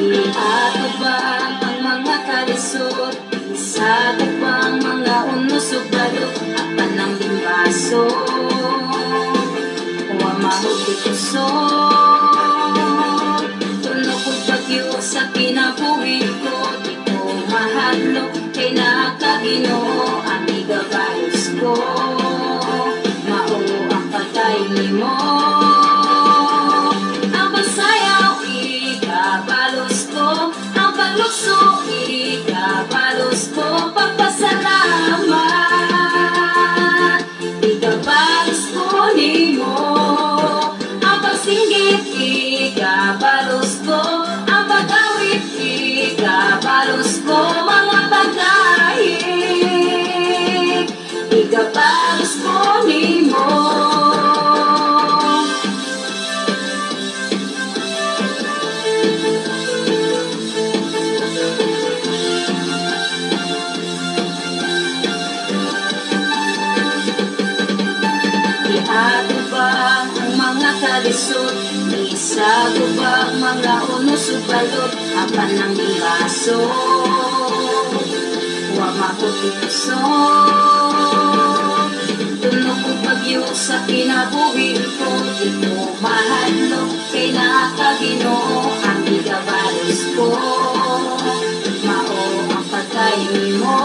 Iatubang ang mga kalisod, isatubang mga unos o balot, apan ng limbaso o amahog di puso. Tunog ko'y bagyo sa kinabuhi ko, di ko mahadlok kay nakaginoo. Amiga balos ko, mao ang patay nimo. Ang pagsayaw ikabalos ko, ang paglukso ikabalos ko. Pagpasalamat ikabalos ko nimo. Ang pagsinggit ikabalos ko, ang pag-awit ikabalos ko. Mga pagdahig ikabalos ko nimo. Iatubang ang mga kalisod, isagubang mga unos o balot, apan ng limbaso wa maputi puso. Tunog ko bagyo sa kinabuhi ko, di ko mahadlok kay nakaginoo. Ang igabalos ko, mao ang patay nimo.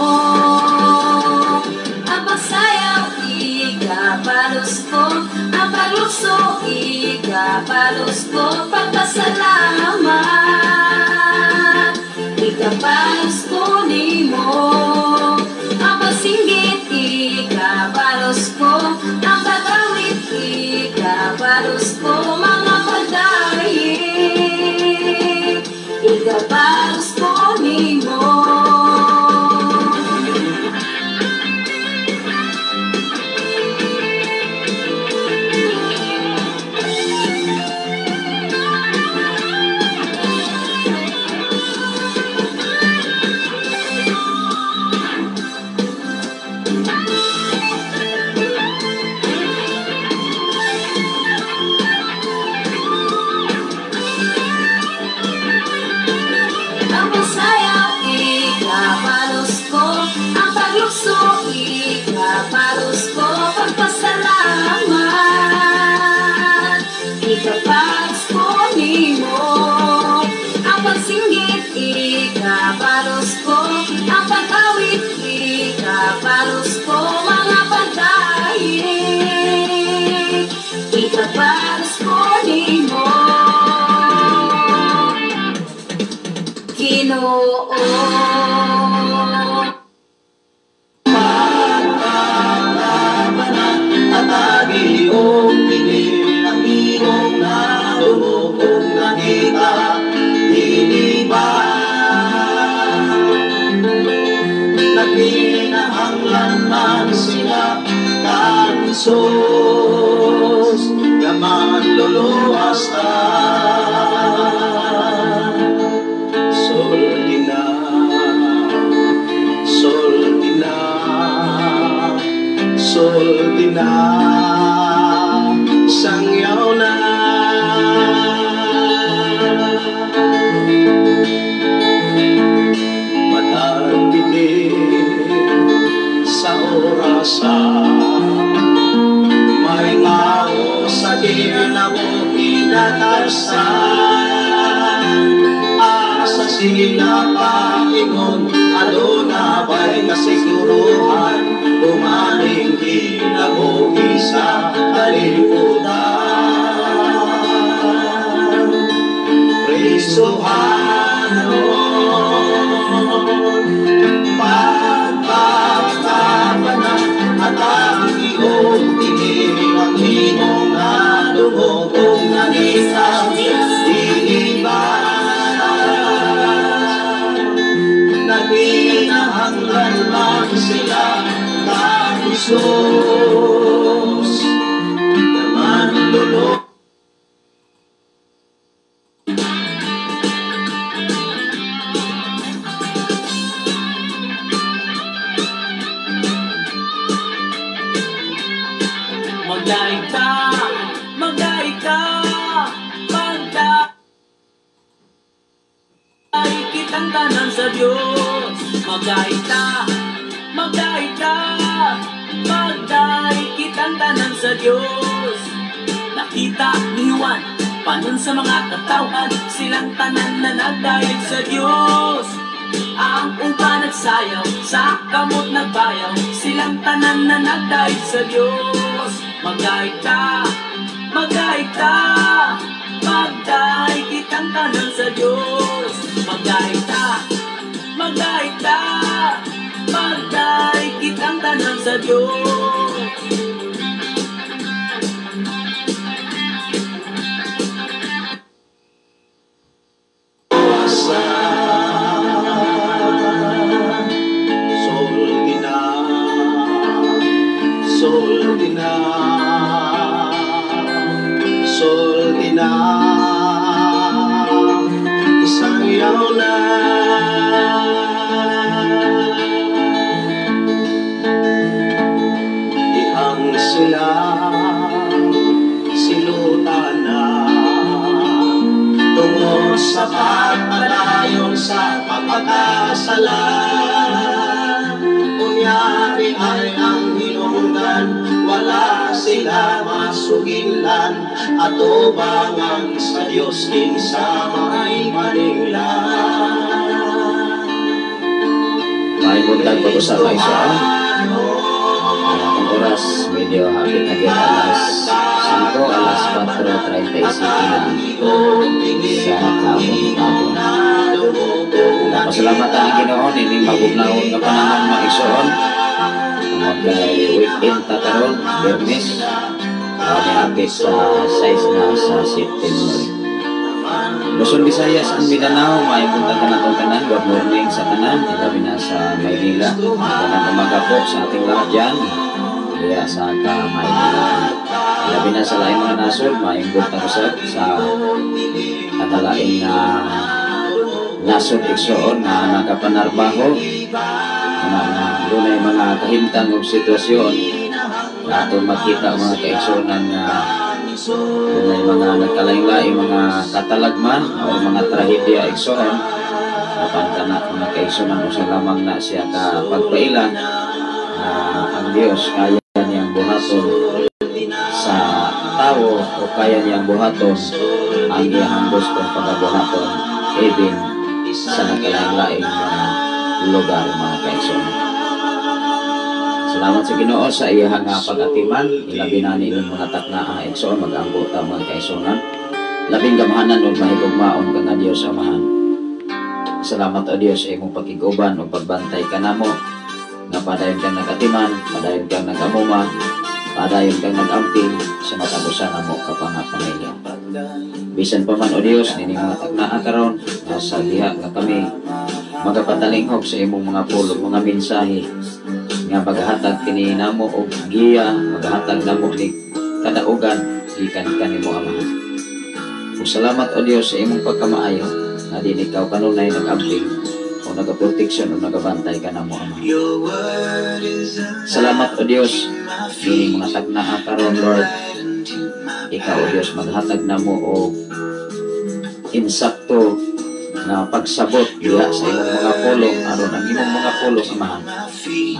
Ang pagsayaw ikabalos ko, ang paglukso ikabalos ko. Pagpasalamat ikabalos ko nimo. Ang pagsinggit ikabalos ko, ang pag-awit ikabalos ko. Mga pagdahig ikabalos ko nimo. Ang pagsayaw ikabalos ko, ang paglukso ikabalos ko. Pagpasalamat ikabalos ko nimo. Ang pagsinggit ikabalos ko, ang pag-awit ikabalos ko. Mga pagdahig ikabalos ko nimo. Ginoo, pagpapalabanan at agiyong piling ang iyong nalulukong nakita. Diniba nagpinahanglan man sila kang Isus, yaman luluwas ta. Soldina, soldina, soldina, sangyaw na. Matagpitin sa orasan, may tao sa ginawa inatarsan. Asa sila Panginoon, aduna ba'y kasiguruhan, umaning kinabuhi sa kalibutan. Prisuhanon, pagpapakapanan at ang iyong tingin, ang iyong nadumugong nangisang diniba. Nagpinahanglan man sila kang Isus, yaman lulok. Magdaig ka, magdaig ka. kitang tanan sa Dios. Magdaita, magdaita, magdai kitang tanan sa Dios. Nakita ni Juan panon sa mga katawan, silang tanan na nagdayeg sa Dios. Ang uba nagsayaw, sa kamot nagbayaw, silang tanan na nagdayeg sa Dios. Magdaita, magdaita, magday kitang tanan sa Dios. Magdaita, magdaita, magday kitang tanan sa Dios. Isang yaw na ihang sila silutan na tungo sa pagpalayon sa pagkakasala. Kunyari ay ang hinungdan, wala sila masuginlan, atubangan sa Diyos kinsa may paninglan. May buntag pag-usapay siya. Ang oras, medyo hapit na din alas 5, alas 4:35 na sa kabong-tabong. Napasalamat ang Ginoo nining magbugnaon nga panahon maigsoon. Mag-weekend tataron, Bernes. Kami hapit sa 6 na sa September. Luzon, Visayas, ang Mindanao, maipunta ka na itong tanan. Good morning sa tanan, ilabi na sa Maynila. Magandang umaga po sa ating lahat dyan. Kaya sa Maynila, ilabi na sa laing mga nasod, maipunta ko sa katalaing na nasod iksoon na nakapanarbaho. Doon ay mga kahimtang o sitwasyon na itong makita mga kaigsunan na doon ay mga nagkalaing-laing mga katalagman o mga trahedya igsoon. Kapan ka na mga kaigsunan o sa lamang na siya kapagpailan na ang Diyos kaya niyang buhaton sa tao o kaya niyang buhaton ang iyang gustong pagkabuhaton even sa nagkalaing-laing mga lugar mga kaigsunan. Salamat sa Ginoo sa iyang pag-atiman, ilabi na ni inyong mga takna igsoon mag-ambo ta mga kaigsunan. Labing gamahanan ug mahigugmaon ka nga Dios Amahan. Salamat o Dios sa imong pakiguban ug pagbantay kanamo nga padayon kang nagatiman, padayon kang nagamuma, padayon kang nagamping sa matabusan namo kapang pamilya. Bisan pa man o Dios nining mga takna karon sa diha nga kami magapatalingog sa imong mga pulong mga mensahe nga maghatag kini namo og giya, maghatag namo ni kadaugan gikan kanimo Amahan. Ug salamat o Dios sa imong pagkamaayo na din ikaw kanunay nag-amping o nagaproteksyon o nagabantay kanamo Amahan. Salamat o Dios nining mga takna karon Lord. Ikaw o Dios maghatag namo og insakto na pagsabot diha sa imong mga pulong aron ang imong mga pulong Amahan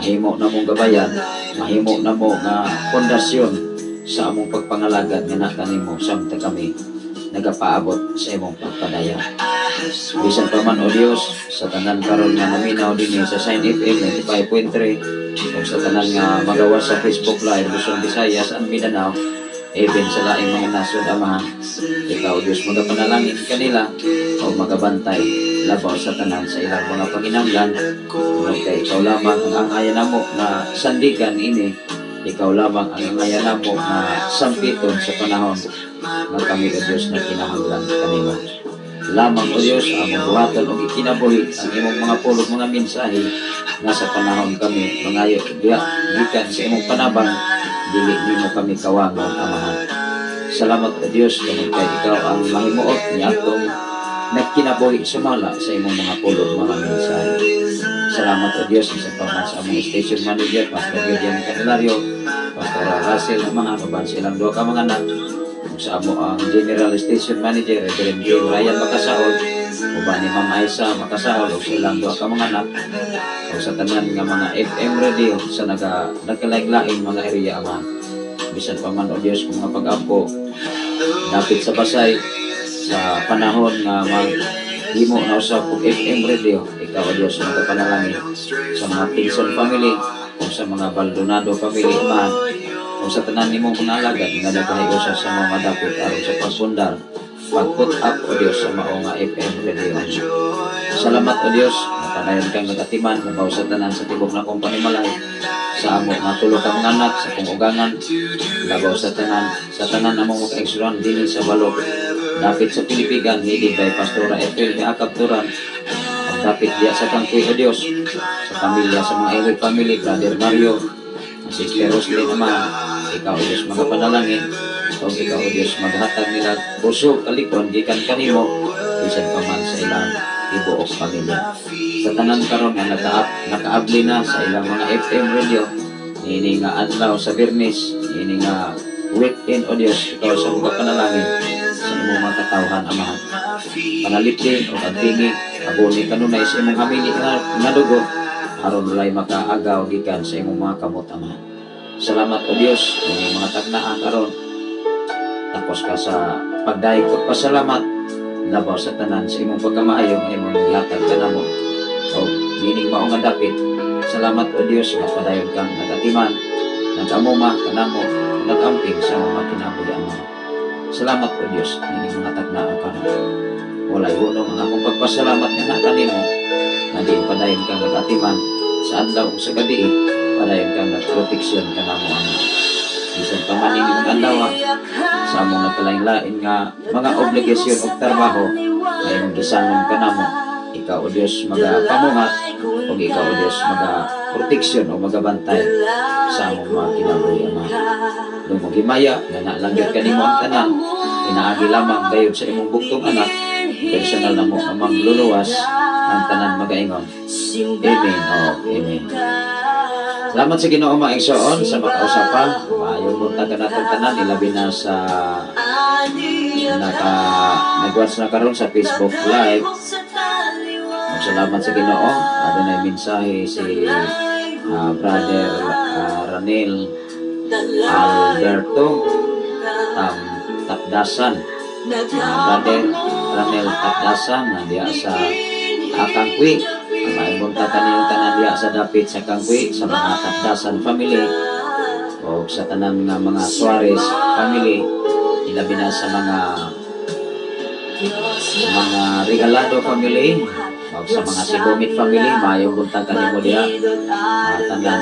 mahimo na mong gabayan, mahimo na mo nga pundasyon sa among pagpangalagad nga na kanimo samtang kami nagapaabot sa imong pagpadaya. Bisan pa man o Dios sa tanan karon nga naminaw dinhi sa Sign FM 95.3 o sa tanan nga magawa sa Facebook Live Luzon, Visayas and Mindanao, even sa laing mga nasod Amahan, ikaw Diyos magapanalangin kanila o magabantay labaw sa tanan sa ilang mga panginahanglan. Kay ikaw lamang ang angayan namo na sandigan ini, ikaw lamang ang angayan namo na sampiton sa panahon nga kami o Diyos na kinahanglan kanimo. Lamang o Diyos among buhaton o ikinabuhi ang imong mga pulong mga mensahe nga sa panahon kami mangayo gikan sa imong panabang dili nimo kami kawangon Amahan. Salamat o Diyos kay ikaw ang mahimuot ni atong nagkinabuhi sumala sa imong mga pulong mga mensahe. Salamat o Diyos sa paman sa among station manager, Pastor Gideon Candelario, Pastor Russell, mga kaban silang duha ka mga anak. sa amo ang General Station Manager Reverend Kim Ryan Makasaol, uban ni Ma'am Aisa Makasaol ug sa ilang duha ka mga anak, o sa tanan nga mga FM radio sa nagkalain-lain mga area ama. Bisan pa man o Dios kung mga pag-ampo dapit sa Pasay sa panahon nga himo na usab og FM radio, ikaw o Dios mga panalangin sa mga Pinson family o sa mga Baldonado family man, o sa tanan nimong mga alagad nga nagpahiusa sa mga dapit aron sa pasundar pag-put up o Dios sa mao nga FM radio. Salamat o Dios, napadayon kang nagatiman mabaw sa tanan sa tibok na kong panimalay, sa amo nga tulo ka mga anak sa kong ugangan, labaw sa tanan namong makaigsuran dinhi sa balok dapit sa Pilipigan, higit by Pastora Ethel ni Akapturan, ang dapit diya sa Kangkuy o Dios, sa pamilya sa mga Ewe family, Brother Mario, Sister Roslyn naman, ikaw o Dios mga panalangin, o ikaw o Dios maghatag nila busog kalikon gikan kanimo, bisan pa man sa ilang ibo o pamilya. Sa tanan karon nga nakaabli na sa ilang mga FM radio, ini nga adlaw sa Bernis, ini nga weekend o Dios, ikaw sa mga panalangin sa imong mga katawhan amahan. Panalipin o pagtingin, abuni kanunay sa imong hamili nga dugo, aron walay makaagaw gikan sa imong mga kamot amahan. Salamat o Dios, ini mga tagnaan karon. Tapos ka sa pagdaig pagpasalamat, labaw sa tanan sa imong pagkamaayo nga imong gihatag kanamo. O dining mao nga dapit. Salamat o Dios nga padayon kang nagatiman, nagamuma kanamo, nagamping sa mga kinabuhian mo. Salamat o Dios, dining mga tagnaan karon. Walay hunong ang akong pagpasalamat nga kanimo, nga diin padayon kang nagatiman sa adlaw ug sa gabi, padayon kang nagproteksyon kanamo ang bisan pa man ining adlaw sa among nagkalain-lain nga mga obligasyon ug trabaho nga imong gisangon kanamo. Ikaw o Dios magapamungat ug ikaw o Dios magaproteksyon o magabantay sa among mga kinabuhi ama. Dumong himaya nga nalanggit kanimo ang tanan, inaagi lamang gayud sa imong buktong anak, personal na mo amang luluwas ang tanan magaingon. Amen. Amen. Salamat sa Ginoo mga igsoon sa makausapan. Maayo buntag naton tanan, ilabi na sa nag-watch na karon sa Facebook Live. Salamat sa Ginoo. Adunay mensahe si Brother Ranel Alberto Tapdasan. Brother Ranel Tapdasan nandiya sa Kangkuy. Ang buntag kaniyong tanan diya sa dapit sa Kangkuy, sa mga Tapdasan family o sa tanan nga mga Suarez family, ilabi na sa mga Regalado family o sa mga Sigomit family, mayong buntag kanimo diya tanan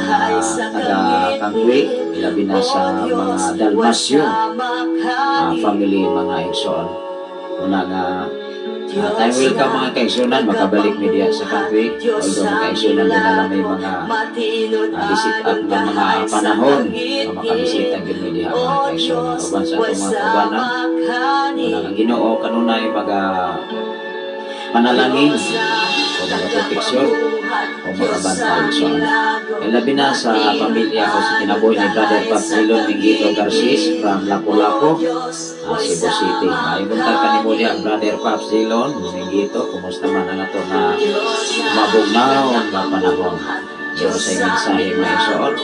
taga Kangkuy, ilabi na sa mga Dalmasyo family mga igsoon. Una nga tayo welcome mga kaigsunan, makabalik media sa Kangkuy. Although mga kaigsunan din na may mga visit up ng mga panahon na makabisita ng media mga kaigsunan. Uban sa itong mga kabanan, unang ang Ginoo kanunay mga panalangin o mga proteksyon o mga bantay. So, labi na sa pamilya ko sa kinabuhi ni Brother Papilon Mingito Garcis from Lapu-Lapu, Cebu City. Maibuntag kanimo diya Brother Papilon Mingito, kumusta man ang ato na mabugnaon na panahon. Pero sa mensahe mga igsoon,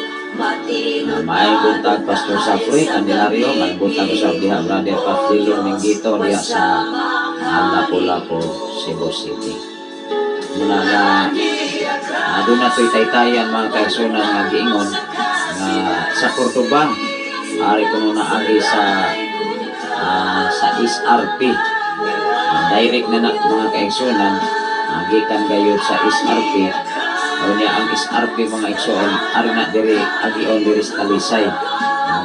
maibuntag Pastor Safri Candelario, maibuntag sa diha Brother Papilon Mingito diya sa Lapu-Lapu, Cebu City. Muna na doon na ito'y taytayan mga kaigsunan nga giingon na sa Cordoba, ari ko na ari sa SRP. Direct na mga kaigsunan, gikan gayud sa SRP. O niya ang SRP mga igsoon, ari na diri agion diri sa Talisay.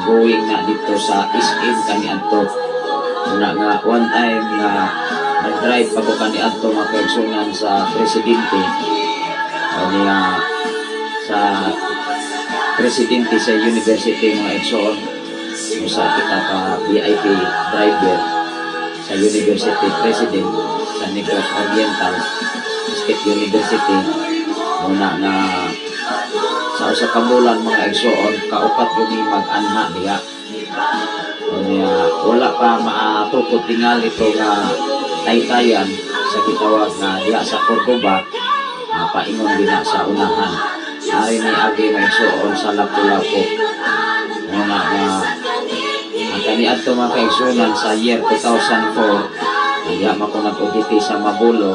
Going na dito sa SM kaniadto. Muna nga one time nga nag-drive pa ko kaniadto mga kaigsunan sa Presidente. O niya sa Presidente sa University mga igsoon. Usa kita ka VIP driver sa University President sa Negros Oriental State University. Muna nga sa usa ka bulan mga igsoon, kaupat yun mag-anha diha. Unya wala pa matukod tingal ito nga taytayan sa gitawag na diha sa Cordoba, paingon din na sa unahan. Ari ni agi may suon sa Lapu-Lapu. Muna nga ang kaniadto mga kaigsunan sa year 2004, diha ako nag-ugiti sa Mabulo.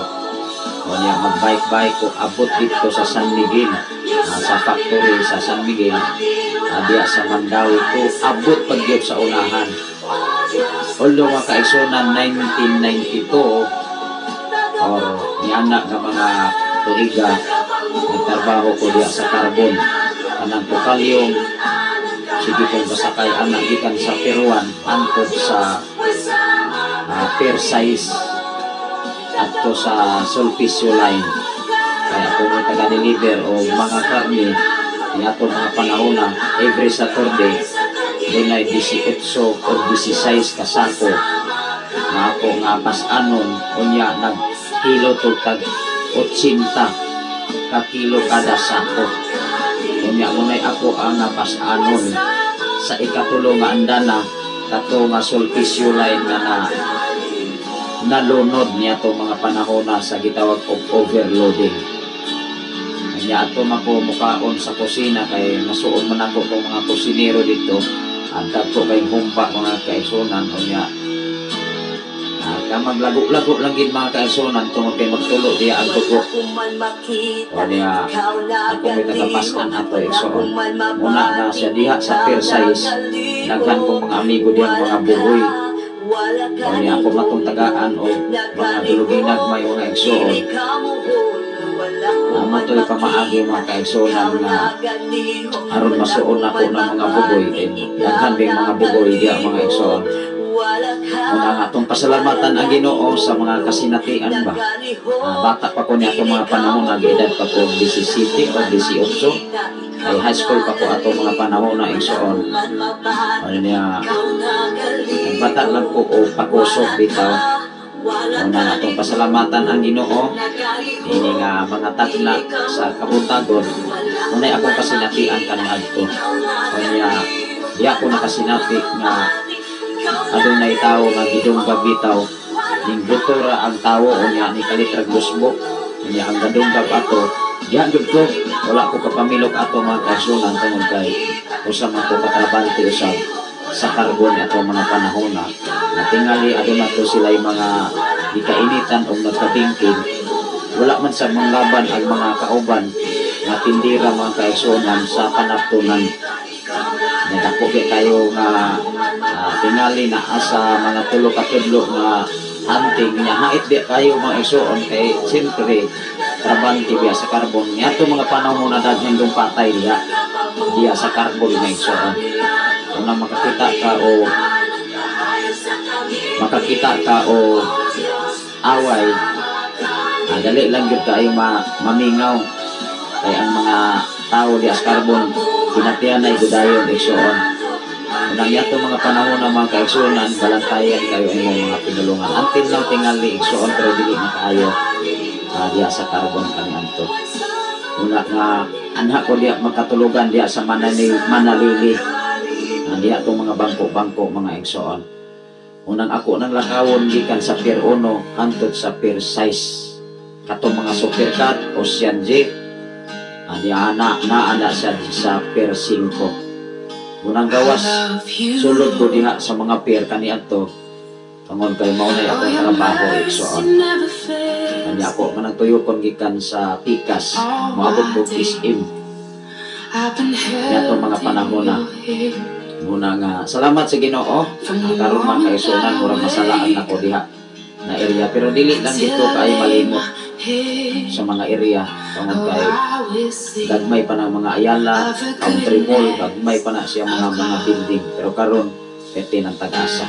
Unya mag-bike ko abot dito sa San Miguel, sa factory sa San Miguel, diha sa Mandawi ko abot pagyod sa unahan. Although mga kaigsunan 1992 or nianak nga mga tuiga, nagtrabaho ko diya sa carbon. Kanang total yung sige kong basakay anak gikan sa Peruan antod sa Fair Size ato sa Sulpicio Line. Kaya kung may taga-deliver o mga karne niyato mga panahon every Saturday doon ay 18 o 16 kasako na ako nga pasanon unya nagkilo tag 80 ka kilo kada sako. Unya munay ako ang napasanon sa ikatulo nga andana kato nga Sulpicio Line na nalunod niya to mga panahon na sa gitawag of overloading. Kanya ato mako mukaon sa kusina kay nasuon man ako tong mga kusinero dito. Ang dagko kay humba mga kaigsunan unya. Maglago-lago lang gid mga kaigsunan tungod kay magtulo diya ang dugo. Unya ako may tagapaskan ato igsuon. Muna na siya diha sa Fair Size. Daghan kong mga amigo diyan mga buhoy. Unya ako matong tagaan o mga duluginag may mga igsuon. Matoy pamaagi mga kaigsunan nga aron masuon ako ng mga bugoy daghan ding mga bugoy diya mga igsuon. Una nga itong pasalamatan ang Ginoo sa mga kasinatian ba. Bata pa ko niya itong mga panahon na edad pa ko 17 o 18 ay high school pa ko atong mga panahon na igsuon. Ano niya bata lang ko o pakusog bitaw. Una nga itong pasalamatan ang Ginoo ini nga mga tagna sa kabuntagon. Unay akong kasinatian kaniadto. Kanya di ako nakasinati nga adunay tawo nga gidungga bitaw ning butora ang tawo unya ni kalitrag gusbo unya ang gadungga ato diha gud ko wala ko kapamilok ato mga kaigsunan tungod kay usa man ko katrabante usab sa karbon ato mga panahon na tingali aduna to sila mga gikainitan o nagkabingkin wala man sa manglaban ang mga kauban nga tindira mga kaigsunan sa panaptunan. Nagdako kayo nga tingali na asa mga tulo katudlo nga hunting niya hait di kayo mga igsuon kay siyempre trabante biya sa carbon niya ito mga panahon na daghan dong patay diya sa carbon nga igsuon. Kung makakita ka o away dali lang yun kayo mamingaw kay ang mga tao diya sa carbon pinatian na igudayon igsuon. Unang yato mga panahon ng mga kaigsunan balantayan kayo ang mga pinulungan until now tingali igsuon pero dili na kayo diya sa carbon kaniadto. Una nga anha ko diya magkatulugan diya sa Manalili diya itong mga bangko mga igsuon. Unang ako nang lakawon gikan sa Pier 1 hantod sa Pier 6 katong mga Supercat Ocean Jeep diya naana siya sa Pier 5. Unang gawas sulod ko diha sa mga pier kaniadto tungod kay maunay akong trabaho igsuon. Kanya ako managtuyokon gikan sa Pikas moabot ko SM niya mga panahon na muna nga salamat sa Ginoo karon mga kaigsunan murag masalaan ako diha na area pero dili lang dito kay malimot sa mga area tungod kay gagmay pa ng mga Ayala, Country Mall, gagmay pa na siya mga building pero karon pwede ng tag-asa.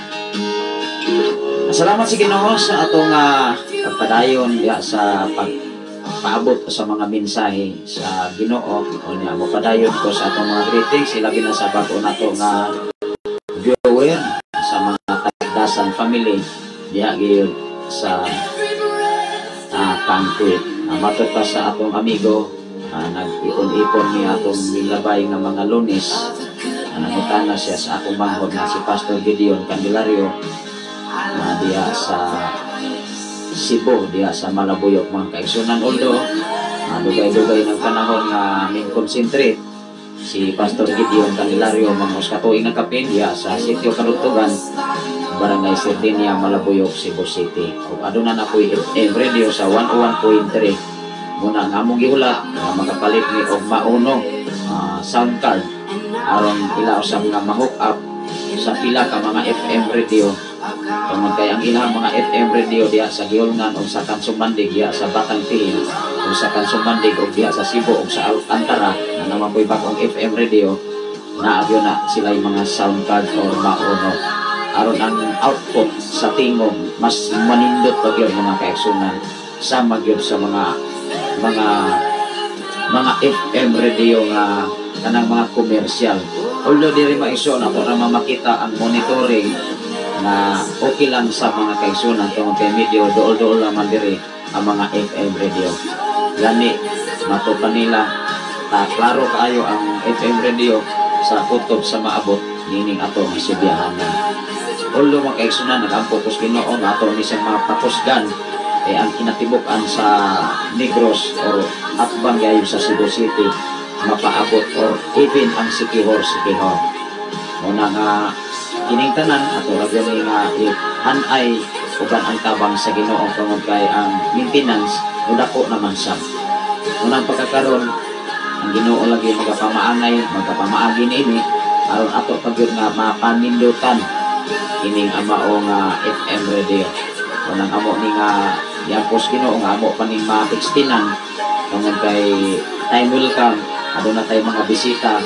Salamat sa Ginoo sa atong pagpadayon diha sa pagpaabot sa mga mensahe sa Ginoo unya mo padayon ko sa atong mga greetings ilabi na sa bago nato nga viewer sa mga Tagdasan family diha gyud sa Pangkit. Matod pa sa atong amigo nag-ipon-ipon ni atong nilabay nga mga Lunes Nangutana siya sa akong manghod na si Pastor Gideon Candelario na diya sa Cebu, diya sa Malabuyok mga kaigsunan. Although dugay-dugay ng panahon na min concentrate si Pastor Gideon Candelario mangos katuig ng kapin diya sa Sitio Karutugan, Barangay Sardinia, Malabuyok, Cebu City. Ug aduna na ko'y FM radio sa 101.3. Muna nga among gihulat na magapalit ni og mauno sound card aron ila usab nga ma-hook up sa pila ka mga FM radio. Tungod kay ang ilang mga FM radio diya sa Gihulngan o sa Kansumandig diya sa Batang Tihil o sa Kansumandig o diya sa Cebu o sa Alcantara na naman po'y bagong FM radio na abyo na sila yung mga sound card o mauno aron ang output sa tingog mas manindot pa yun mga kaigsunan sa magyod sa mga FM radio nga kanang mga komersyal. Although diri maiso na para makita ang monitoring na okay lang sa mga kaigsunan tungod kay medyo dool-dool naman diri ang mga FM radio. Gani matupan nila ta klaro kaayo ang FM radio sa kutob sa maabot nining ato nga sibiyahanan. Although mga kaigsunan nag-focus Ginoo nga ato ni siyang mapapusgan ang kinatibuk-an sa Negros or atbang gayon sa Cebu City mapaabot or even ang Sikihor. Muna nga kiningtanan ato ra gani nga hanay uban ang tabang sa Ginoo tungod kay ang maintenance mudako naman sa. Unang pagkakaroon ang Ginoo lagi magapamaagi niini aron ato pagyud nga mapanindutan kining amao nga FM radio. Unang amo ni nga yapos Ginoo nga amo pa ning ma-extinan tungod kay time will come aduna tay mga bisita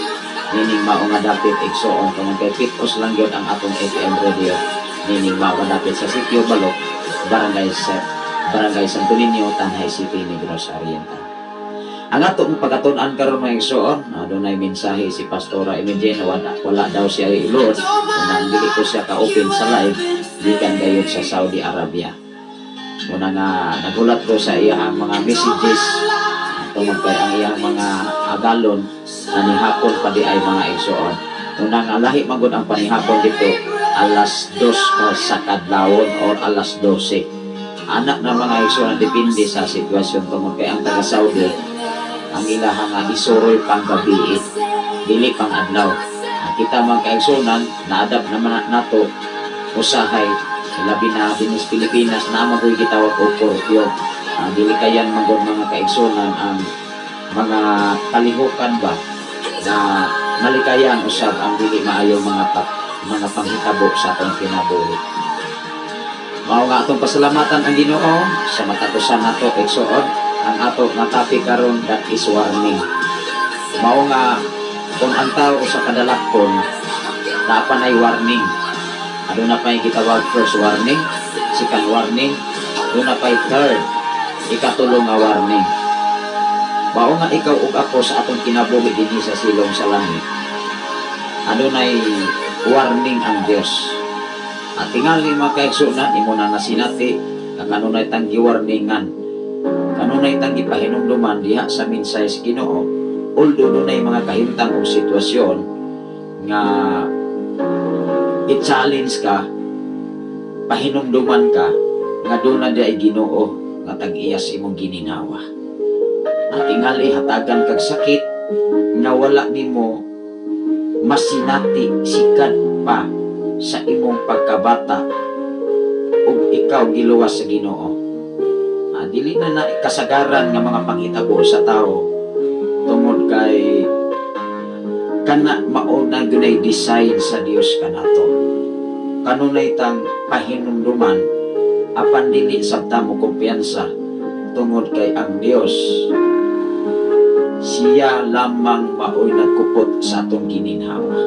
nining mao nga dapit igsoon tungod kay pitos lang gyud ang atong FM radio nining mao nga dapit sa Sitio Balok, Barangay Santo Niño, Tanay City, Negros Oriental. Ang atong pagkatun-an karon mga igsoon adunay mensahe si Pastora Emilien wala daw siya iluod nang dili ko siya ka-open sa live gikan gayud sa Saudi Arabia. Muna nga nagulat ko sa iyang mga messages tungod kay ang iyang mga agalon na nihapon pa di ay mga igsoon. Muna nga lahi magud ang panihapon dito alas 2 sa kadlawon or alas 12. Anak na mga igsoon depende sa sitwasyon tungod kay ang taga Saudi ang ilaha nga isuroy pang gabi dili pang adlaw. Kita mga kaigsunan naadap naman nato usahay labi na dinis Pilipinas na magoy gitawag og korupsyon. Dili kayan magod mga kaigsunan ang mga kalihukan ba na malikayan usab ang dili maayo mga panghitabo sa atong kinabuhi. Mao nga atong pasalamatan ang Ginoo sa matatusan nato igsuon ang ato nga topic karon that is warning. Mao nga kung ang tao sa kadalakon napanay warning. Aduna pay gitawag first warning, second warning, aduna pay third, ikatulong nga warning. Mao nga ikaw ug ako sa atong kinabuhi dinhi sa silong sa langit. Adunay warning ang Dios. At tingali mga kaigsunan imo na nasinati ang kanunay tang giwarningan. Kanunay tang gipahinumduman diha sa minsay sa Ginoo. Although dunay mga kahimtang o sitwasyon nga i-challenge ka, pahinumduman ka, nga doon na di ay Ginoo nga tag-iyas imong gininawa. At tingali hatagan kag sakit nga wala nimo masinati sikat pa sa imong pagkabata ug ikaw giluwas sa Ginoo. Dili na kasagaran nga mga panghitabo sa tao tungod kay kana mao na dunay design sa Dios kanato. Kanunay tang pahinumduman apan dili sabta mo kumpiyansa tungod kay ang Dios siya lamang maoy nagkupot sa atong gininhawa.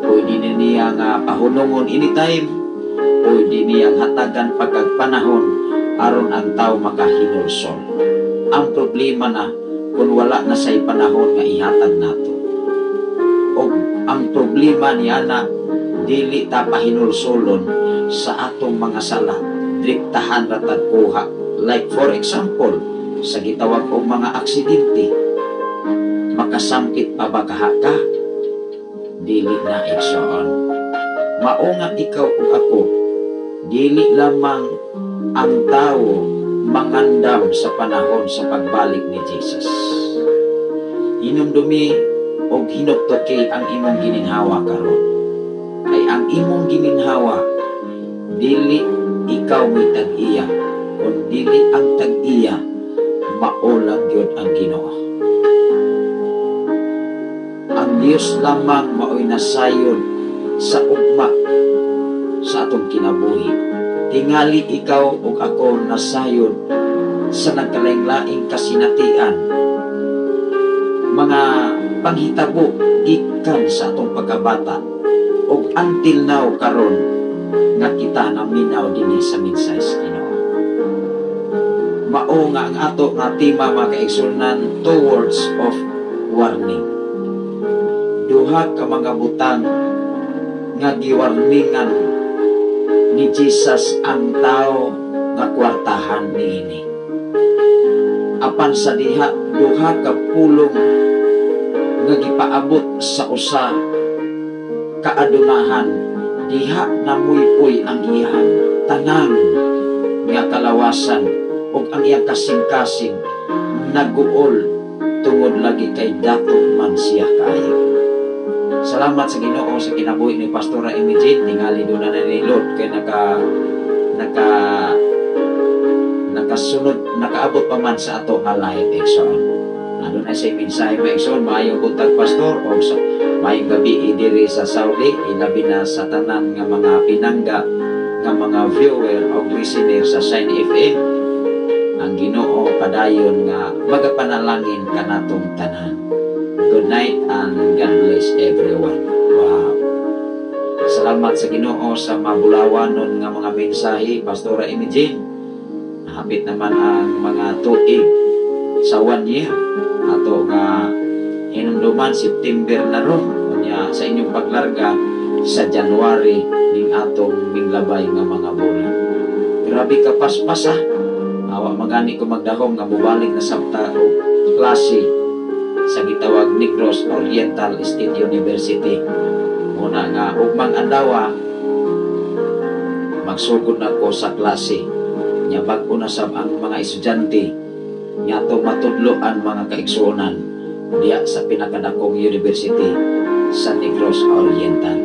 Pwede niya nga pahunungon anytime, pwede niyang hatagan pagkagpanahon aron ang tao makahinulsol. Ang problema na kung wala na say panahon nga ihatag nato. O ang problema niya na dili ta pahinulsolon sa atong mga sala, driktahan ra tagkuha. Like for example, sa gitawag og mga aksidente, makasamkit pa ba ka? dili na igsoon. Mao nga ikaw ug ako, dili lamang ang tao mangandam sa panahon sa pagbalik ni Jesus. Hinumdumi og hinuptoki ang imong gininhawa karon. Kay ang imong gininhawa dili ikaw may tag-iya, kun dili ang tag-iya maulang gyud ang Ginoo. Ang Dios lamang mao'y nasayon sa ugma sa atong kinabuhi. Tingali ikaw ug ako nasayon sa nagkalaing-laing kasinatian, mga panghitabo gikan sa atong pagkabata ug until now karon nga kita naminaw dinhi sa mensaheng Ginoo. Mao nga ang ato nga tema mga kaigsunan, two words of warning. Duha ka mga butang nga giwarningan ni Jesus ang tao nga kwartahan niini. Apan sa diha, duha ka pulong nga gipaabot sa usa ka adunahan, diha namuypoy ang iyang tanang nga kalawasan ug ang iyang kasing-kasing naguol tungod lagi kay dato man siya kaayo. Salamat sa Ginoo sa kinabuhi ni Pastora Imijin, tingali doon na nilot kay nakasunod, nakaabot pa man sa ato nga live exon. Ano na siya mensahe mo exon, maayong buntag pastor o sa maayong gabi diri sa Saudi, ilabi na sa tanan nga mga pinangga nga mga viewer o listener sa Shine FM. Ang Ginoo padayon nga magapanalangin kanatong tanan. Good night and God bless everyone. Wow. Salamat sa Ginoo sa mabulawanon nga mga mensahe, Pastora Imijin. Hapit naman ang mga tuig sa 1 year. Ato nga hinumduman September na ron. Kanya sa inyong paglarga sa January ning atong minglabay nga mga bulan. Grabe ka paspas ha. Awa magani ko magdahom nga mubalik na sabta o klase sa gitawag Negros Oriental State University. Muna nga ugmang adlaw magsugod na ko sa klase nya bag-o na sab ang mga estudyante nya to matudloan mga kaigsuonan diya sa pinakadakong university sa Negros Oriental.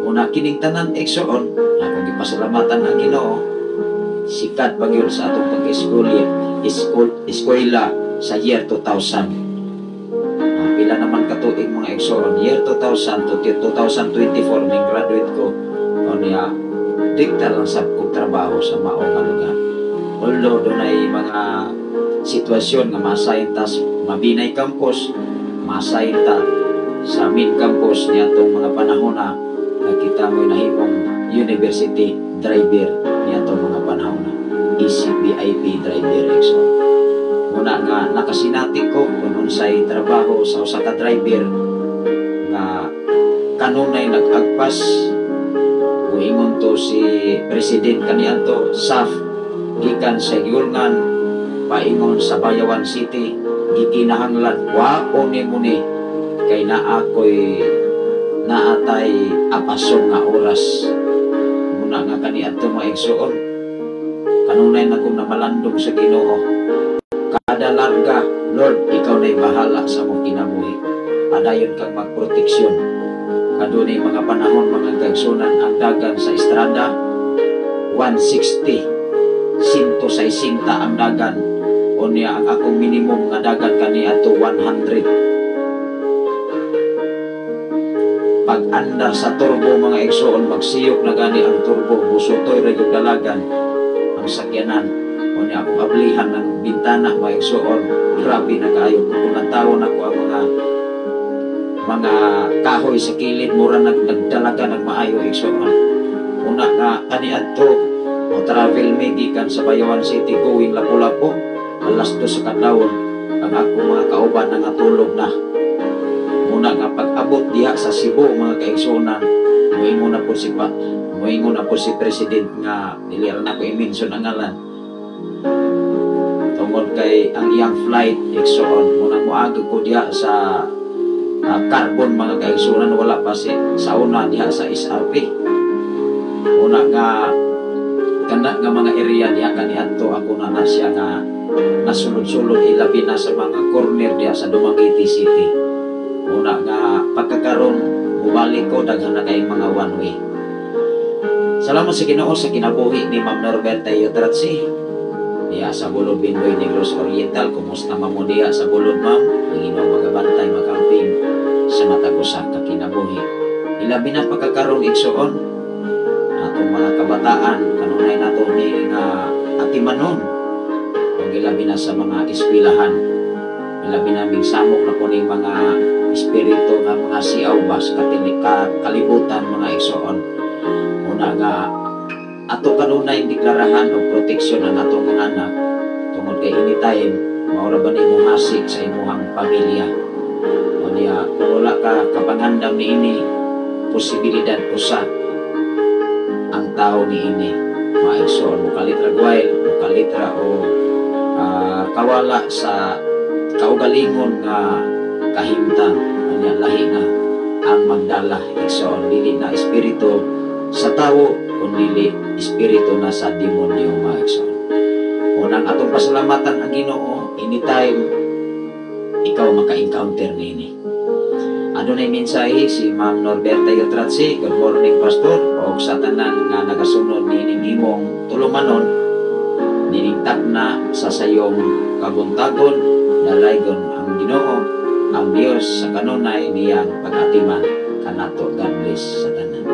Una kining tanan igsuon akong gipasalamatan ang Ginoo, sikat pagyud sa atong pag-eskwela sa year 2000. Pila naman katuig mga igsoon, year 2000 to 2024 ning graduate ko o niya dikta lang sa kong trabaho sa maong nga lugar. Although doon ay mga sitwasyon nga masayin ta Mabinay Campus, masayin ta sa main campus niya itong mga panahon na nakita mo nahimong university driver niya itong mga panahon na ECBIP driver exon. Muna nga nakasinati ko kung unsay trabaho sa usa ka driver nga kanunay nag-agpas ingon to si President kaniadto SAF gikan sa Yulngan paingon sa Bayawan City gikinahanglan wao ni muni kay naakoy naatay apason nga oras. Muna nga kaniadto maigsuon kanunay na kong namalandong sa Ginoo. Kada larga, Lord, ikaw na'y bahala sa mong kinabuhi. Padayon kang magproteksyon. Kadunay mga panahon, mga kaigsunan, ang dagan sa estrada, 160. 160 ang dagan. O niya, ang akong minimum nga dagan kaniya to 100. Pag-andar sa turbo, mga igsuon, magsiyok na gani ang turbo, musutoy rin yung dalagan, ang sakyanan. O niya akong ablihan ng bintana, mga igsuon, grabe na kayo. Kung nagtawon ako ang mga kahoy sa kilid, mura nagdalaga ng maayo igsuon. Una nga, kaniadto, o travel me gikan sa Bayawan City, going Lapu-Lapu, alas 2 sa kadlawon, ang akong mga kauban na natulog na. Una nga, pag-abot diha sa Cebu, mga kaigsunan, muingon na po si President nga, niliran ako i-mention ang ngalan. Tungod kay ang iyang flight igsoon muna moagi ko diya sa carbon mga kaigsunan, wala pa sa una diha sa SRP. Una nga kana nga mga area diha kaniadto ako na siya nga nasulod-sulod, ilabi na sa mga corner diha sa Dumaguete City. Una nga pagkakaroon bumalik ko daghan na kay mga one way. Salamat sa Ginoo sa kinabuhi ni Ma'am Norberta Yotratsi diha sa Bulod Bindoy Negros Oriental. Kumusta mo diha sa Bulod, ma'am? Ang Ginoo magabantay magamping sa matag usa ka kinabuhi. Ilabi na pagkakaroon igsuon atong mga kabataan kanunay nato ni nga atimanon o ilabi na sa mga eskwelahan. Ilabi naming samok na po ning mga espiritu ng mga siawbas kalibutan mga igsuon. Una nga ato kanunay deklarahan o proteksyon ang atong mga anak tungod kay anytime maura ba nimo hasik sa imuhang pamilya. O niya kung wala ka kapangandam ni ini posibilidad usa ang tao ni ini maigsoon mukalitra guwail, mukalitra o kawala sa kaugalingon nga kahimtang. O niya lahi na ang magdala igsoon, dili na espiritu sa tao kundi espiritu na sa demonyo mga igsoon. Unang atong pasalamatan ang Ginoo anytime ikaw maka-encounter nini. Adunay mensahe si Ma'am Norberta Yotratsi. Good morning, Pastor. O sa tanan nga nagasunod nining imong tulumanon nining tagna sa sayong kabuntagon dalaygon ang Ginoo ang Dios sa kanunay niyang pag-atiman kanato. God bless sa tanan.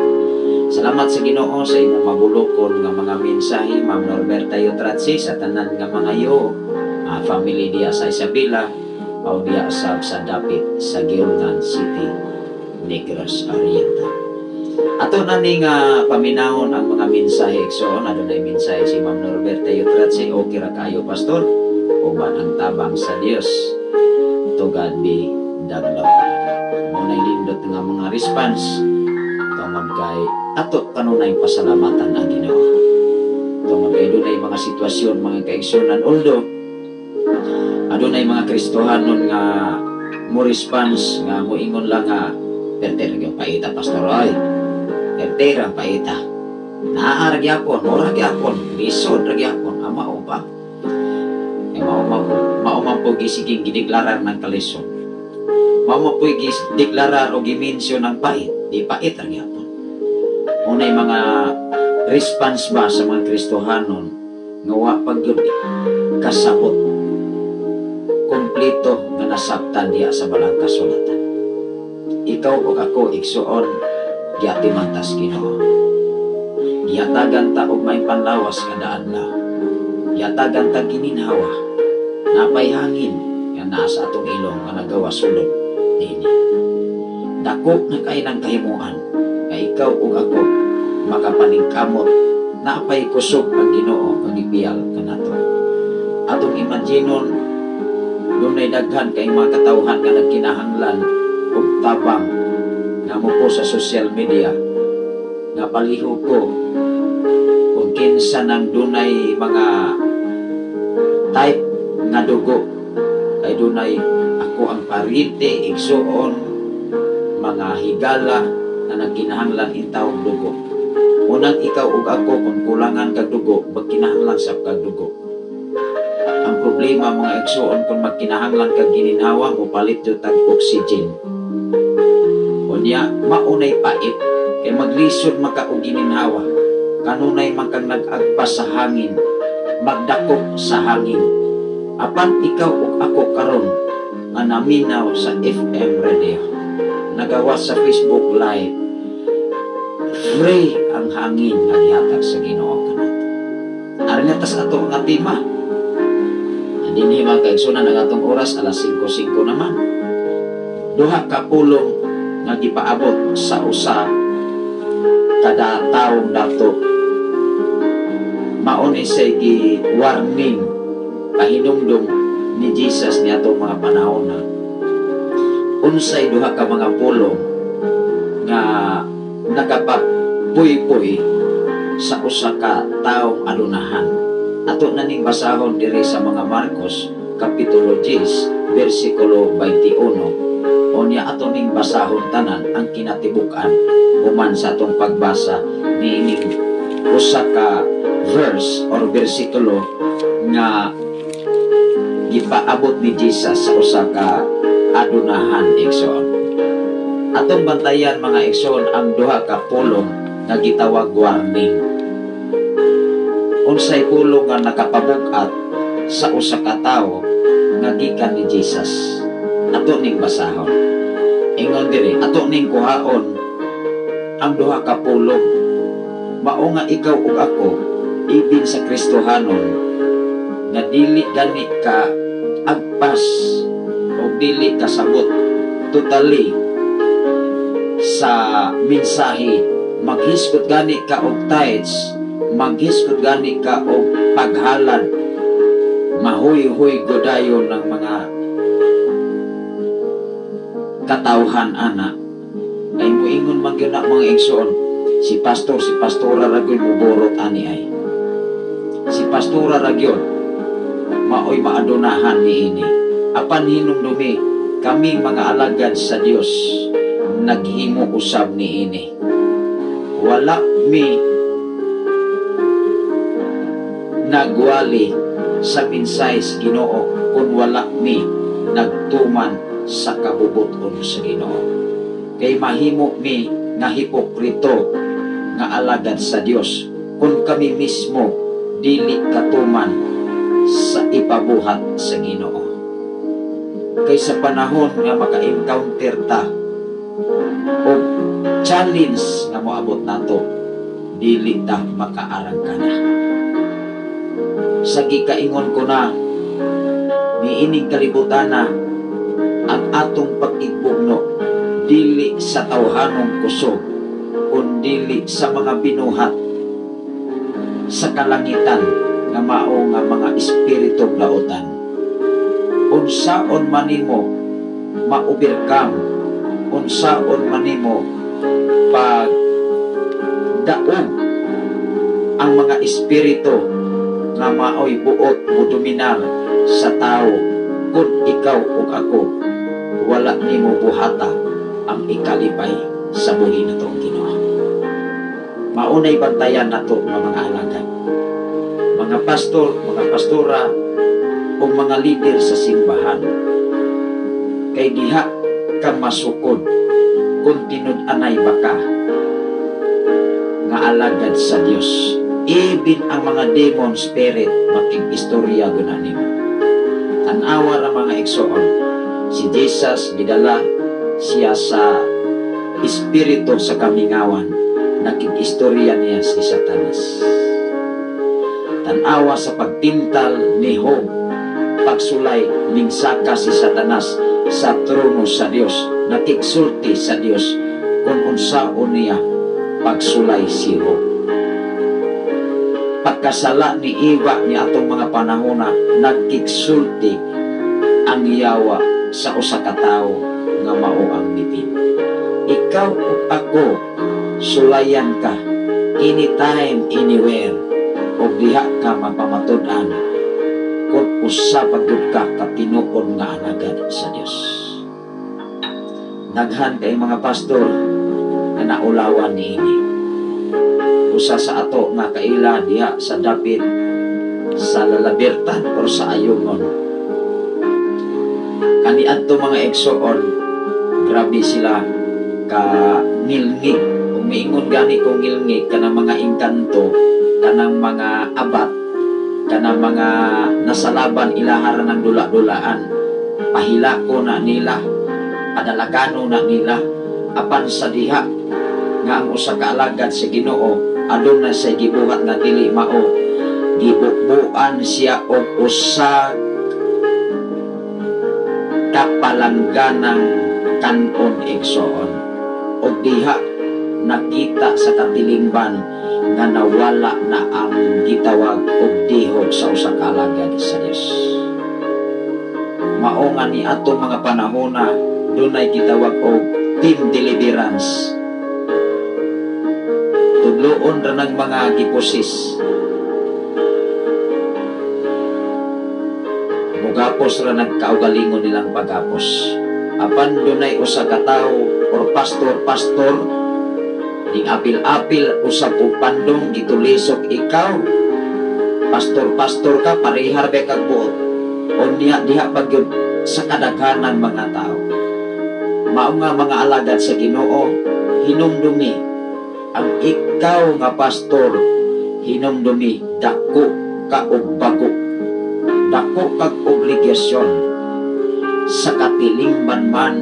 Salamat sa Ginoo sa imong mabulokon nga mga mensahe, Ma'am Norberta Yotratsi, sa tanan nga mga iyo family diya sa Isabela o diya sa dapit sa Giolgan City, Negros Oriental. Ato na ning paminahon ang mga mensahe igsoon. Adunay mensahe si Ma'am Norberta Yotratsi. Okay ra kayo, Pastor? Uban ang tabang sa Dios. To God be the glory. Muna lindot nga mga response tungod kay ato kanunay pasalamatan ang Ginoo. Tungod kay dunay mga sitwasyon mga kaigsunan, although adunay mga Kristohanon nga mo response nga moingon lang nga perter gyud paita, Pastor, ay perter ang paita naa ra gyapon, ora gyapon, lisod ra gyapon, mao ba mao man po gisiging gideklarar ng kalisod, mao man po gideklarar o gimensyon ng pait, di pait ra gyapon. Unay mga response ba sa mga Kristohanon nga wa pagyud kasabot kompleto nga nasabtan diya sa balang kasulatan. Ikaw o ako igsuon giatimantas Ginoo. Yatagan ta og may panlawas nga daadlaw. Yatagan ta gininhawa. Napay hangin nga naa sa atong ilong nga nagawa sulod niini. Dako na kay nang kahimuan nga ikaw ug ako makapaningkamot napay kusog ang Ginoo ang ipiyal kanato. Atong imaginon dunay daghan kay mga katawhan nga nagkinahanglan og tabang nga mo po sa social media nga palihog ko kung kinsa nang dunay mga type nga dugo ay dunay ako ang paryente igsuon mga higala na nagkinahanglan intawong dugo. Unang ikaw ug ako kung kulangan kag dugo magkinahanglan sa kag dugo. Ang problema mga igsuon kung magkinahanglan kag gininhawa mo palit jud tag oxygen. Unya maunay pait kay maglisod maka og gininhawa. Kanunay man kang nag-agpas sa hangin, magdakop sa hangin. Apan ikaw ug ako karon nga naminaw sa FM radio, nagawa sa Facebook live, free ang hangin nga gihatag sa Ginoo kanato. Ari ta sa ato nga tema. Dinhi mga kaigsunan ang atong oras alas 5:05 naman. Duha ka pulong nga gipaabot sa usa kada taong dato. Mauni say gi warning pahinumdum ni Jesus ni atong mga panahon na unsay duha ka mga pulong nga nagapapuy-puy sa usa ka taong alunahan. Ato na ning basahon diri sa mga Marcos kapitulo 10 bersikulo 21 o Unya ato ning basahon tanan ang kinatibukan human sa atong pagbasa niining usa ka verse or bersikulo nga gipaabot ni Jesus sa usa ka adunahan igsoon. Atong bantayan mga igsoon ang duha ka pulong nga gitawag warning. Unsay pulong nga nakapabug-at sa usa ka tawo nga gikan ni Jesus. Ato ning basahon. Ingon diri, ato ning kuhaon ang duha ka pulong. Mao nga ikaw ug ako ibin sa Kristohanon nga dili gani ka agpas o dili kasabot totally sa mensahe, maghisgot gani ka og tithes, maghisgot gani ka og paghalad, mahuy-huy godayon ng mga katawhan ana. Ay moingon man gyud na mga igsoon, si pastora ra gyud muborot ani ay. Si pastora ra gyud maoy maadunahan niini. Apan hinumdumi kaming mga alagad sa Dios naghimo usab niini. Wala mi nagwali sa mensahe sa Ginoo kung wala mi nagtuman sa kabubuton sa Ginoo. Kay mahimo mi nga hipokrito nga alagad sa Dios kung kami mismo dili katuman sa ipabuhat sa Ginoo. Kay sa panahon nga maka-encounter ta o challenge nga moabot nato, dili ta makaarang kana. Sa gikaingon ko na niining kalibutan na ang atong pag-igbugno dili sa tawhanong kusog kundi sa mga binuhat sa kalangitan nga mao nga mga espiritong lautan. Unsaon manimo ma-overcome, unsaon manimo pag daog ang mga espiritu nga maoy buot mo dominar sa tao kung ikaw ug ako wala nimo buhata ang ikalipay sa buhi natong Ginoo. Maunay bantayan nato ng mga alagad, mga pastor, mga pastora o mga leader sa simbahan. Kay diha ka masukod kung tinud-anay baka nga alagad sa Dios. Even ang mga demon spirit makig-istorya guna nimo. Tanawa ra mga igsoon, si Jesus gidala siya sa espiritu sa kamingawan, nakig-istorya niya si Satanas. Tanawa sa pagtintal ni Job, pagsulay ning saka si Satanas sa trono sa Dios, nakigsulti sa Dios kung unsaon niya pagsulay si Job. Pagkasala ni Eva ni atong mga panahona, nagkigsulti ang yawa sa usa ka tawo nga mao ang bitin. Ikaw ug ako sulayan ka anytime, anywhere, ug diha ka mapamatud-an kung usa pagud ka katinuod nga alagad sa Dios. Daghan kay mga pastor na naulawan niini. Usa sa ato nga kaila diha sa dapit sa Lalabertan o sa Ayungon. Kaniadto mga igsoon, grabe sila ka ngilngig. Umiingon gani ko ngilngig kanang mga engkanto, kanang mga abat, kanang mga nasalaban ilaharan ng dula-dulaan. Pahilako na nila, padalagano na nila, apan sa diha nga ang usa ka alagad sa Ginoo aduna sa gibuhat nga dili mao, gibubuan siya og usa kapalangganang kanon igsoon, og diha nakita sa katilingban nga nawala na ang gitawag og dihog sa usa ka alagad sa Dios. Mao nga ni atong mga panahona dunay gitawag og team deliverance. Tudloon ra ng mga giposis. Mugapos ra nagkaugalingon nilang pagapos. apan dunay usa ka tawo or pastor ning apil-apil usab og pandong gitulisok ikaw pastor ka parehar ba kag buot unya diha pagyud sa kadaghanan mga tao mao nga mga alagad sa Ginoo hinumdumi ang ikaw nga pastor hinumdumi dako ka og bago dako kag obligasyon sa katilingban man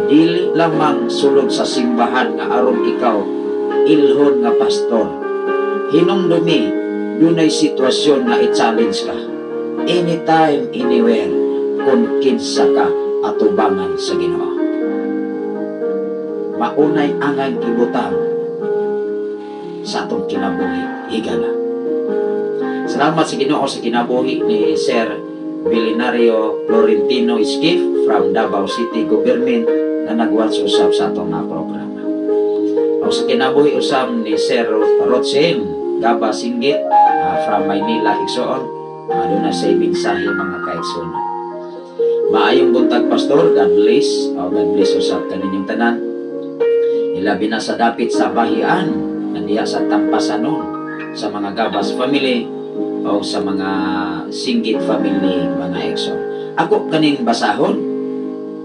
dili lamang sulod sa simbahan nga aron ikaw ilhon nga pastor hinumdumi dunay sitwasyon nga i-challenge ka anytime anywhere kung kinsa ka atubangan sa Ginoo maunay angay gibutang sa atong kinabuhi higala. Salamat sa Ginoo sa kinabuhi ni Sir Belenario Florentino Esquif from Davao City Government na nagwatch usab sa atong nga programa. O sa kinabuhi usab ni Sir Rothschild Gaba Singgit from Maynila Igsoon aduna sa mensahe mga kaigsoon. Maayong buntag pastor, God bless. O God bless usab kaninyong tanan. Ilabi na sa dapit sa bahian nandiya sa Tampasanon sa mga Gabas family o sa mga Singgit family mga igsoon. Ako kaning basahon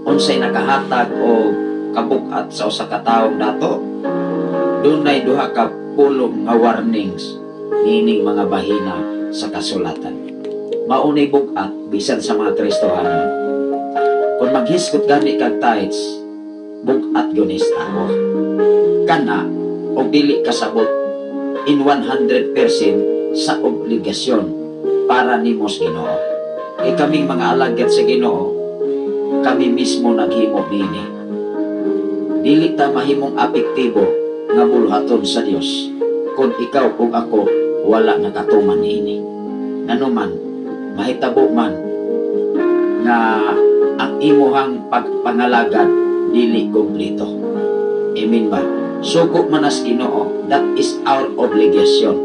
unsay nakahatag o kabugat sa usa ka tawo dato dunay duha ka pulong nga warnings nining mga bahina sa kasulatan maunay bugat bisan sa mga Kristohanon kung maghiskot gani kag tithes bugat gyud tao kana og dili kasabot in 100% sa obligasyon para nimo sa Ginoo kaming mga alagad sa Ginoo kami mismo naghimo nini dili ta mahimong apektibo nga bulhaton sa Dios kung ikaw ug ako wala nakatuman nini nganuman mahitabo man nga ang imuhang pagpangalagad dili kompleto amen ba suko man as Ginoo that is our obligation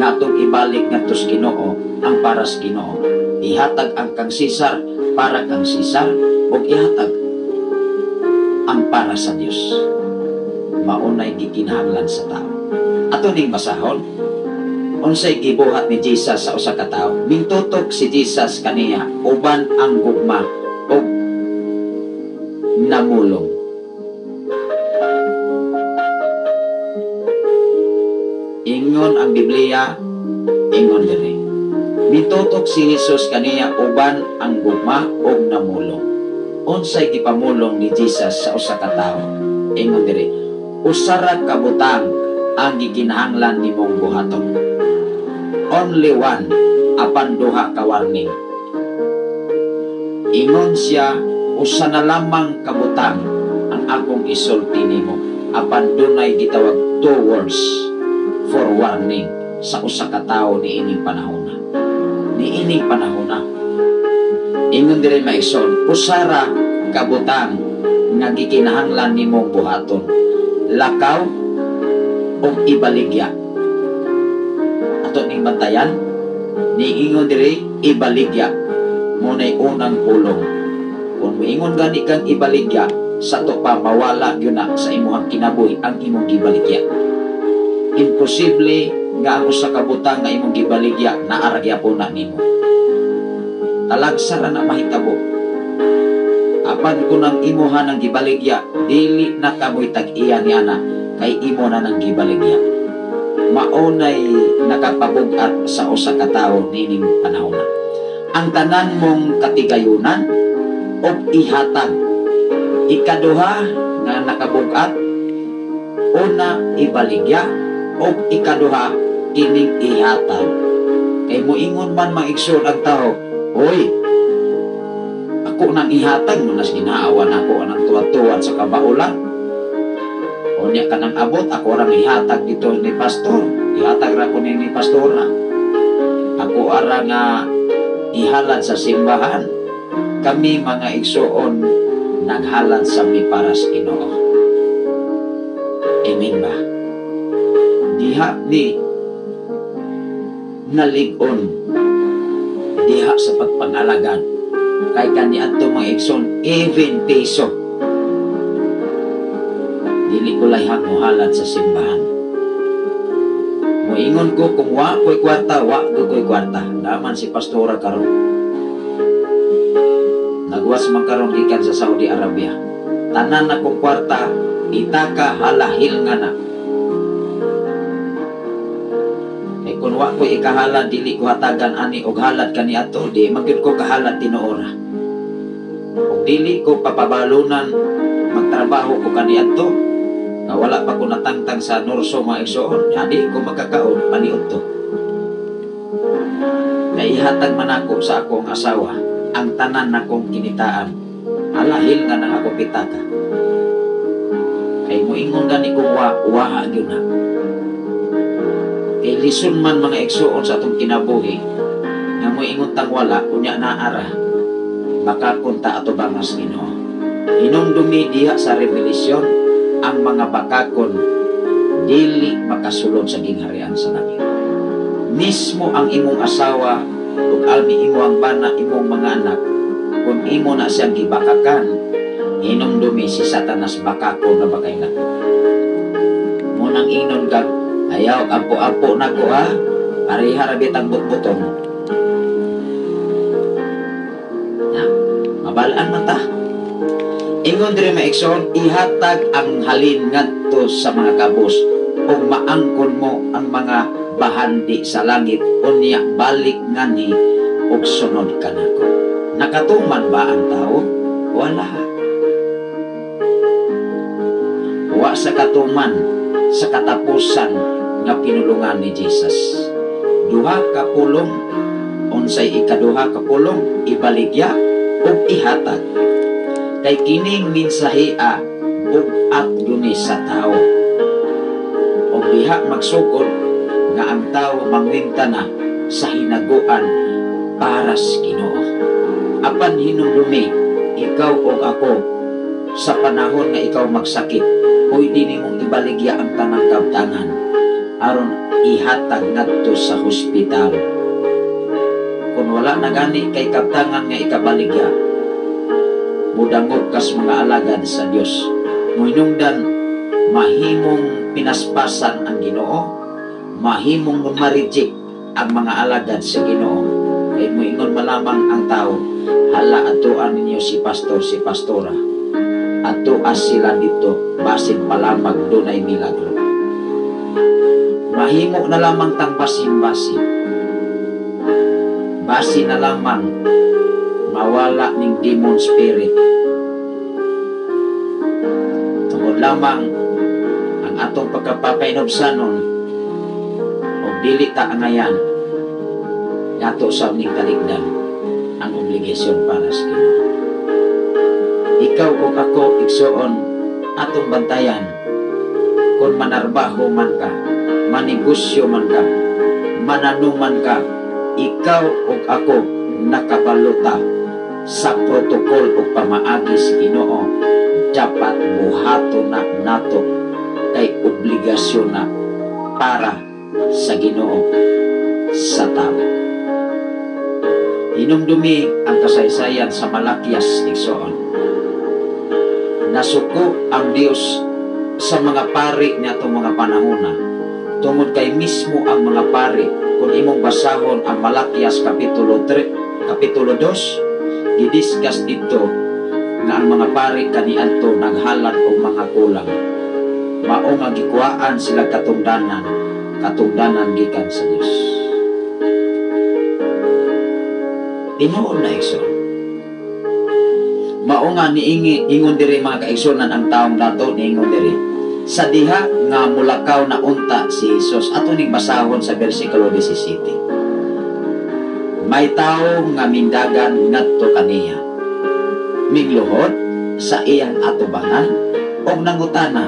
nga atong ibalik ngadto sa Ginoo ang para sa Ginoo ihatag ang kang Sisar para kang Sisar o ihatag ang para sa Dios maunay gikinahanglan sa tao ato ning basahon unsay gibuhat ni Jesus sa usa ka tawo mingtutok si Jesus kaniya uban ang gugma og namulong ingon ang Biblia ingon diri mitutok si Jesus kaniya uban ang gugma og namulong unsay gipamulong ni Jesus sa usa ka tawo ingon diri usara ka butang ang gikinahanglan nimong buhaton only one apan duha ka warning ingon siya usa na lamang ka butang ang akong isulti nimo apan dunay gitawag 2 words for warning sa usa ka tawo niining panahona ingon diri maison usara kabutang nga gikinahanglan nimong buhaton lakaw og ibaligya ato ning bantayan niingon diri ibaligya munay unang pulong kung moingon gani kang ibaligya sa to pa mawala gyud na sa imong kinabuhi ang imong gibaligya imposible nga ang usa ka butang nga imong gibaligya naaragya po na nimo talagsara na mahitabo apan kung ang imuha ng gibaligya dili na kamoy tag-iya ni ana kay imo na nang gibaligya maunay nakapabugat sa usa ka tawo nining panahon ang tanan mong katigayunan o ihatag ikaduha nga nakabugat una ibaligya o ikaduha kining ihatag kay moingon man maigsoon ang tao hoy ako nang ihatag mo nas ginaawan ako anang tuwa-tuwa sa kabaulan unya ka nang abot ako rang ihatag dito ni pastor ihatag ra ko ni pastora ako ara nga ihalad sa simbahan kami mga igsoon naghalad sa mi para sa Ginoo amen ba diha di nalig-on diha sa pagpangalagan kay kaniadto mga igsoon even peso dili ko layhang muhalad sa simbahan. Moingon ko kung wa ko'y kwarta, wa ko'y kwarta. Naman si pastora karon. Nagwas man karon gikan sa Saudi Arabia. Tanan na kong kwarta, itaka halahil nga na. E kung wa ko'y ikahalad, dili ko hatagan ani og halad kaniadto, di magyud ko kahalad tinuora. Kung dili ko papabalunan magtrabaho ko kaniadto, na wala pa ko natangtang sa nurso mga igsoon, hindi ko magkakaon paniod to. Naihatag man ako sa akong asawa ang tanan na kong kinitaan, halahil nga na ako pitaka. Kay moingon gani kong waha yun na. Kay lison man mga igsoon sa atong kinabuhi, nga moingon tang wala, kunya naara, baka punta ato bangas Ginoo. Hinumdumi diha sa Revelasyon, ang mga bakakon dili makasulod sa gingharian sa langit. Mismo ang imong asawa ug almi imo ang bana imong mga anak, kung imo na siyang gibakakan, hinumdumi si Satanas bakakon na bakay na. Munang inon kag ayaw ampo-ampo na ko ha, pareha ra bitang butbutong. Na, mabalaan man ta. Ingon diri maigsoon, ihatag ang halin ngadto sa mga kabus ug maangkon mo ang mga bahandi sa langit unya balik ngani ug sunod kanako. Nakatuman ba ang tao? Wala. Wa sa katuman sa katapusan nga pinulungan ni Jesus. Duha ka pulong, unsay ikaduha ka pulong, ibaligya ug ihatag. Kay kining minsahia bugat guni sa tao. O diha magsugod nga ang tao mangwinta na sa hinaguan para sa Ginoo. Apan hinumdumi ikaw o ako sa panahon nga ikaw magsakit, pwede nimong ibaligya ang tanang kabtangan aron ihatag ngadto sa hospital. Kung wala na gani kay kabtangan nga ikabaligya, mudangog kas mga alagad sa Dios. Muhinungdan mahimong pinaspasan ang Ginoo, mahimong ma-reject ang mga alagad sa Ginoo. Kay moingon malamang ang tao, hala atuan ninyo si pastor, si pastora. Atuas sila dito, basin palamag dunay milagro. Mahimo na lamang tang basin-basin. Basin na lamang mawala ning demon spirit. Tungod lamang ang atong pagkapapainobsanon o dili ta angayan yato sa ning kaligdan ang obligasyon para sa Ginoo. Ikaw o ako igsoon atong bantayan kung manarbaho man ka, manegosyo man ka, mananuman ka, ikaw o ako nakabaluta sa protokol o pamaagi sa Ginoo, dapat buhato na nato kay obligasyon na para sa Ginoo sa tao. Hinumdumi ang kasaysayan sa Malakias igsoon. Nasuko ang Dios sa mga pari niya itong mga panahona. Tungod kay mismo ang mga pari, kung imong basahon ang Malakias Kapitulo 3, Kapitulo 2, gidiskas dito nga ang mga pari kaniadto naghalad og mga kulang. Mao nga gikuhaan sila katungdanan gikan sa Dios. Tinuod na igsoon. Mao nga niingi ingon diri mga kaigsonan ang taong dato niingon diri sa diha nga mulakaw na unta si Jesus. Ato ning basahon sa bersikulo 17. May tao nga mindagan ngadto kaniya, migluhod sa iyang atubangan og nangutana,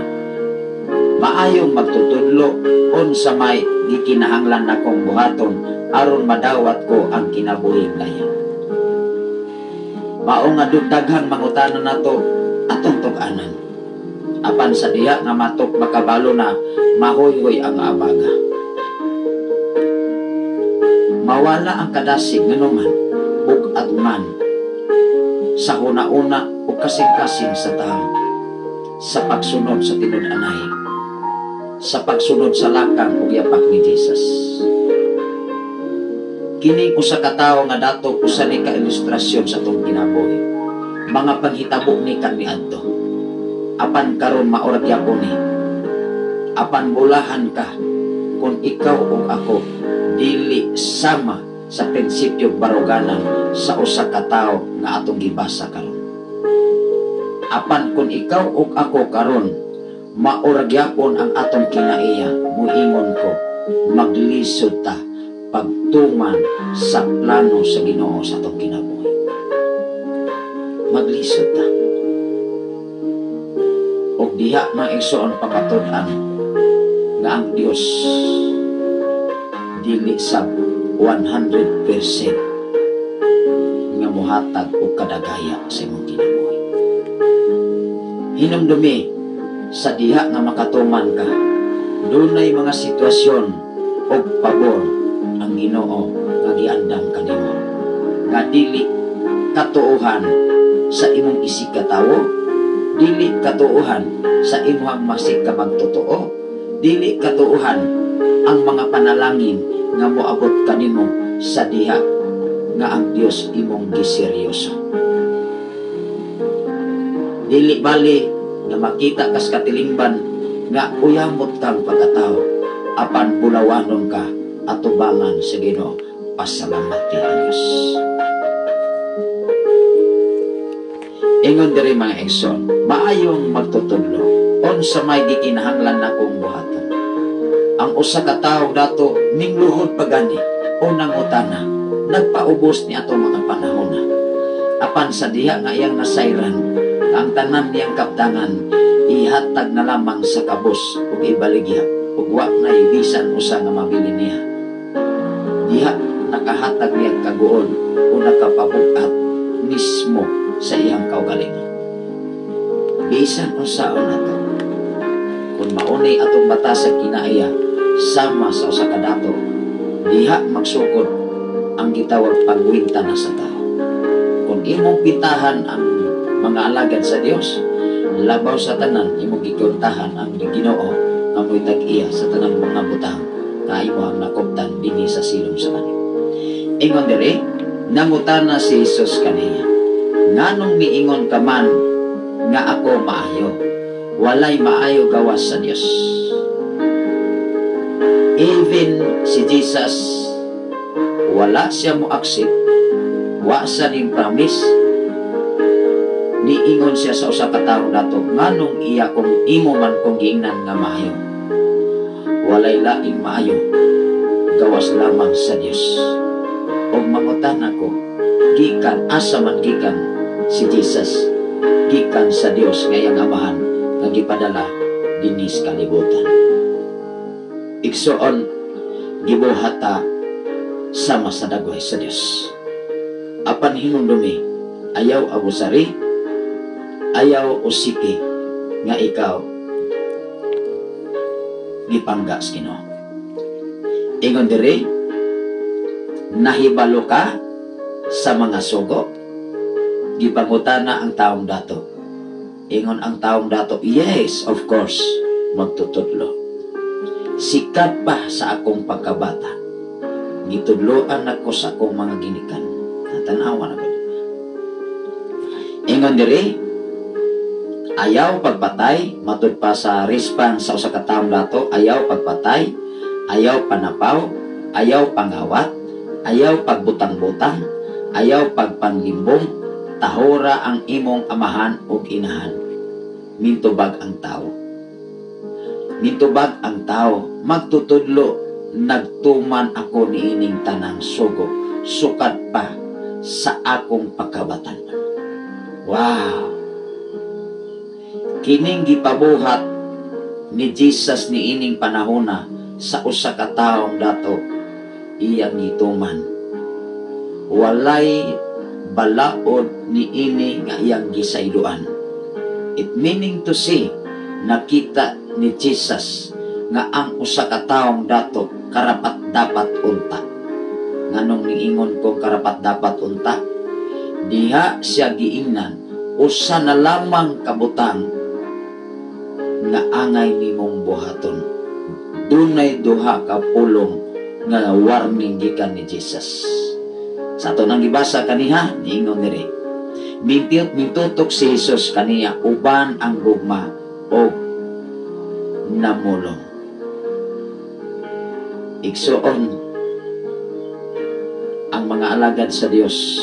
maayong magtutudlo unsa may gikinahanglan nakong buhaton aron madawat ko ang kinabuhing dayon. Mao nga daghang mangutana nato atong tug-anan. Apan sa diha nga matok makabalo na mahoy-hoy ang abaga. Mawala ang kadasig nganuman, bugat man, sa una-una o kasing-kasing sa tao, sa pagsunod sa tinud-anay, sa pagsunod sa lakang ug yapak ni Jesus. Kining usa ka tawo nga dato usa ni ka ilustrasyon sa tong kinabuhi. Mga panghitabo ni kaniadto. Apan karon maorag yapon ni. Apan bulahan ka kung ikaw ug ako dili sama sa prinsipyo baruganan sa usa ka tawo nga atong gibasa karon. Apan kung ikaw ug ako karon maorag yapon ang atong kinaiya, muingon ko maglisod ta pagtuman sa plano sa Ginoo sa atong kinabuhi. Maglisod ta. Og diha maigsoon pamatud-an nga ang Dios dili sa 100% nga mohatag og kadagaya sa imong kinabuhi. Hinumdumi sa diha nga makatuman ka, dunay mga sitwasyon og pabor ang Ginoo nga giandam kanimo nga dili katuohan sa imong isig katawo, dili katuohan sa imong masig ka magtotoo, dili katuohan ang mga panalangin nga moabot kanimo sa diha nga ang Dios imong giseryoso. Dili bali nga makita kas katilingban nga uyamot kang pagkatao, apan bulawanon ka atubangan sa Ginoo. Pasalamat ti ang Dios. Ingon diri mga igsoon, maayong magtutudlo unsa may gikinahanglan nakong buhatan. Ang usa ka tawo dato mingluhod pagani unang utana, nagpaubos ni ato mga panahon na. Apan sa diha nga iyang nasayran, ang tanan niyang kaptangan ihatag na lamang sa kabus ug ibaligya ug wa na ibisan usa nga mabili niya. Diha nakahatag niyang kaguol o nakapabugat mismo sa iyang kaugalingon. Bisan unsaon nato kung maunay atong bata sa kinaiya sama sa usa ka dato, diha magsugod ang gitawag pagwinta na sa tao. Kung imong pintahan ang mga alagad sa Dios, labaw sa tanan imong gikuntahan ang Ginoo nga mo'y tag-iya sa tanang mga butang nga imo ang nakuptan dinhi sa silong sa kaniya. Ingon diri, nangutana si Jesus kaniya, nganong miingon ka man nga ako maayo? Walay maayo gawas sa Dios. Even si Jesus, wala siya mo accept, wa sa ning promise, niingon siya sa usa ka tawo nato, nganong iya kung imo man kong giingnan nga maayo? Walay laing maayo, gawas lamang sa Dios. O mangutan ako, gikan, asa man gikan si Jesus, gikan sa Dios ngayang amahan, nga gipadala dinis kalibutan. Igsoon, gibuhata sama sa dagway sa Dios. Apan hinumdumi, ayaw abusari, ayaw usiki, nga ikaw gipangga sa Ginoo. Ingon diri, nahibalo ka sa mga sugo? Gipangutana ang taong dato. Ingon ang taong dato, yes, of course, magtutudlo. Sikat pa sa akong pagkabata, gitudloan ako sa akong mga ginikan. Natanawan ako. Ingon diri, ayaw pagpatay, matud pa sa response sa usa ka taong dato, ayaw pagpatay, ayaw panapaw, ayaw pangawat, ayaw pagbutang-butang, ayaw pagpanglimbong, tahora ang imong amahan ug inahan. Mintubag ang tao. Mintubag ang tao, magtutudlo, nagtuman ako niining tanang sugo, sukad pa sa akong pagkabatan. Wow! Kining gipabuhat ni Jesus niining panahona sa usa ka taong dato, iyang gituman. Walay balaod niini nga iyang gisayloan. It meaning to say, nakita ni Jesus nga ang usa ka taong dato karapat dapat unta. Nganong niingon ko karapat dapat unta? Diha siya giingnan, usa na lamang kabutang nga angay nimong buhaton. Dunay duha ka pulong nga warning gikan ni Jesus. Sa ato nang gibasa kaniha, niingon diri. Mintutok si Jesus kaniya uban ang gugma o namulong. Igsuon ang mga alagad sa Dios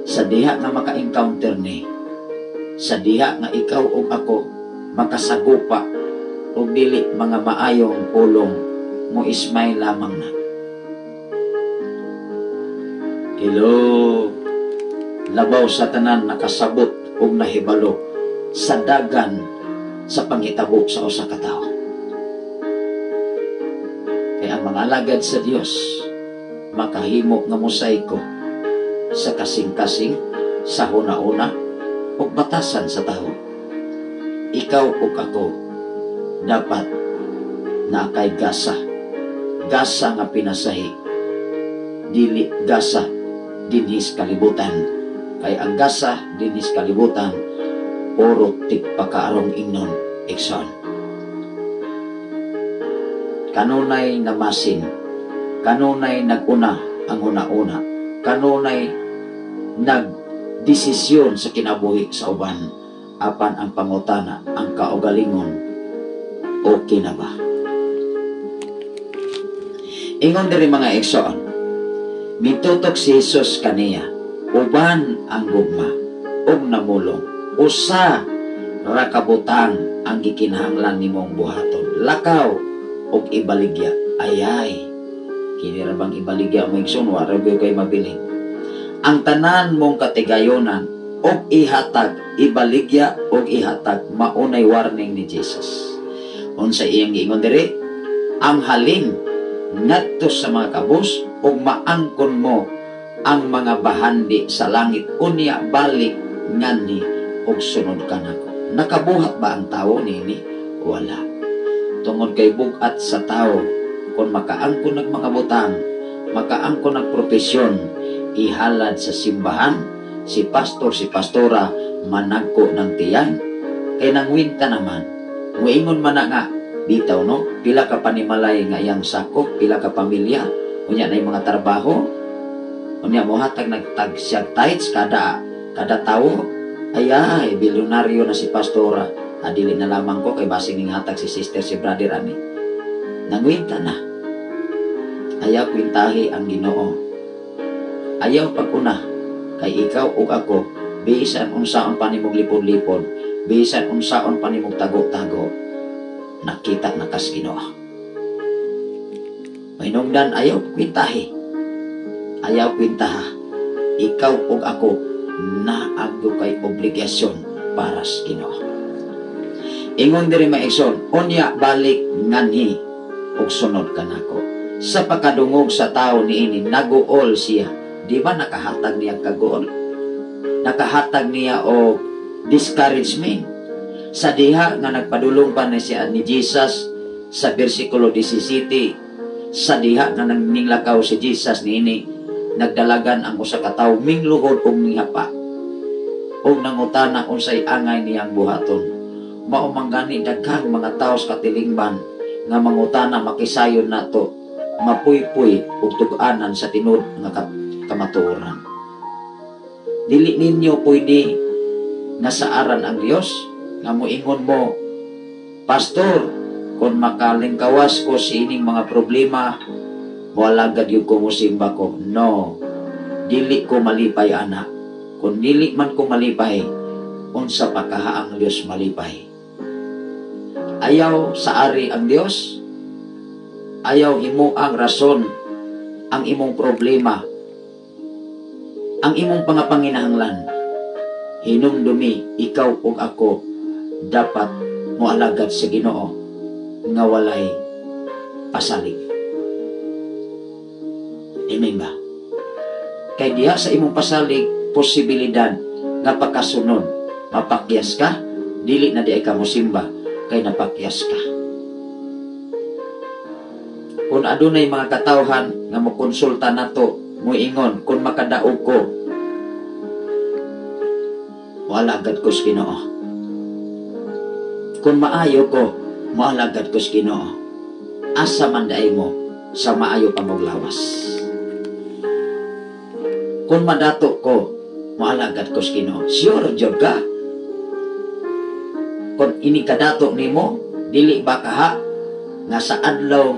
sa diha nga maka-encounter ni, sa diha nga ikaw o ako makasagupa o dili mga maayong pulong mo ismay lamang na. Hello, labaw sa tanan nakasabot o nahibalo sa dagan sa panghitabo sa usa ka tawo. Kaya ang mga alagad sa Dios makahimo nga mosaiko sa kasing-kasing, sa huna-una o batasan sa tao. Ikaw o ako dapat na kay gasa nga pinasahi, dili gasa dinhis kalibutan. Kay ang gasa dinhis kalibutan puro tigpakaarong ingnon ikson. Kanunay namasin, kanunay naguna ang una-una, kanunay nagdesisyon sa kinabuhi sa uban, apan ang pangutana, ang kaugalingon okay na ba? Ingon diri mga igsoon, mitutok si Jesus kaniya uban ang gugma ug namulong, usa ra kabutang ang gikinahanglan nimong buhaton, lakaw ug ibaligya. Ayay, kini ra bang ibaligya mo igsoon, wala kay mabiling. Ang tanan mong katigayonan og ihatag, ibaligya og ihatag, maunay warning ni Jesus. Unsa iyang giingon diri? Ang halin ngadto sa mga kabus og maangkon mo ang mga bahandi sa langit, unya balik ngani og sunod ka nako. Nakabuhat ba ang tawo nini? Wala. Tungod kay bugat sa tawo, kung makaangkon ng mga butang, makaangkon ng propesyon, ihalad sa simbahan, si pastor, si pastora, managko ng tiyan. Kay nangwinta naman, muingon man na nga, bitaw no, pila ka panimalay nga iyang sakop, pila ka pamilya, unya na yung mga trabaho, unya mo hatag nagtag siya tights kada tawo. Ay, bilyonaryo na si pastora, adili na lamang ko, kay basing ning hatag si sister, si brother ani. Nangwinta na. Ayaw kwintahi ang Ginoo. Ayaw pag-una, kay ikaw o ako, bisan unsaon panimog lipod-lipod, bisan unsaon panimog tago-tago, nakita na kas Ginoo. Mainungdan, ayaw kwintahi, ayaw kwintaha, ikaw o ako, naagdo kay obligasyon para sa Ginoo. Ingon diri maigsoon, unya balik nganhi og sunod ka nako. Sa pagkadungog sa tao niini, naguol siya. Di ba nakahatag niya kagool? Nakahatag niya o discouragement. Sa diha nga nagpadulong pa na siya ni Jesus sa versikulo 17, sa diha nga nanglakaw si Jesus niini, nagdalagan ang usa ka tawo mingluhod og mihapa. Og nangutana unsay angay niyang buhaton. Mao manggani daghang mga tawo sa katilingban nga mangutana makisayon nato, mapuypuy ug tug-anan sa tinud nga kamatuoran. Dili ninyo pwede nasaaran ang Dios nga moingon mo, pastor, kung makalingkawas ko sa ining mga problema, wala gad yung kumusimba ko. No, dili ko malipay anak. Kung dili man ko malipay, unsa pa kaha ang Dios malipay. Ayaw sa ari ang Dios, ayaw himo ang rason ang imong problema, ang imong pangapanginahanglan. Hinumdumi ikaw ug ako dapat moalagad sa Ginoo nga walay pasalig. Amen ba? Kay diha sa imong pasalig posibilidad nga pagkasunod, mapakyas ka, dili na di ka mosimba kay napakyas ka. Kung adunay mga katawhan nga mokonsulta nato, moingon kung makadaog ko, moalagad ko sa Ginoo. Kung maayo ko, moalagad ko sa Ginoo. Asa man daay mo sa maayo pa mong lawas. Kung madato ko, moalagad ko sa Ginoo. Sure jud ka. Kung inikadato nimo, dili ba kaha nga sa adlaw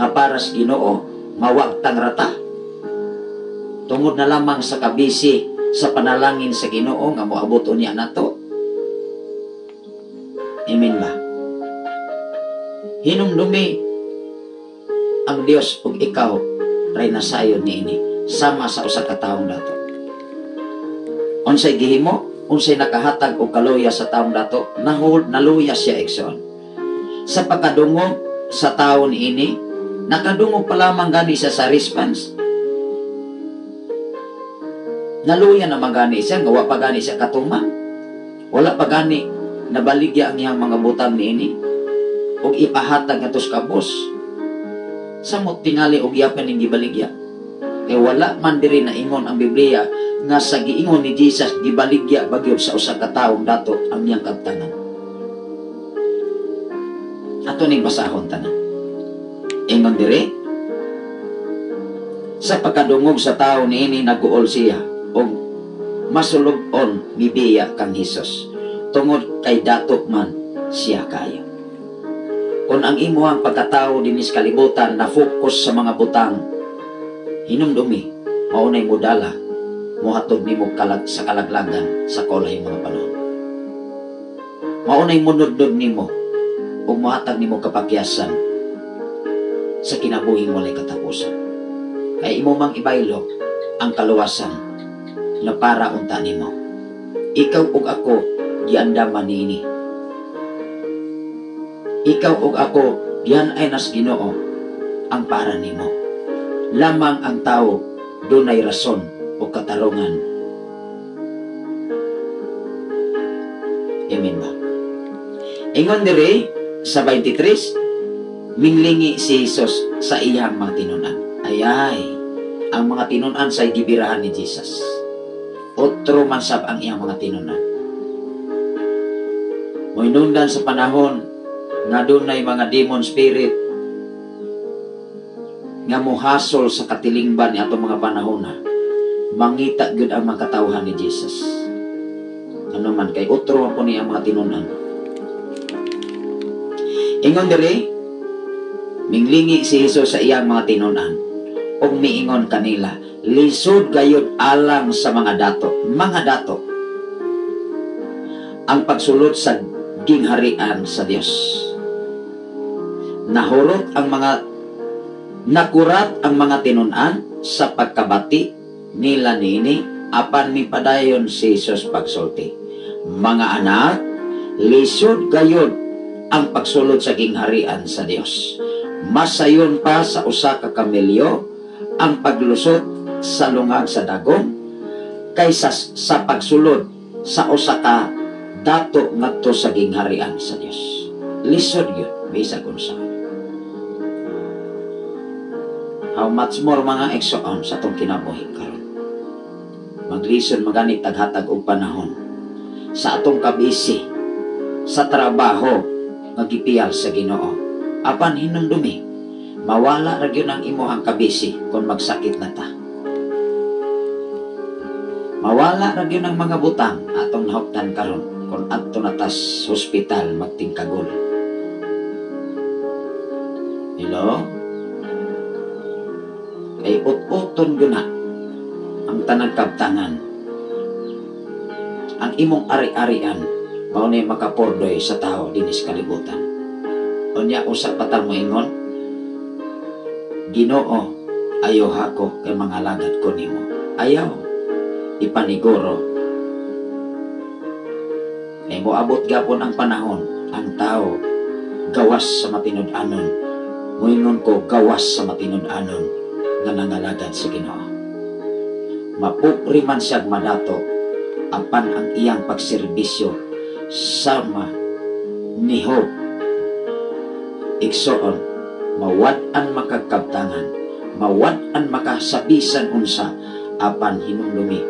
nga para sa Ginoo mawagtang rata. Tungod na lamang sa kabisi sa panalangin sa Ginoo nga moabot unya nato. Amen ba? Hinumdumi ang Dios ug ikaw ray nasayon niini sama sa usa ka taong dato. Unsay gihimo? Unsay nakahatag og kaluya sa taong dato? Naluya siya igsoon. Sa pagkadungog sa tawo niini, nakadungog pa lamang gani siya sa response. Naluya naman gani siya, gawa pa gani siya katuman. Wala pa gani nabaligya ang iyang mga butang niini ug ipahatag ngadto sa kabos. Samot tingali og yapan ning gibaligya. Kay wala man diri na ingon ang Biblia nga sa giingon ni Jesus gibaligya bagyod sa usa ka taong dato ang iyang kabtanan. Ato ning basahon tanan. Ingon diri sa pagkadungog sa tawo niini naguol siya og masulog-on mibiya kang Hesus tungod kay dato man siya kayo. Kung ang imuhang pagkatao dinis kalibutan na focus sa mga butang, hinumdumi maunay mo dala mohatod nimo sa kalaglagan sa kolay mga panahon. Maunay munudod nimo ug mohatag nimo kapakyasan sa kinabuhing walay katapusan. Kay imo mang ibaylo ang kaluwasan na para unta nimo. Ikaw ug ako giandaman niini. Ikaw ug ako diyan ay nas Ginoo ang para nimo. Lamang ang tao dunay rason o katarungan. Amen ba? Ingon diri sa 23, minglingi si Jesus sa iyang mga tinunan. Ayay, ang mga tinunan sa gibirahan ni Jesus. Otro man sab ang iyang mga tinunan. Moinundan sa panahon nga dunay mga demon spirit nga muhasol sa katilingban ni atong mga panahon na mangita gyud ang mga katawhan ni Jesus. Ano man kay otro man po niya mga tinunan. Ingon diri, minglingi si Jesus sa iyang mga tinunan ug miingon kanila, lisod gayud alang sa mga dato. Mga dato ang pagsulod sa gingharian sa Dios. Nakurat ang mga tinunan sa pagkabati nila nini apan mipadayon si Jesus pagsulti. Mga anak, lisod gayud ang pagsulod sa gingharian sa Dios. Masayon pa sa usa ka kamelyo ang paglusot sa lungag sa dagom kaysa sa pagsulod sa usa ka dato ngadto sa gingharian sa Dios. Lisod yun, bisa kung sa. How much more mga igsoon sa itong kinabuhi karon. Maglisod maganit taghatag og panahon sa atong kabisi sa trabaho magipiyal sa Ginoo. Apan hinumdumi mawala ra gyud ang imong kabisi kung magsakit na ta. Mawala ra gyud ang mga butang atong nahuptan karon kung adto na tas hospital magtingkagol. Hello? Kay ut-uton guna ang tanang kabtangan. Ang imong ari-arian mao na makapordoy sa tao dinis kalibutan. Unya usa pa ta mo ingon, Ginoo, ayaw hako kay mga lagad ko nimo. Ayaw ipaniguro. Kay moabot gapon ang panahon, ang tao gawas sa matinud-anon. Moingon ko gawas sa matinud-anon nga nangalagad sa Ginoo. Mapupri man siyag madato apan ang iyang pagserbisyo sama niho igsoon mawad-an makagkabtangan, mawad-an makasabisan unsa apan hinumlumi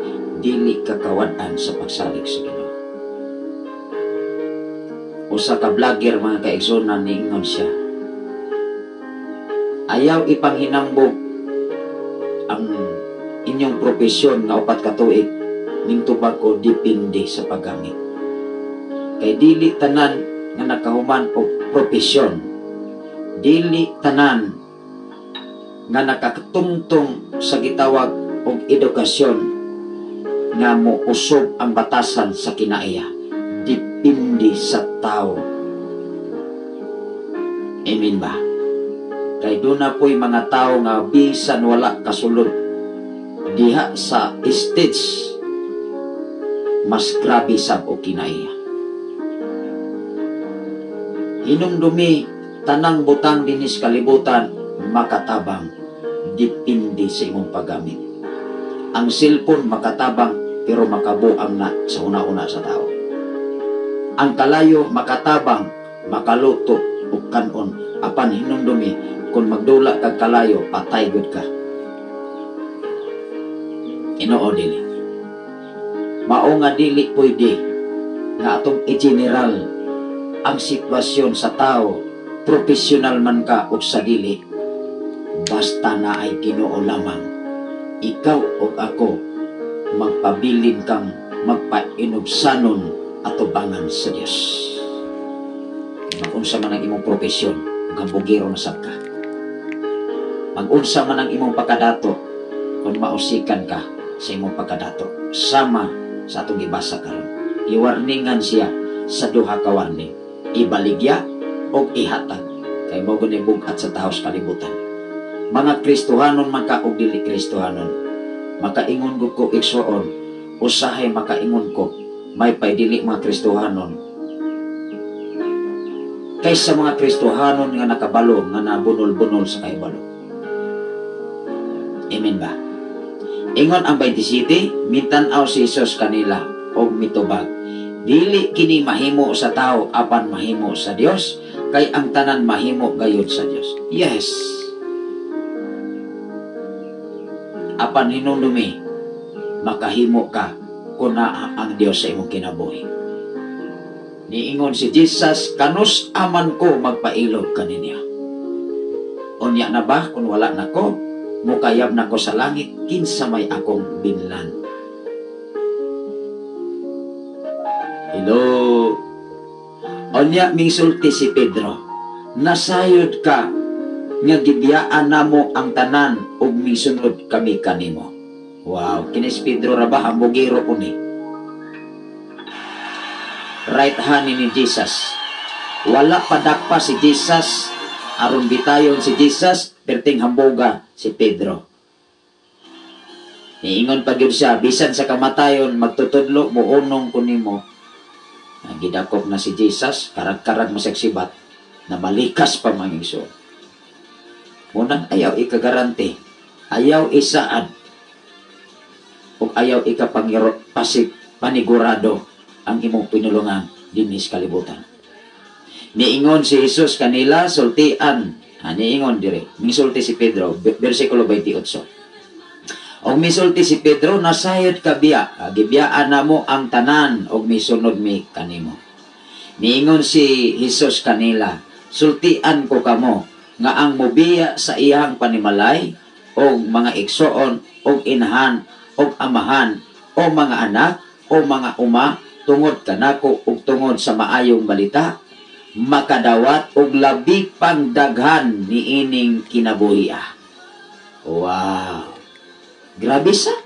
dili kakawad-an sa pagsalig sa Ginoo. usa ka vlogger mga kaigsunan niingon siya. Ayaw ipanghinambog ang inyong profesyon nga 4 ka tuig ning tubag ko depende sa paggamit. Kay dili tanan nga nakahuman og profesyon, dili tanan nga nakatungtong sa gitawag og edukasyon nga mousog ang batasan sa kinaiya. Depende sa tao. Amen ba? Kay doon na po'y mga tao nga bisan wala kasulod diha sa stage mas grabe sab o kinaiya. Hinumdumi tanang butang dinis kalibutan makatabang, depende sa imong paggamit. Ang cellphone makatabang pero makabuang na sa una-una sa tao. Ang kalayo makatabang, makaluto o kanon. Apan hinumdumi kung magdula kag kalayo, patay gud ka. Inoo dili. Mao nga dili pwede nga atong i-general ang sitwasyon sa tao, professional man ka o sa dili, basta na ay Ginoo lamang. Ikaw o ako magpabilin kang magpainubsanon atubangan sa Dios. Mag-unsa man ang imong profesyon, gambugiro na sab ka. Mag-unsa man ang imong pagkadato, kung mausikan ka sa imong pagkadato, sama sa atong gibasa karon. Iwarningan siya sa duha ka warning, ibaligya o ihatag. Kay mo guni bugat sa taos kalibutan. Mga Kristohanon man ka o dili Kristohanon, makaingon ko igsuon, usahay makaingon ko, may paidili mga Kristohanon. Kaysa mga Kristohanon nga nakabalo, nga nabunol-bunol sa kaibalo. Amen ba? Ingon ang 27, mintanaw si Jesus kanila o mitubag. Dili kini mahimo sa tao, apan mahimo sa Dios, kay ang tanan mahimo gayud sa Dios. Yes. Apan hinumdumi, makahimo ka kung naa ang Dios sa imong kinabuhi. Niingon si Jesus, kanus aman ko magpailog kaninyo. Unya na ba kung wala na ko, mukayab na ko sa langit, kinsa may akong binlan. Hello. Unya mingsulti si Pedro, nasayod ka nga gibiyaan namo ang tanan ug misunod kami kanimo. Wow, kinis Pedro ra ba hambugiro ko ni. Right hand ni Jesus. Wala padakpa si Jesus, aron bitayon si Jesus, perting hambuga si Pedro. Niingon pa gyud siya, bisan sa kamatayon magtutudlo mo unong kunimo. Gidakop na si Jesus, karag-karag masagsibat na malikas pa mangiso. Munang ayaw ikagarante, ayaw isaad, o ayaw panigurado ang imong pinulungan dinis kalibutan. Niingon si Jesus kanila, sultian. Niingon dire, misulti si Pedro, versikulo 28. Og misulti si Pedro, nasayod ka biya, gibiyaan namo ang tanan, og misunod mi kanimo. Niingon si Jesus kanila, sultian ko kamo, nga ang mobiya sa iyang panimalay, og mga igsoon, og inahan, og amahan, o mga anak, o mga uma, tungod kanako, og tungod sa maayong balita, makadawat og labi pang daghan ni ining kinabuhi. Wow. Grabe sa.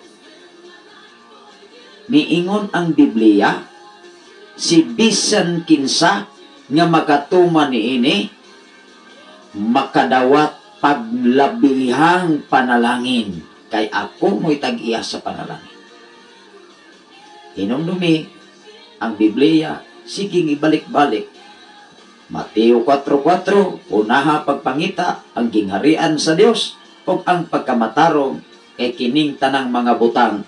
Niingon ang Biblia, si bisan kinsa nga makatuman ni ini, makadawat paglabihang panalangin, kay ako mo'y tag-iya sa panalangin. Hinumdumi ang Biblia, siging ibalik-balik. Mateo 4:4, unaha pagpangita ang gingharian sa Dios ug ang pagkamatarong kay kining tanang mga butang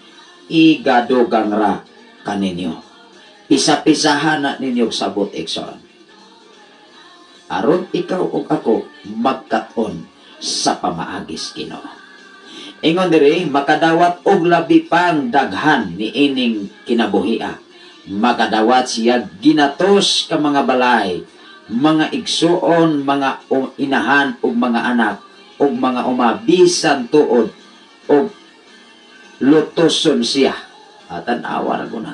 igadugang ra kaninyo. Pisa-pisahan na ninyo sabot igsoon. Aron ikaw ug ako magkat-on sa pamaagis Ginoo. Ingon diri, makadawat og labi pang daghan ni ining kinabuhia, makadawat siya ginatos ka mga balay, mga igsuon, mga inahan ug mga anak ug mga bisan tuod ug lutoson siya. Tan-awa ra guna.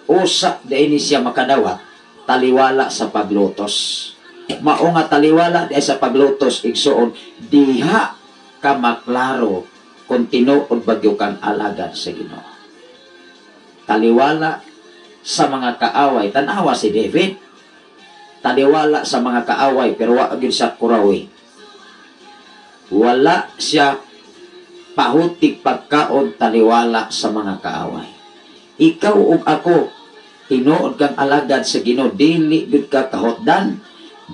Usa diini siya makadawat taliwala sa paglutos. Mao nga taliwala di sa paglutos igsuon diha ka maklaro kung tinuod bagyo kang alagad sa Ginoo. Taliwala sa mga kaaway, tanawa si David. Taliwala sa mga kaaway pero wa gyud siya kurawi. Wala siya pahutik pagkaon taliwala sa mga kaaway. Ikaw ug ako tinuod kang alagad sa Ginoo, dili gyud ka kahotdan,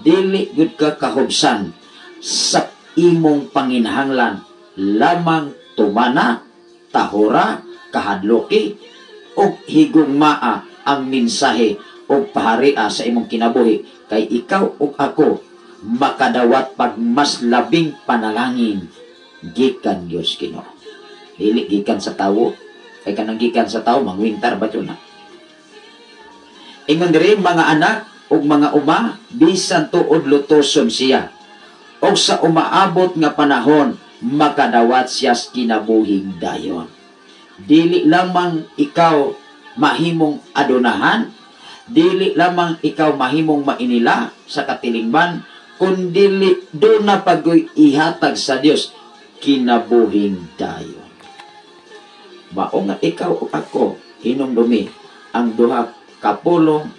dili gyud ka kahubsan sa imong panginahanglan, lamang tumana, tahura, kahadloki ug higugmaa ang mensahe ug paharia sa imong kinabuhi, kay ikaw ug ako makadawat pag mas labing panalangin gikan Dios Ginoo. Dili gikan sa tawo, kay kanang gikan sa tawo mangwintar ba na. Ingon diri mga anak ug mga uma, bisan tuod lutoson siya. O sa umaabot nga panahon, makadawat siya sa kinabuhing dayon. Dili lamang ikaw mahimong adunahan, dili lamang ikaw mahimong mainila sa katilingban, kundi do na pagoy ihatag sa Dios kinabuhing dayon. Mao nga ikaw o ako hinumdumi ang duha ka pulong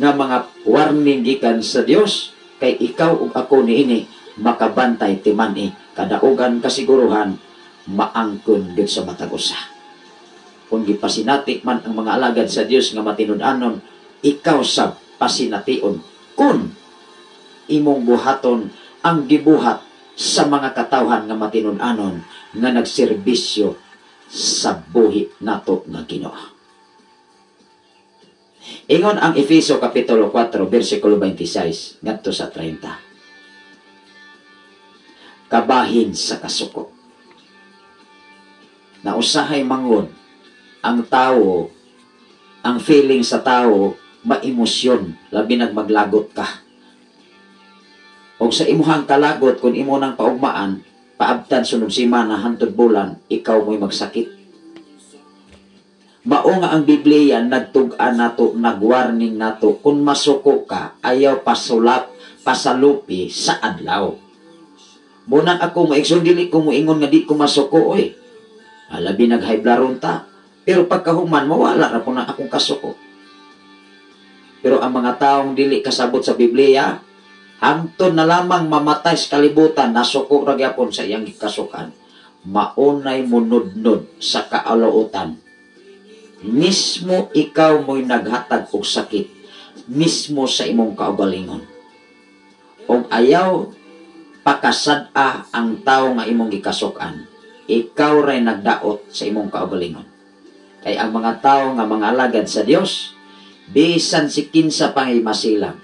nga mga warning gikan sa Dios, kay ikaw ug ako niini makabantay timani kadaugan kasiguruhan maangkon gid sa matag usa. Kung gipasinati man ang mga alagad sa Dios nga matinud-anon, ikaw sa pasination kun imong buhaton ang gibuhat sa mga katawhan nga matinud-anon nga nagserbisyo sa buhi nato nga Ginoo. Ingon ang Efeso Kapitulo 4, versikulo 26, ngadto sa 30. Kabahin sa kasuko. Nausahay mangon ang tao, ang feeling sa tao, maemosyon, labi nagmaglagot ka. O sa imuhang kalagot, kung imo nang paugmaan, paabtan sunod simana, hantod bulan, ikaw mo'y magsakit. Mao nga ang Biblia nagtug-an nato, nagwarning nato, kung masuko ka, ayaw pasalupi sa adlaw. Munang ako maigsoon, dili ko moingon nga di ko masuko, oy. Alabi nag-high-blaron ta. Pero pagkahuman, mawala na po na akong kasuko. Pero ang mga taong dili kasabot sa Biblia, hangtod na lamang mamatay sa kalibutan, nasuko ra gyapon sa iyang kasukan. Maunay munudnod sa kaalautan. Mismo ikaw mo'y naghatag og sakit, mismo sa imong kaugalingon. Og ayaw pakasad-a ang tao nga imong gikasukan, ikaw ray nagdaot sa imong kaugalingon. Kay ang mga tao nga mga alagad sa Dios, bisan si kinsa pa'y masilang,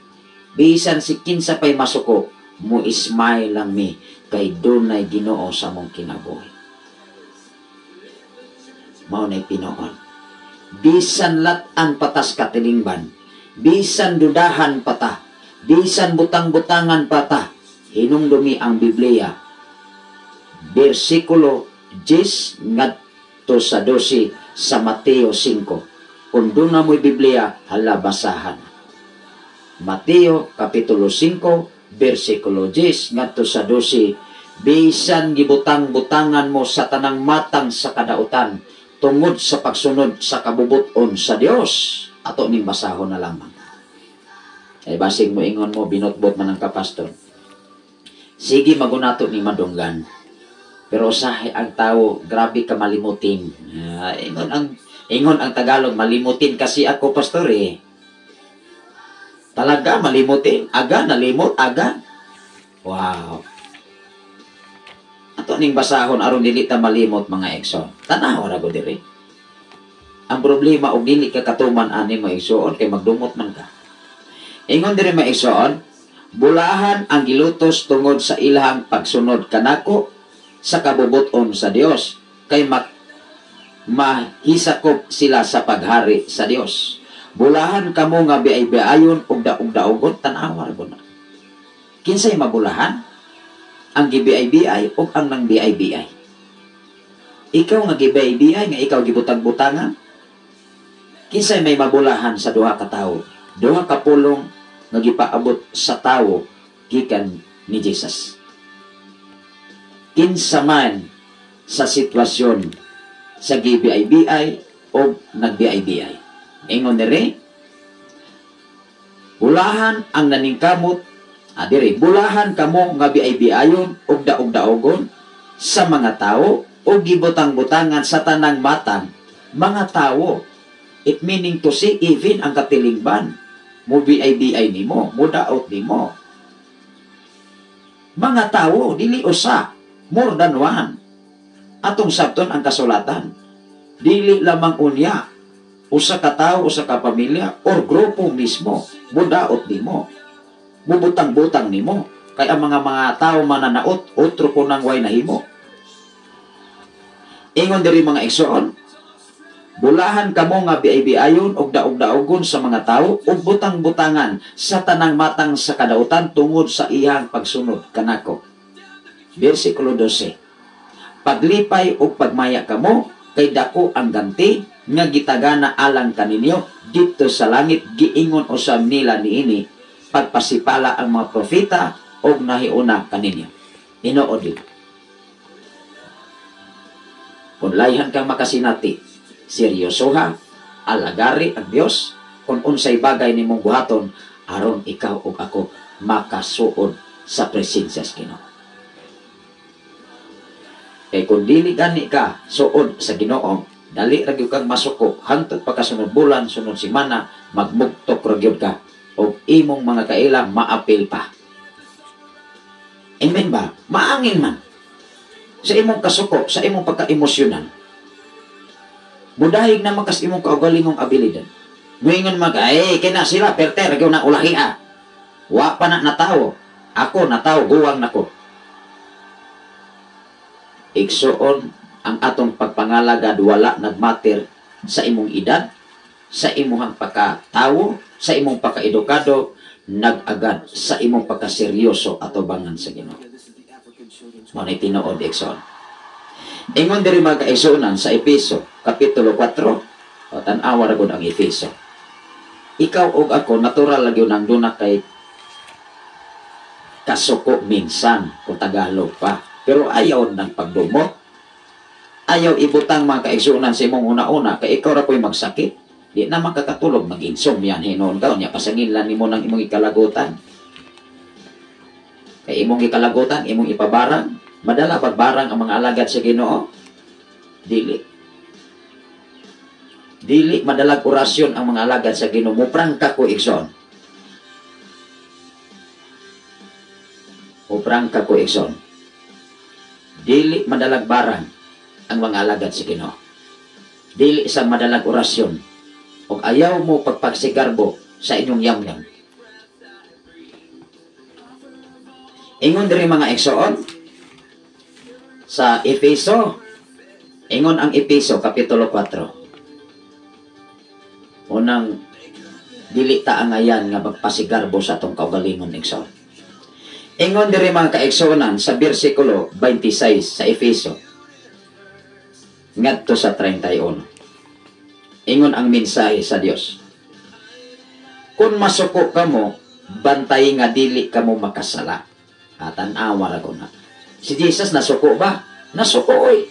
bisan si kinsa pa'y masuko, mo ismay lang mi, kay dunay Ginoo sa mong kinabuhi. Mao nay Pinoon. Bisan lat-an patas katilingban, bisan dudahan pata, bisan butang-butangan pata, hinumdumi ang Biblia. Versikulo 10 ngadto sa 12 sa Mateo 5. Kung doon na mo'y Biblia, hala basahan. Mateo Kapitulo 5, versikulo 10 ngadto sa 12, bisan gibutang-butangan mo sa tanang matang sa kadautan, tungod sa pagsunod sa kabubuton sa Dios, ato ning basahon na lamang. Ay basig mo ingon mo, binotbot man ang kapastor. Sige magunato ni madunggan. Pero usahay ang tao, grabe ka malimutin. Ingon ang Tagalog, malimutin kasi ako, pastor eh. Talaga malimutin, aga, nalimot, aga. Wow. Ato ning basahon aron dili ta malimot mga igsoon. Tanaw ra go diri. Ang problema og dili ka katuman ani mga igsoon kay magdumot man ka. Ingon diri mga igsoon, bulahan ang gilutos tungod sa ilahang pagsunod kanako sa kabubuton sa Dios, kay mahisakop sila sa paghari sa Dios. Bulahan kamo nga biay-biayon ug daog-daogon tan-awa ra na. Kinsay mabulahan? Ang gibiay-biay ug ang nang biay-biay. Ikaw nga gibiay-biay nga ikaw gibutang-butangan. Kinsay may mabulahan sa duha ka tawo? Duha ka pulong nga gipaabot sa tawo gikan ni Jesus. Kinsa man sa sitwasyon sa gibiay-biay o nagbiay-biay. Ingon diri, bulahan ang naningkamot, diri, bulahan kamo nga biay-biayon ug daog-daogon sa mga tawo o gibutang-butangan sa tanang matang mga tawo. It meaning to say, even ang katilingban, mo biay-biay nimo, mo daot nimo. Mga tawo, dili usa, more than one. Atong sabton ang kasulatan, dili lamang unya, usa ka tawo, usa ka pamilya, or grupo mismo, mo daot nimo, mo butang-butang nimo. Kay ang mga tawo mananaot, otro ko nang way nahimo. Ingon diri mga igsoon, bulahan kamo nga biay-biayon og daog-daogon sa mga tawo ug butang-butangan sa tanang matang sa kadautan tungod sa iyang pagsunod kanako. Versikulo 12. Paglipay ug pagmaya kamo kay dako ang ganti nga gitagana alang kaninyo dito sa langit. Giingon usab nila niini pagpasipala ang mga propeta og nahiuna kaninyo. Tinuod. Kung layhan kang makasinati, seryosoha, alagari ang Dios, kung unsay bagay nimong buhaton, aron ikaw ug ako makasuod sa presensya sa Ginoo. Kay kung dili gani ka suod sa Ginoo, dali ra gyud kang masuko hangtod pagkasunod bulan, sunod semana, magmugtok ra gyud ka ug imong mga kailang maapil pa. Amen ba? Maangin man sa imong kasuko, sa imong pagka-emosyonan. Mudahig na makas imong kaugalingong abilidad. Moingon kina sila perter gyud na ulahia. Wa pa na natawo. Ako natawo, guwang nako. Igsuon ang atong pagpangalagad wala nagmatter sa imong edad, sa imong pagkatawo, sa imong pagkaedukado, nag-agad sa imong pagkaseryoso atubangan sa Ginoo. Manay tinuod igsoon. Ingon diri mga kaigsuonan sa Efeso kapitulo 4, tan-awa ra gud ang Efeso. Ikaw ug ako natural lang gyud nang duna kay kasuko minsan kung Tagalog pa. Pero ayaw ng pagdumot. Ayaw ibutang mga kaigsuonan sa imong una-una kay ikaw ra po'y magsakit. Di na makakatulog, mag-insomnia hinon ka nya pasangilan nimo ng imong ikalagutan. Kay imong ikalagutan, imong ipabarang, madala pagbarang ang mga alagad sa Ginoo? Dili. Dili madalag orasyon ang mga alagad sa Ginoo. Muprangka ko igsoon. Muprangka ko igsoon. Dili madalag barang ang mga alagad sa Ginoo. Dili sa madalag orasyon. O ayaw mo pagpagsigarbo sa inyong yamyam. Ingon diri mga igsoon sa Efeso. Ingon ang Efeso kapitulo 4. Unang dili ta ang ayan nga magpasigarbo sa atong kaugalingon igsoon. Ingon diri mga kaigsuonan sa bersikulo 26 sa Efeso ngadto sa 31. Ingon ang mensahe sa Dios. Kung masuko kamo, bantay nga dili kamo makasala. Tan-awa ra ko na. Si Jesus nasuko ba? Nasuko oy.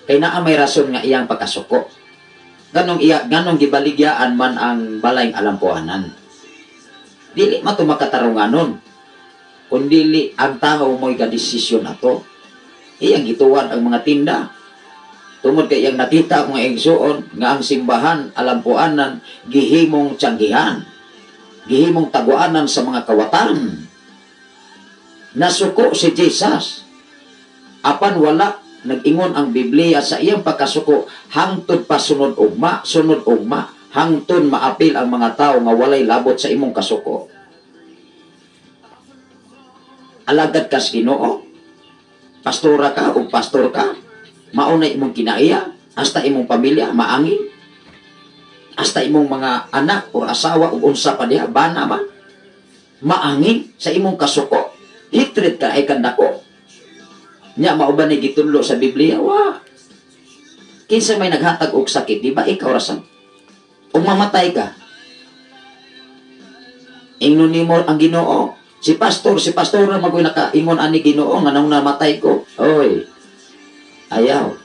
Kay naa may rason nga iyang pagkasuko. Ganong gibaligyaan man ang balayng alampuanan. Dili man to makatarunganon. Kundili ang tao mo'y gadesisyon ato. Iyang gituwan ang mga tinda. Tungod kay iyang nakita ang mga igsuon nga ang simbahan, alampuanan, gihimong tiyanggihan. Gihimong taguanan sa mga kawatan. Nasuko si Jesus. Apan wala nag-ingon ang Biblia sa iyang pagkasuko hangtod pa sunod ugma, hangtod maapil ang mga tao nga walay labot sa imong kasuko. Alagad ka sa Ginoo, pastora ka o pastor ka, mauna imong kinaiya, hasta imong pamilya maangin. hasta imong mga anak o asawa o unsa pa diha bana ba maangin sa imong kasuko hatred ka ay kandako nya mao ba ni gitudlo sa Biblia wa kinsa may naghatag og sakit di ba ikaw rasan ug mamatay ka ingnon nimo ang Ginoo si pastor na magoy nakaingon ani Ginoo nga nang namatay ko oy ayaw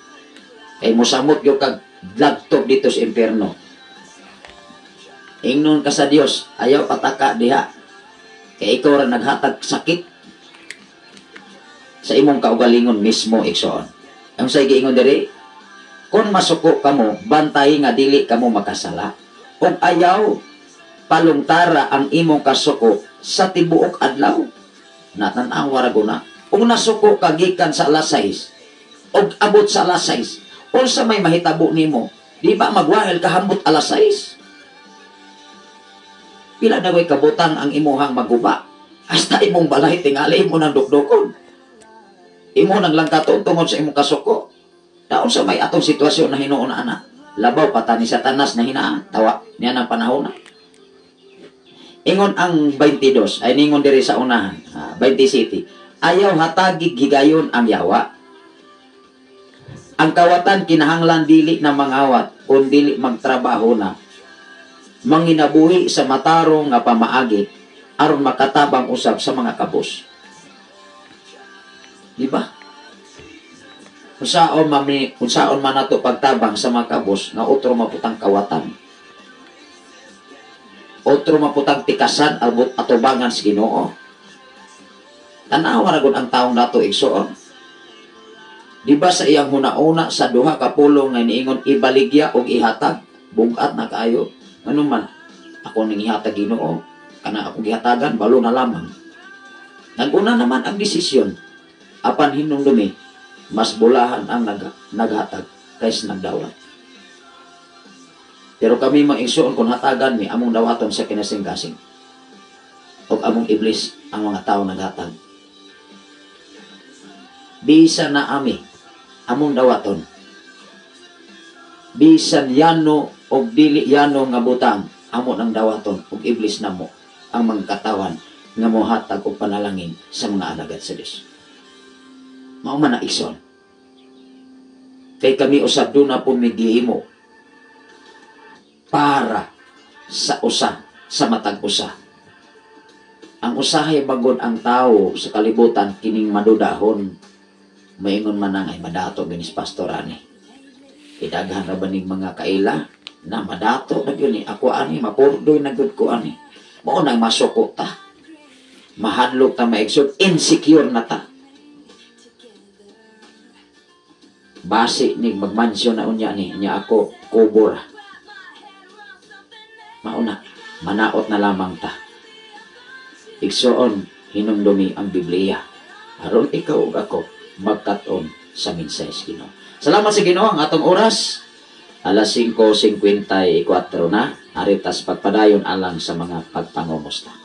kay mosamot gyud kag lagtog dito sa impierno ingnon ka sa Dios ayaw pataka diha kay ikaw ra naghatag sakit sa imong kaugalingon mismo igsoon ang say giingon diri kung masuko kamo bantay nga dili kamo makasala ug ayaw palungtara ang imong kasuko sa tibuok adlaw natan-aw waraguna ug nasuko kagikan sa alas 6 ug abot sa alas 6 unsa may mahitabo nimo di ba magwahel kahambot alas 6 pila na way kabutan ang imuhang maguba hasta imong balay tingali mo nang dukdukon imo nang lang katungtungod sa imong kasuko daon sa may atong sitwasyon na hinuon ana labaw patani sa tanas na hinaan tawa niya ng panahon na ingon ang 22 ay ningon diri sa unahan 27 ayaw hatagig higayon ang yawa ang kawatan kinahanglan dili na mangawat kun dili magtrabaho na manginabuhi sa matarong nga pamaagi aron makatabang usab sa mga kabus di ba unsaon man nato pagtabang sa mga kabus nga otro maputang kawatan otro maputang tikasan abot atubangan sa Ginoo tanawa ra gud ang taong nato igsuon di ba sa iyang hunauna sa duha ka pulong nga niingon ibaligya og ihatag bugat na kaayo ano man ako ning ihatag Ginoo kana ako gihatagan balo na lamang naguna naman ang desisyon apan hinumdumi mas bulahan ang naghatag kaysa nagdawat pero kami maigsuon kung hatagan mi among dawaton sa kinasing-kasing o among iblis ang mga tao naghatag bisan na ami among dawaton bisan yano o dili yano nga butang amo ng dawaton o iblis namo ang mga katawan nga mohatag og panalangin sa mga alagad sa Dios mao man na ison kay kami usab do na po migihimo para sa usa sa matag usa ang usahay bagod ang tao sa kalibutan kining madudahon maingon man ay madato ginis pastor ani idaghan ra ba ning mga kaila na madato na gyud ni ako ani mapurdoy na gyud ko ani mao nang masuko ta mahadlok ta maigsod insecure na ta base ning magmansyon na unya ni nya ako kubor mauna manaot na lamang ta igsuon hinumdumi ang Biblia aron ikaw ug ako magkat-on sa mensahe Ginoo salamat sa Ginoo ang atong oras alas 5:54 na aritas pagpadayon alang sa mga pagpangumusta.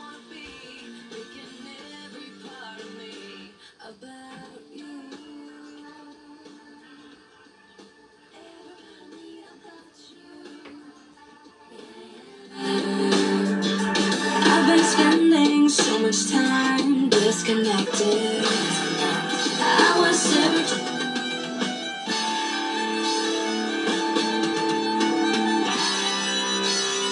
Spending so much time disconnected. I was searching.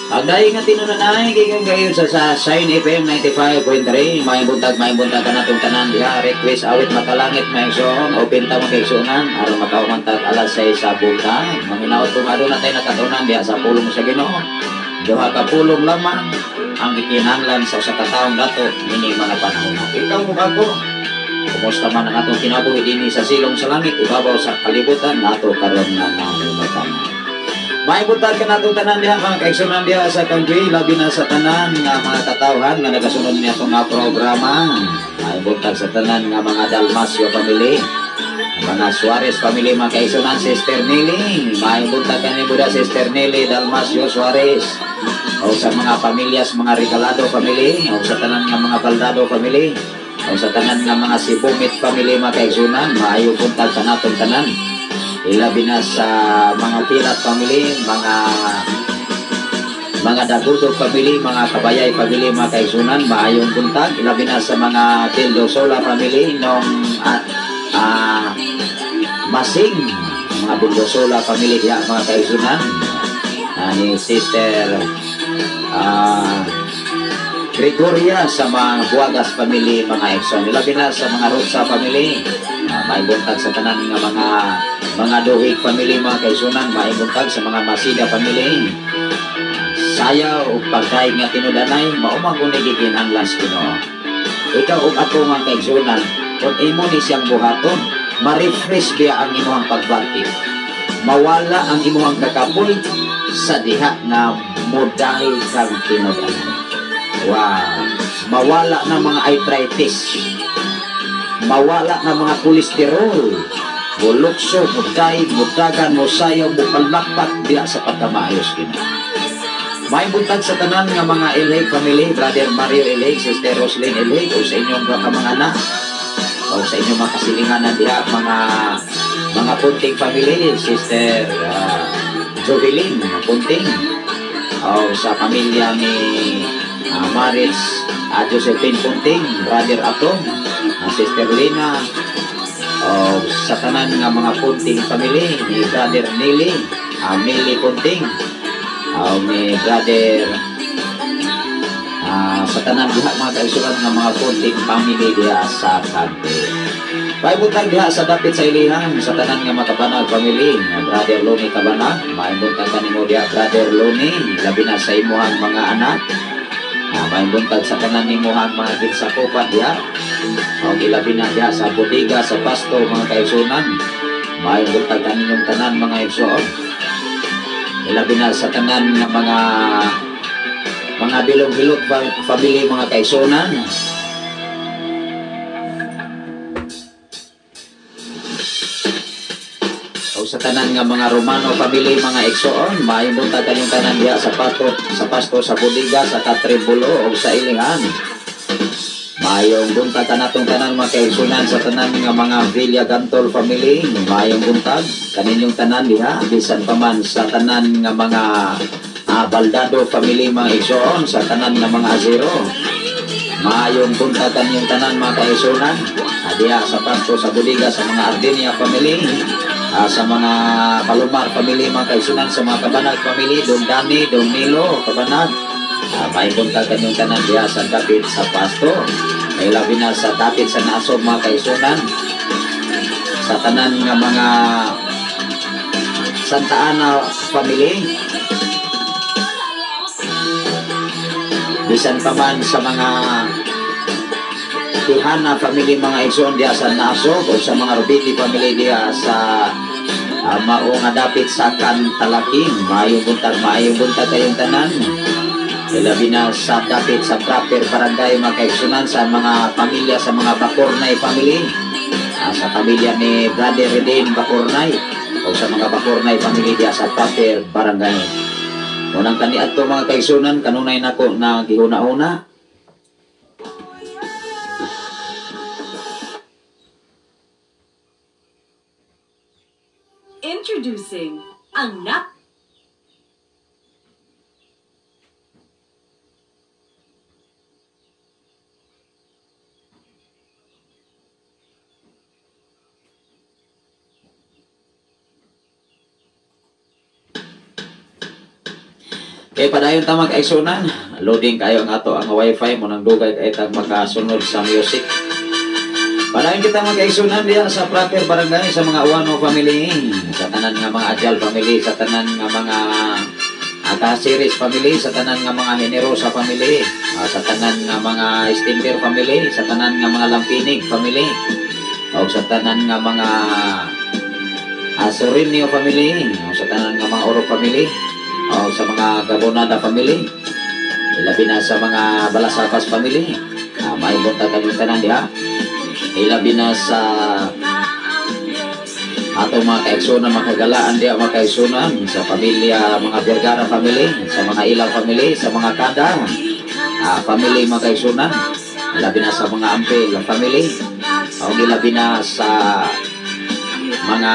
Agday nga tinunanay gikan kayo sa Shine FM 95.3 may buntag ka natong tanan diha request awit makalangit may igsoon open ta magigsuonan aron makaumantat alas 6 sa buntag manginaot kung aduna tay nakatunan diha sa pulong sa Ginoo duha ka pulong lamang ang gikinahanglan sa usa ka taong dato ini mga panahon ikaw mo ako kumusta man ang atong kinabuhi dinhi sa silong sa langit ubabaw sa kalibutan nato karon nga nahimutang may buntag ka natong tanan diha mga kaigsunan diha sa country labi na sa tanan nga mga katawhan nga nagasunod niya itong nga programa may buntag sa tanan nga mga Dalmasio family mga Suarez family mga kaigsunan Sister Nelly may buntag ka ni Buda Sister Nelly Dalmasio Suarez o sa mga pamilyas mga Regalado family o sa tanan nga mga Baldado family o sa tanan nga mga Sibumit family mga kaigsunan maayo buntag ka natong tanan ilabi na sa mga Pilat family, mga mga Dagudog family, mga Kabayay family, mga kaigsunan, maayong buntag. Ilabi na sa mga Bildosola family nung Masing, mga Bildosola family diya, mga kaigsunan, ni Sister Gregoria sa mga Buagas family, mga Exxon. Ilabi na sa mga Rosa family, may buntag sa tanan nga mga Duhig family, mga kaigsunan, may buntag sa mga Masida family. Sayaw o pagdaig nga tinudanay, maumang unigigin ang last Ginoo. Ikaw o ako nga kaigsunan, kung imo ni siyang buhaton, ma-refresh biya ang imuhang pagbati. Mawala ang imuhang kakapoy sa diha nga modahil kang tinudanay. Wow! Mawala ng mga arthritis. Mawala ng mga kolesterol. Bulukso, muday, mudagan, musayaw, mupalmakpat diya sa pagkamaayos Ginoo. May buntag sa tanan nga mga Ilhig family, Brother Mario Ilhig, Sister Roslyn Ilhig, o sa inyong mga kamangana, o sa inyong mga kasilinganan diha, mga Punting family, Sister Jovelyn Punting, o sa pamilya ni Maris Josephine Punting, Brother Atong, Sister Lina, o sa tanan nga mga Punting family, ni Brother Nili, Millie Punting, ni Brother sa tanan diha mga kaigsunan nga mga Punting family diha sa Cante. Paibutang diha sa dapit sa ilihan sa tanan nga mga Kabanag family, Brother Loni Kabanag, maibuntag kanimo diha Brother Loni, labi na sa imuhang mga anak. Maibuntag sa tanan nimuhang mga ginsakupan diha. O ilabi na diha sa bodega sa pasto mga kaigsunan. Maibuntag kaninyong tanan mga igsoon. Ilabi na sa tanan ng mga bilog-bilog family, mga kaigsunan. O sa tanan nga mga Romano family, mga igsoon, maibuntag kaninyong tanan diha sa pasto sa bodega sa Katribulo o sa Ilihan. Mayong buntag kanatong tanan mga kaigsunan sa tanan nga mga Villa Gantol family, mayong buntag kaninyong tanan diha bisan pa man sa tanan nga mga Baldado family, mga igsoon, sa tanan nga mga Azero. Mayong buntag kaninyong tanan mga kaigsunan diha sa pasto sa bodega sa mga Ardenia family, sa mga Palomar family, mga kaigsunan, sa mga Kabanag family, Don Dani, Don Nilo, Kabanag. May buntag kanyong tanan diha sa dapit sa pasto. May labi na sa dapit sa Nasob, mga kaigsunan. Sa tanan nga mga Santa Ana family. Bisan pa man sa mga Tihana family, mga igsoon diha sa Nasob, o sa mga Rubiti family diha sa mao nga dapit sa Kantalaking. Maayong buntag kayong tanan. Ilabi na sa dapit sa proper barangay, mga kaigsunan, sa mga pamilya sa mga Bacornay family, sa pamilya ni Brother Redin Bacornay, o sa mga Bacornay family diya sa proper barangay. Unang taniad to mga kaigsunan, kanunay nako na gihuna-una. Introducing ang Kaya padayon ta mag-aigsunan, loading kayo ang ato ang wifi mo nang dugay kay tag makasunod sa music. Padayon kita mag-aigsunan diya sa proper barangay, sa mga Uwano family, sa tanan nga mga Adjal family, sa tanan nga mga Atasiris family, sa tanan nga mga Generosa family, sa tanan nga mga Stinger family, sa tanan nga mga Lampinig family, o sa tanan nga mga Sorinio family, o sa tanan nga mga Oro family, o sa mga Gabonada family, ilabi na sa mga Balasapas family, may buntag kanyang tanan diha. Ilabi na sa atong mga kaigsunan, mga kagalaan diha, mga kaigsunan, sa pamilya mga Vergara family, sa mga Ilaw family, sa mga Kada family, mga kaigsunan. Ilabi na sa mga Ampel family, o ilabi na sa mga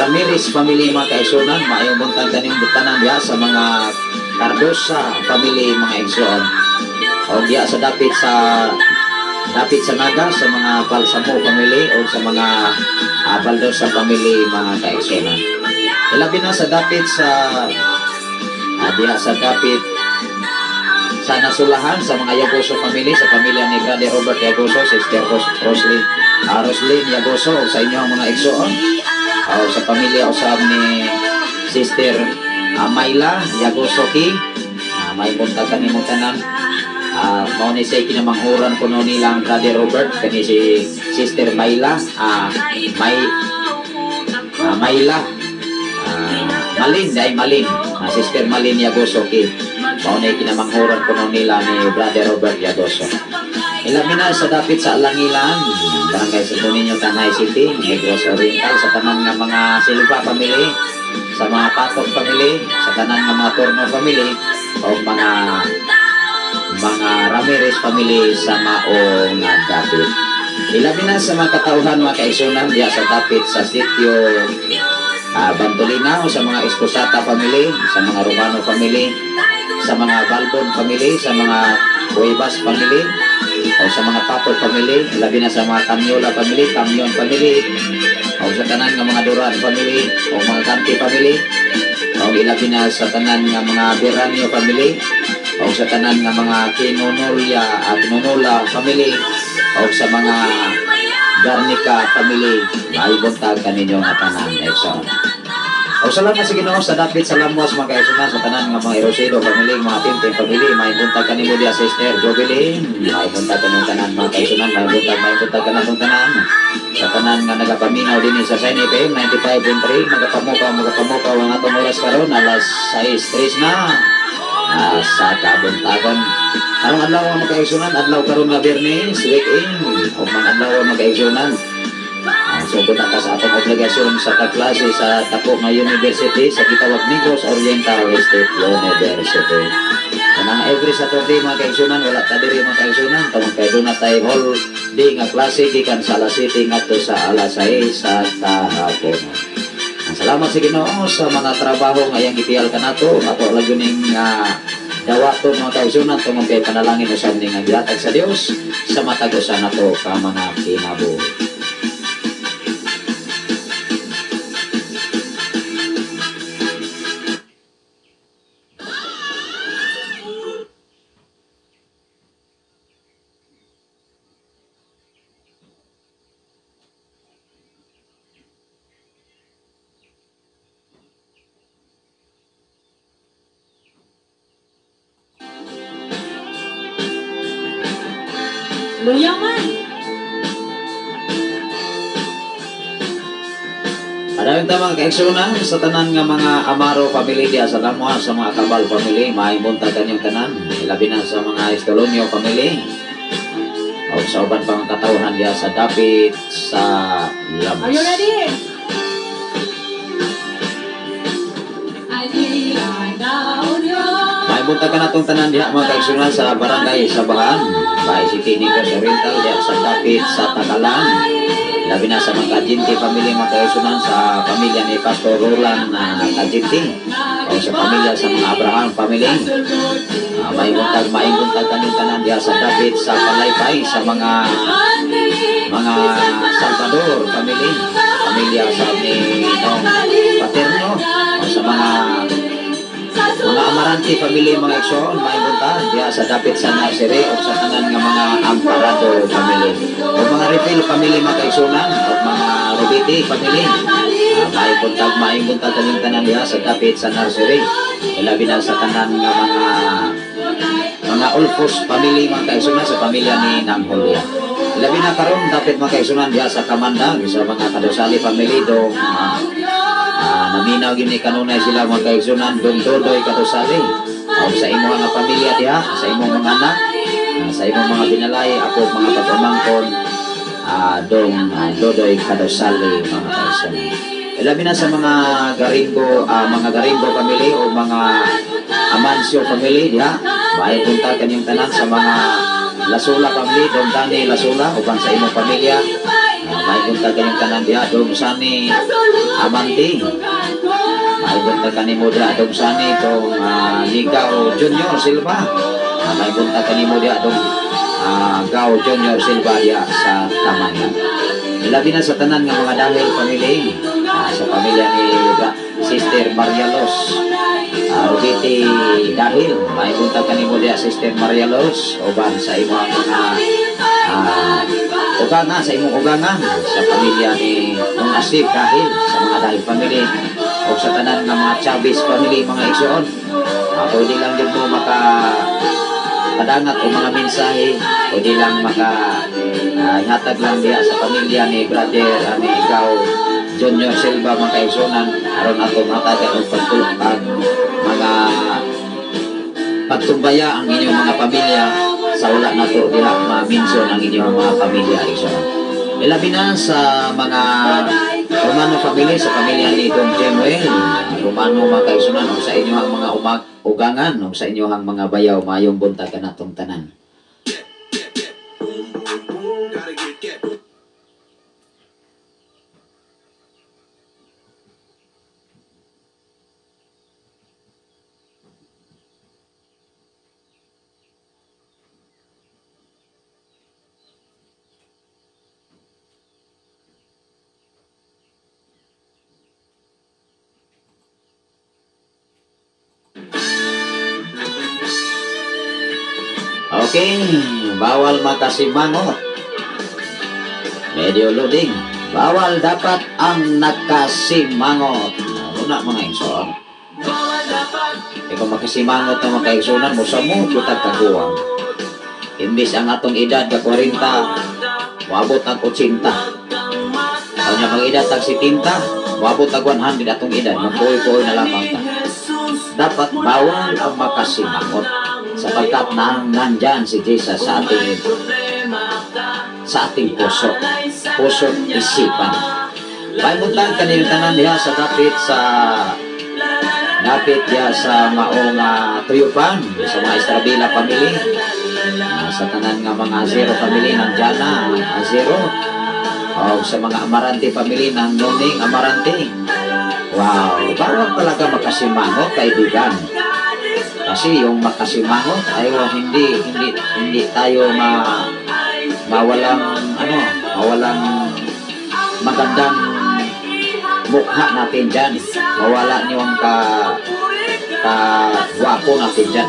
Ramirez family mga kaigsunan, maayong buntag kaning butanan diha sa mga Cardosa family mga igsoon. O diha sa dapit sa Naga sa mga Balsamo family o sa mga Baldosa family mga kaigsunan. Ilabi na sa dapit sa diha sa dapit sa Nasulahan sa mga Yagoso family, sa pamilya ni Brother Robert Yagoso, Sister Roslyn Yagoso, sa inyong mga igsoon, o sa pamilya usab ni Sister Mayla Yagoso Ki, may buntag kanimong tanan. Mao ni say kinamanghuran kuno nilang Brother Robert kani si Sister Mayla, Mayla Malin, Sister Malin Yagoso Ki. Mao ni kinamanghuran kuno nila ni Brother Robert Yagoso. Ilabi na sa dapit sa Alangilan, barangay sa Tuninyo, Tanay City, Negros Oriental, sa tanan nga mga Silva family, sa mga Patok family, sa tanan nga mga Torno family, o mga Ramirez family sa maong dapit. Ilabi na sa mga katauhan mga kaigsunan diya sa dapit sa sitio Bantolina o sa mga Esposata family, sa mga Romano family, sa mga Balbon family, sa mga Cuevas family, o sa mga Papo family, labi na sa mga Camiola family, Camion family, o sa tanan nga mga Duran family, o mga Canti family, o ilabi na sa tanan nga mga Beranio family, o sa tanan nga mga Kinonolia at Nonola family, o sa mga Garnica family, ay buntag kaninyo nga tanan Exxon. O salamat sa Ginoo sa dapit sa Lamuas mga kaigsunan, sa tanan nga mga Erosero family, mga Pimpin family, may buntag kanimo diya Sister Jovelyn, may buntag kanimo tanan mga kaigsunan, may buntag kanatong tanan sa tanan nga nagapaminaw din sa Sign FM 95.3, magapamukaw ang atong oras karon alas 6:03 na sa kabuntagon. Karong adlaw mga kaigsunan, adlaw karon nga Biyernes, weekend o mga adlaw mga kaigsunan. So buta ka sa atong obligasyon sa kaklase sa Tapo nga University sa gitawag Negros Oriental State University. Nang every Saturday mga kaigsunan, wala ta diri mga kaigsunan, tawag kay doon na tayo whole day nga klase gikan sa alas 7 ngadto sa alas 6 sa kahapon. Salamat sa Ginoo sa mga trabaho nga iyang gitiyal kanato, ato laguning dawato mga kaigsunan tungod kay panalangin usab ning gihatag sa Dios sa matag usa nato ka mga kinabuhi. Luyaman! Maraming tamang kaigsunan sa tanan nga mga Amaro family diya sa Lamuas, sa mga Cabal family, mahimunta kanyang tanan, ilabi na sa mga Estolonio family, o sa uban pang katawhan diya sa dapit sa Lamuas. Are you ready? Mahimunta ka na itong tanan diya mga kaigsunan sa barangay sa Bahaan, Bahay City, Negros Oriental, diya sa dapit sa Takalan. Labi na sa mga Kajinti family mga kaigsunan, sa pamilya ni Pastor Roland na Kajinti, o sa pamilya sa mga Abraham family. Mahimuntag kanyang tanan diya sa dapit sa Palaypay, sa mga Salvador family, pamilya sa ni Paterno, o sa mga Amarante family mga igsoon, mahimunta diya sa dapit sa nursery o sa tanan nga mga Amparado family, o mga Refill family mga kaigsunan, o mga Rubiti family. Mahimunta kanyang tanan diya sa dapit sa nursery, ilabi na sa tanan nga mga Ulfos family mga kaigsunan, sa pamilya ni Nang Julia. Ilabi na karon dapit mga kaigsunan diya sa Kamandag, sa mga Kadosali family dong naminaw gini kanunay sila mga kaigsunan dong Dodoy Kadosali, o sa imong nga pamilya diha, sa imong mga anak, sa imong mga binalay, ako mga pagpamangkon dong Dodoy Kadosali mga kaigsunan. Ilabi na sa mga Garingo family o mga Amancio family diha, mahipunta kanyang tanan sa mga Lasula family, dong Dani Lasula, uban sa imong pamilya, May bunta kanyang tanan diha dong sani Amanti. May bunta kanimo diha dong sani tong Ligaw Junior Silva. May bunta kanimo diha dong Gao Junior Silva diha sa Tamayan. Ilabi na sa tanan nga mga dahil family. Sa pamilya ni Sister Marialos Rugiti dahil may bunta kanimo diha Sister Marialos uban sa imong mga ugangan sa imong ugangan sa pamilya ni Nung Asib dahil sa mga dahil family o sa tanan nga mga Chavez family mga igsoon. Pwede lang din mo makadangat o mga mensahe, pwede lang ihatag lang diha sa pamilya ni Brother ni Ikaw Junior Silva mga kaigsunan aron ato matagan og pagtulpag mga pagtumbaya ang inyong mga pamilya sa wala na to diha ma-mention ang inyong mga pamilya igsoon. Ilabi na sa mga Romano family, sa pamilya ni Don Jemuel Romano mga kaigsunan o sa inyong mga ugangan o sa inyong mga bayaw mayong buntag kanatong tanan. Okay, bawal makasimangot. Medyo loading. Bawal dapat ang nakasimangot. Una mga igsoon. Ikaw makasimangot na mga kaigsunan mo sa mo kitag kaguwang. Imbis ang atong edad ka 40, wabot ang 80. Kanya mga edad tag 70, wabot ang 100 atong edad. Magpuy-puy na lamang ka. Dapat bawal ang makasimangot. Sapagkat nandyan si Jesus sa ating puso isipan. Paimuntan kanil tanan diha sa dapit diha sa maong tuyupan sa mga Estrabila family, sa tanan nga mga Zero family ng Jana Zero, o sa mga Amarante family ng Noning Amarante. Wow, bawal talaga makasimangot kaibigan. Kasi yung makasimangot ay hindi tayo mawalang magandang mukha natin dyan. Mawala niyong gwapo natin dyan.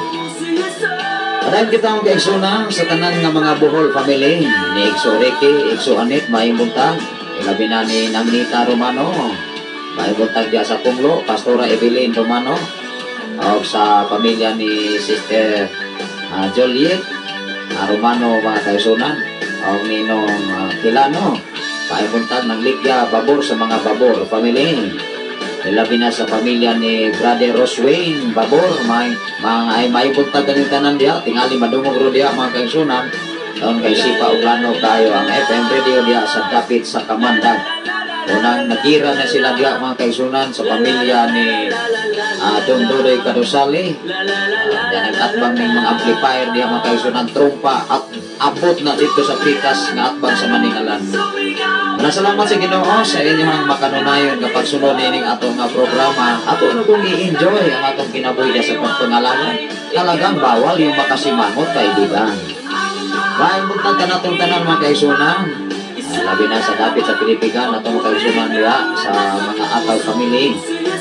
Padahal kita ang kaigsunan sa tanan nga mga Bohol family ni Igso Ricky, Igso Anit, maibuntag. Ilabi na ni Nita Romano, maibuntag diya sa Punglo, Pastora Evelyn Romano, o sa pamilya ni Sister Joliet Romano mga kaigsunan, o Ninong Kilano, maibuntag ng Ligya Babor sa mga Babor family. Ilabi na sa pamilya ni Brother Roswayne Babor, maibuntag ng tanan diya, tingali madungog ro diya mga kaigsunan. Taon kay Sipa Uglano kayo ang FM radio diya sa dapit sa Kamandag. Unang nagira na sila diya mga kaigsunan sa pamilya ni Don Dodoy Kadosali. Nag-atbang ng mga amplifier diya mga kaigsunan, trompa at abot na dito sa Pikas nga atbang sa Maningalan. Salamat sa Ginoo sa inyong makanunayon kapag sunod nining atong programa. Ato na kung i-enjoy ang atong kinabuhi sa pagpangalaman. Talagang bawal yung makasimangot kaibigan. Maibuntag ka natong tanan mga kaigsunan. Labi na sa dapit sa Pilipigan atong kaigsunan niya sa mga Ataw family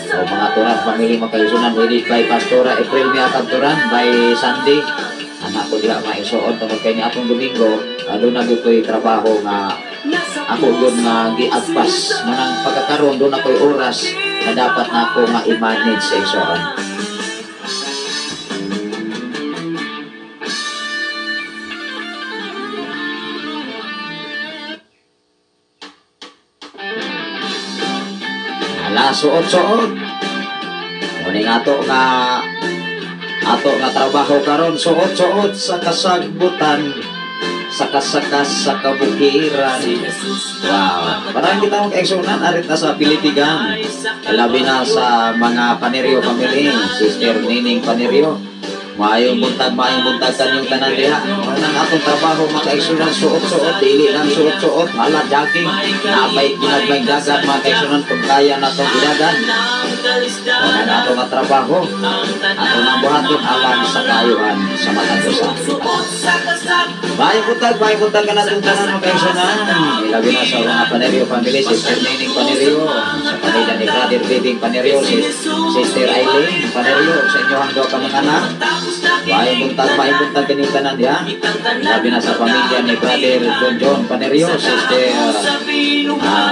o mga Turan family mga kaigsunan, headed by Pastora April Miakag Turan, by Sunday anak ko diha maisuod tungod kay ni atong Domingo doon na ko'y trabaho nga ako yun nga giagpas manang pagkakaroon doon ako'y oras na dapat na ako ma-manage sa isuon. Suot-suot. Muning ato nga trabaho karon, suot-suot sa kasagbutan, sa kasakas sa kabukiran. Wow. Parang kita mong kaigsunan arit na sa Pilipigan. Labi na sa mga Panerio family, Sister Nining Panerio, Maayong buntag kanyang tanan diha. Ang atong trabaho makaigsunan suot-suot, dili lang suot-suot, hala jogging. Napay ginagmay dagat mga kaigsunan kung kaya na itong ginagan. Kung na atong trabaho, atong nabuhaton alang sa kaayuhan sa matagusan. Maayong buntag ka na itong tanan mga kaigsunan. Ilabi na sa mga Panerio family, Sister Nining Panerio, sa pamilya ni Brother Bibing Panerio, Sister Eileen Panerio, sa inyo hanggaw ka mga anak. Maayong buntag kanitanan diha. Ilabi na sa pamilya ni Brother John Panerio,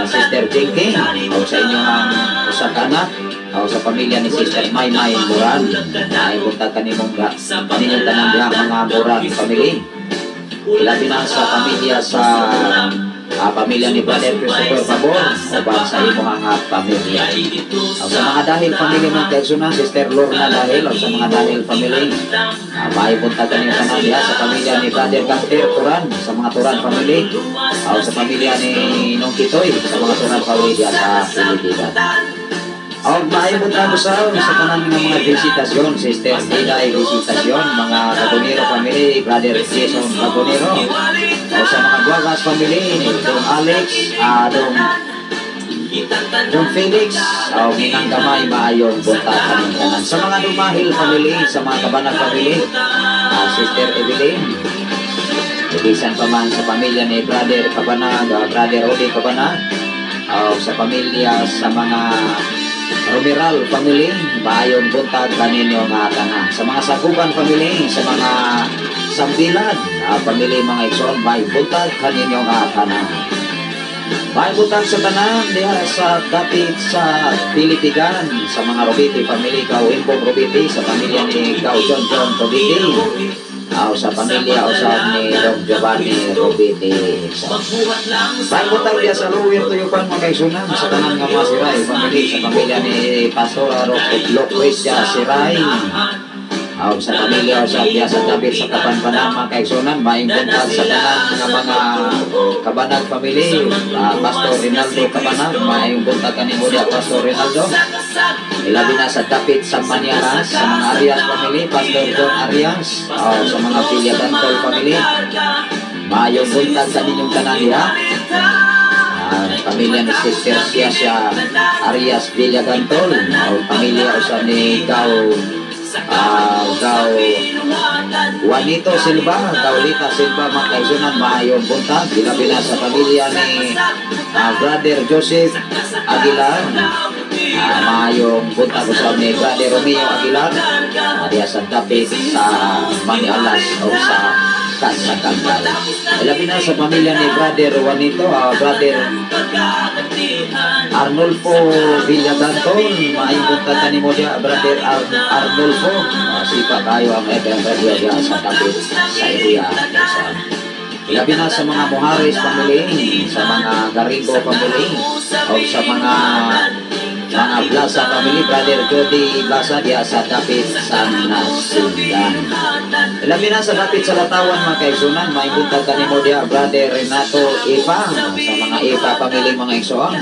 Sister Jinky, o sa inyo ang usa ka anak, o sa pamilya ni Sister Maymay Moran. Maayong buntag kaninyong tanan diha mga Moran family. Ilabi na sa pamilya ni Brother Christopher Pabor, uban sa imo mga pamilya. O sa mga dahil family mga kaigsunan, Sister Lorna Dahil, o sa mga dahil family, maipunta kanyo tanan diha sa pamilya ni Brother Canter Turan, sa mga Turan family, o sa pamilya ni Nong Kitoy, sa mga Turan family diha sa Pilipinas. O maipunta ko sa tanan ng mga visitasyon, Sister Diday visitasyon, mga Lagunero family, Brother Jason Lagunero, o sa mga Guagas family, Dong Alex, Dong Felix, o minang gamay maayong buntag kanitanan. Sa mga Dumahil family, sa mga Kabanag family, Sister Evelyn, ibisan pa man sa pamilya ni Brother Kabanag, Brother Odi Kabanag, o sa pamilya sa mga Romeral family, maayong buntag kaninyo nga tanan. Sa mga Saguban family, sa mga Sambilan family mga igsoon, maayong buntag kaninyo nga tanan. Maayong buntag sa tanan diha sa dapit sa Pilitigan, sa mga Robiti family, Imbong Robiti, sa pamilya ni John Robiti, sa pamilya usab ni Dong Giovanni Robiti. Maayong buntag diha sa Luwir Tuyukan mga kaigsunan, sa tanan nga mga Siray family, sa pamilya ni Pastor Lucrecia Siray, sa pamilya usab diha sa David sa Kapanpanan mga kaigsunan. Maayong buntag sa tanan nga mga Kabanag family, Pastor Rinaldo Kabanag, maayong buntag kanimo diha Pastor Rinaldo. Ilabi na sa Dapit sa Maniaras, sa mga Arias family, Pastor John Arias, sa mga Villagantol family, maayong buntag sa ninyong tanan diha. Pamilya ni Sister Siasya Arias Villagantol, pamilya usab ni Juanito Silva, Gaulita Silva mga kaigsunan, maayong buntag. Ilabi na sa pamilya ni Brother Joseph Aguilar, maayong buntag usab ni Brother Romeo Aguilar, diha sa Dapit sa Manialas o sa Kasakantay. Ilabi na sa pamilya ni Brother Juanito, Brother Arnulfo Villagantol, maayong buntag kanimo diha Brother Arnulfo. Sipa kayo ang FM Radio diha sa Dapit sa area. Ilabi na sa mga Muhares family, sa mga Garigo family, o sa mga Blasa family, Brother Jody Blasa diha sa Dapit sa Nasudan. Ilabi na sa Dapit sa Latawan mga kaigsunan, maayong buntag kanimo diha Brother Renato Ipa, sa mga Ipa family mga igsoon.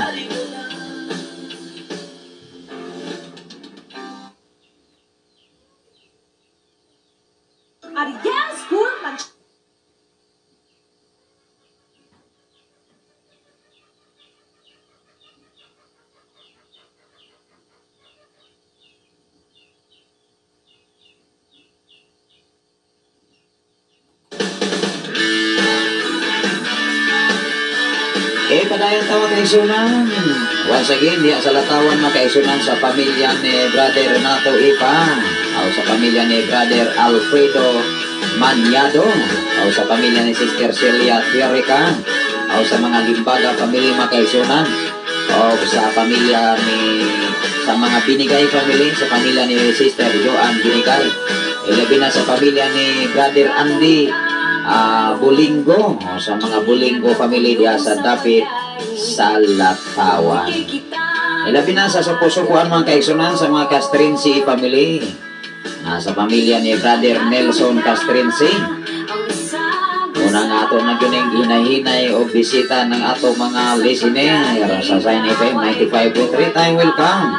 Padayon tawag kaigsunan. Once again, diya sa Latawan mga kaigsunan, sa pamilya ni Brother Renato Ipa, o sa pamilya ni Brother Alfredo Manyado, o sa pamilya ni Sister Celia Fiorica, o sa mga Limbaga family mga kaigsunan, o sa pamilya sa mga Binigay family, sa pamilya ni Sister Joan Binigay. Ilabi na sa pamilya ni Brother Andy Bulinggo, sa mga Bulinggo family diha sa Dapit sa Latawan. Ilabi na sa Pusukuan mga kaigsunan, sa mga Castrense family, sa pamilya ni Brother Nelson Castrense. Una nga ato na gyuning hinahinay o bisita ng ato mga listener sa Sign FM 95.3. Time welcome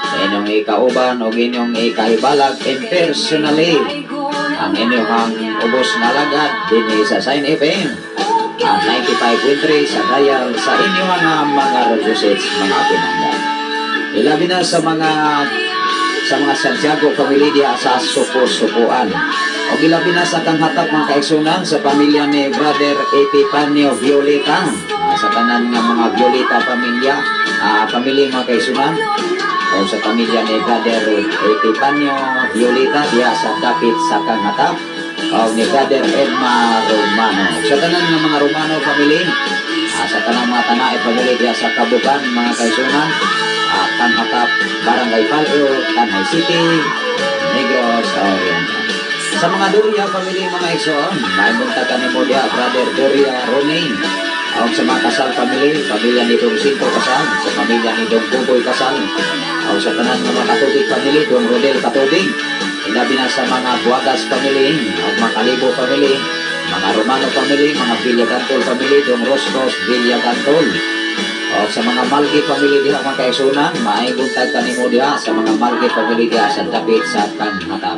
sa inyong ikauban o inyong ikahibalag and personally ang inyong ubos na lagad din sa Sign FM, ang 95.3 sa dial sa inyong mga radio sets, mga pinanggan. Ilabi na sa mga Santiago family diya sa Supo-Supuan. O ilabi na sa kanghatap mga kaigsunan sa pamilya ni Brother Epipanio Violeta, sa tanan nga mga Violeta pamilya, family mga kaigsunan. O sa pamilya ni Brother Epipanio Violeta diya sa dapit sa kanghatap. O ni Brother Edma Romano. Sa tanan nga mga Romano family, sa tanang mga tanae family diya sa Kabugan mga kaigsunan, Kanghatap, Barangay Paleo, Tanay City, Negros Oriental. Sa mga Doria family mga igsoon, may muntagan ni mo diya Brother Doria Romain. O sa mga Kasal family, pamilya ni Dong Cinto Kasal, sa pamilya ni Dong Buboy Kasal. O sa tanan ng mga Katubig family, Dong Rodel Katubig. Ilabi na sa mga Buagas family, o mga Kalibo family, mga Romano family, mga Villagantol family, Dong Rosros Villagantol. O sa mga Malgi family diha mga kaigsunan, maibuntag kanimo diha sa mga Malgi family diha sa dapit sa Kanghatap.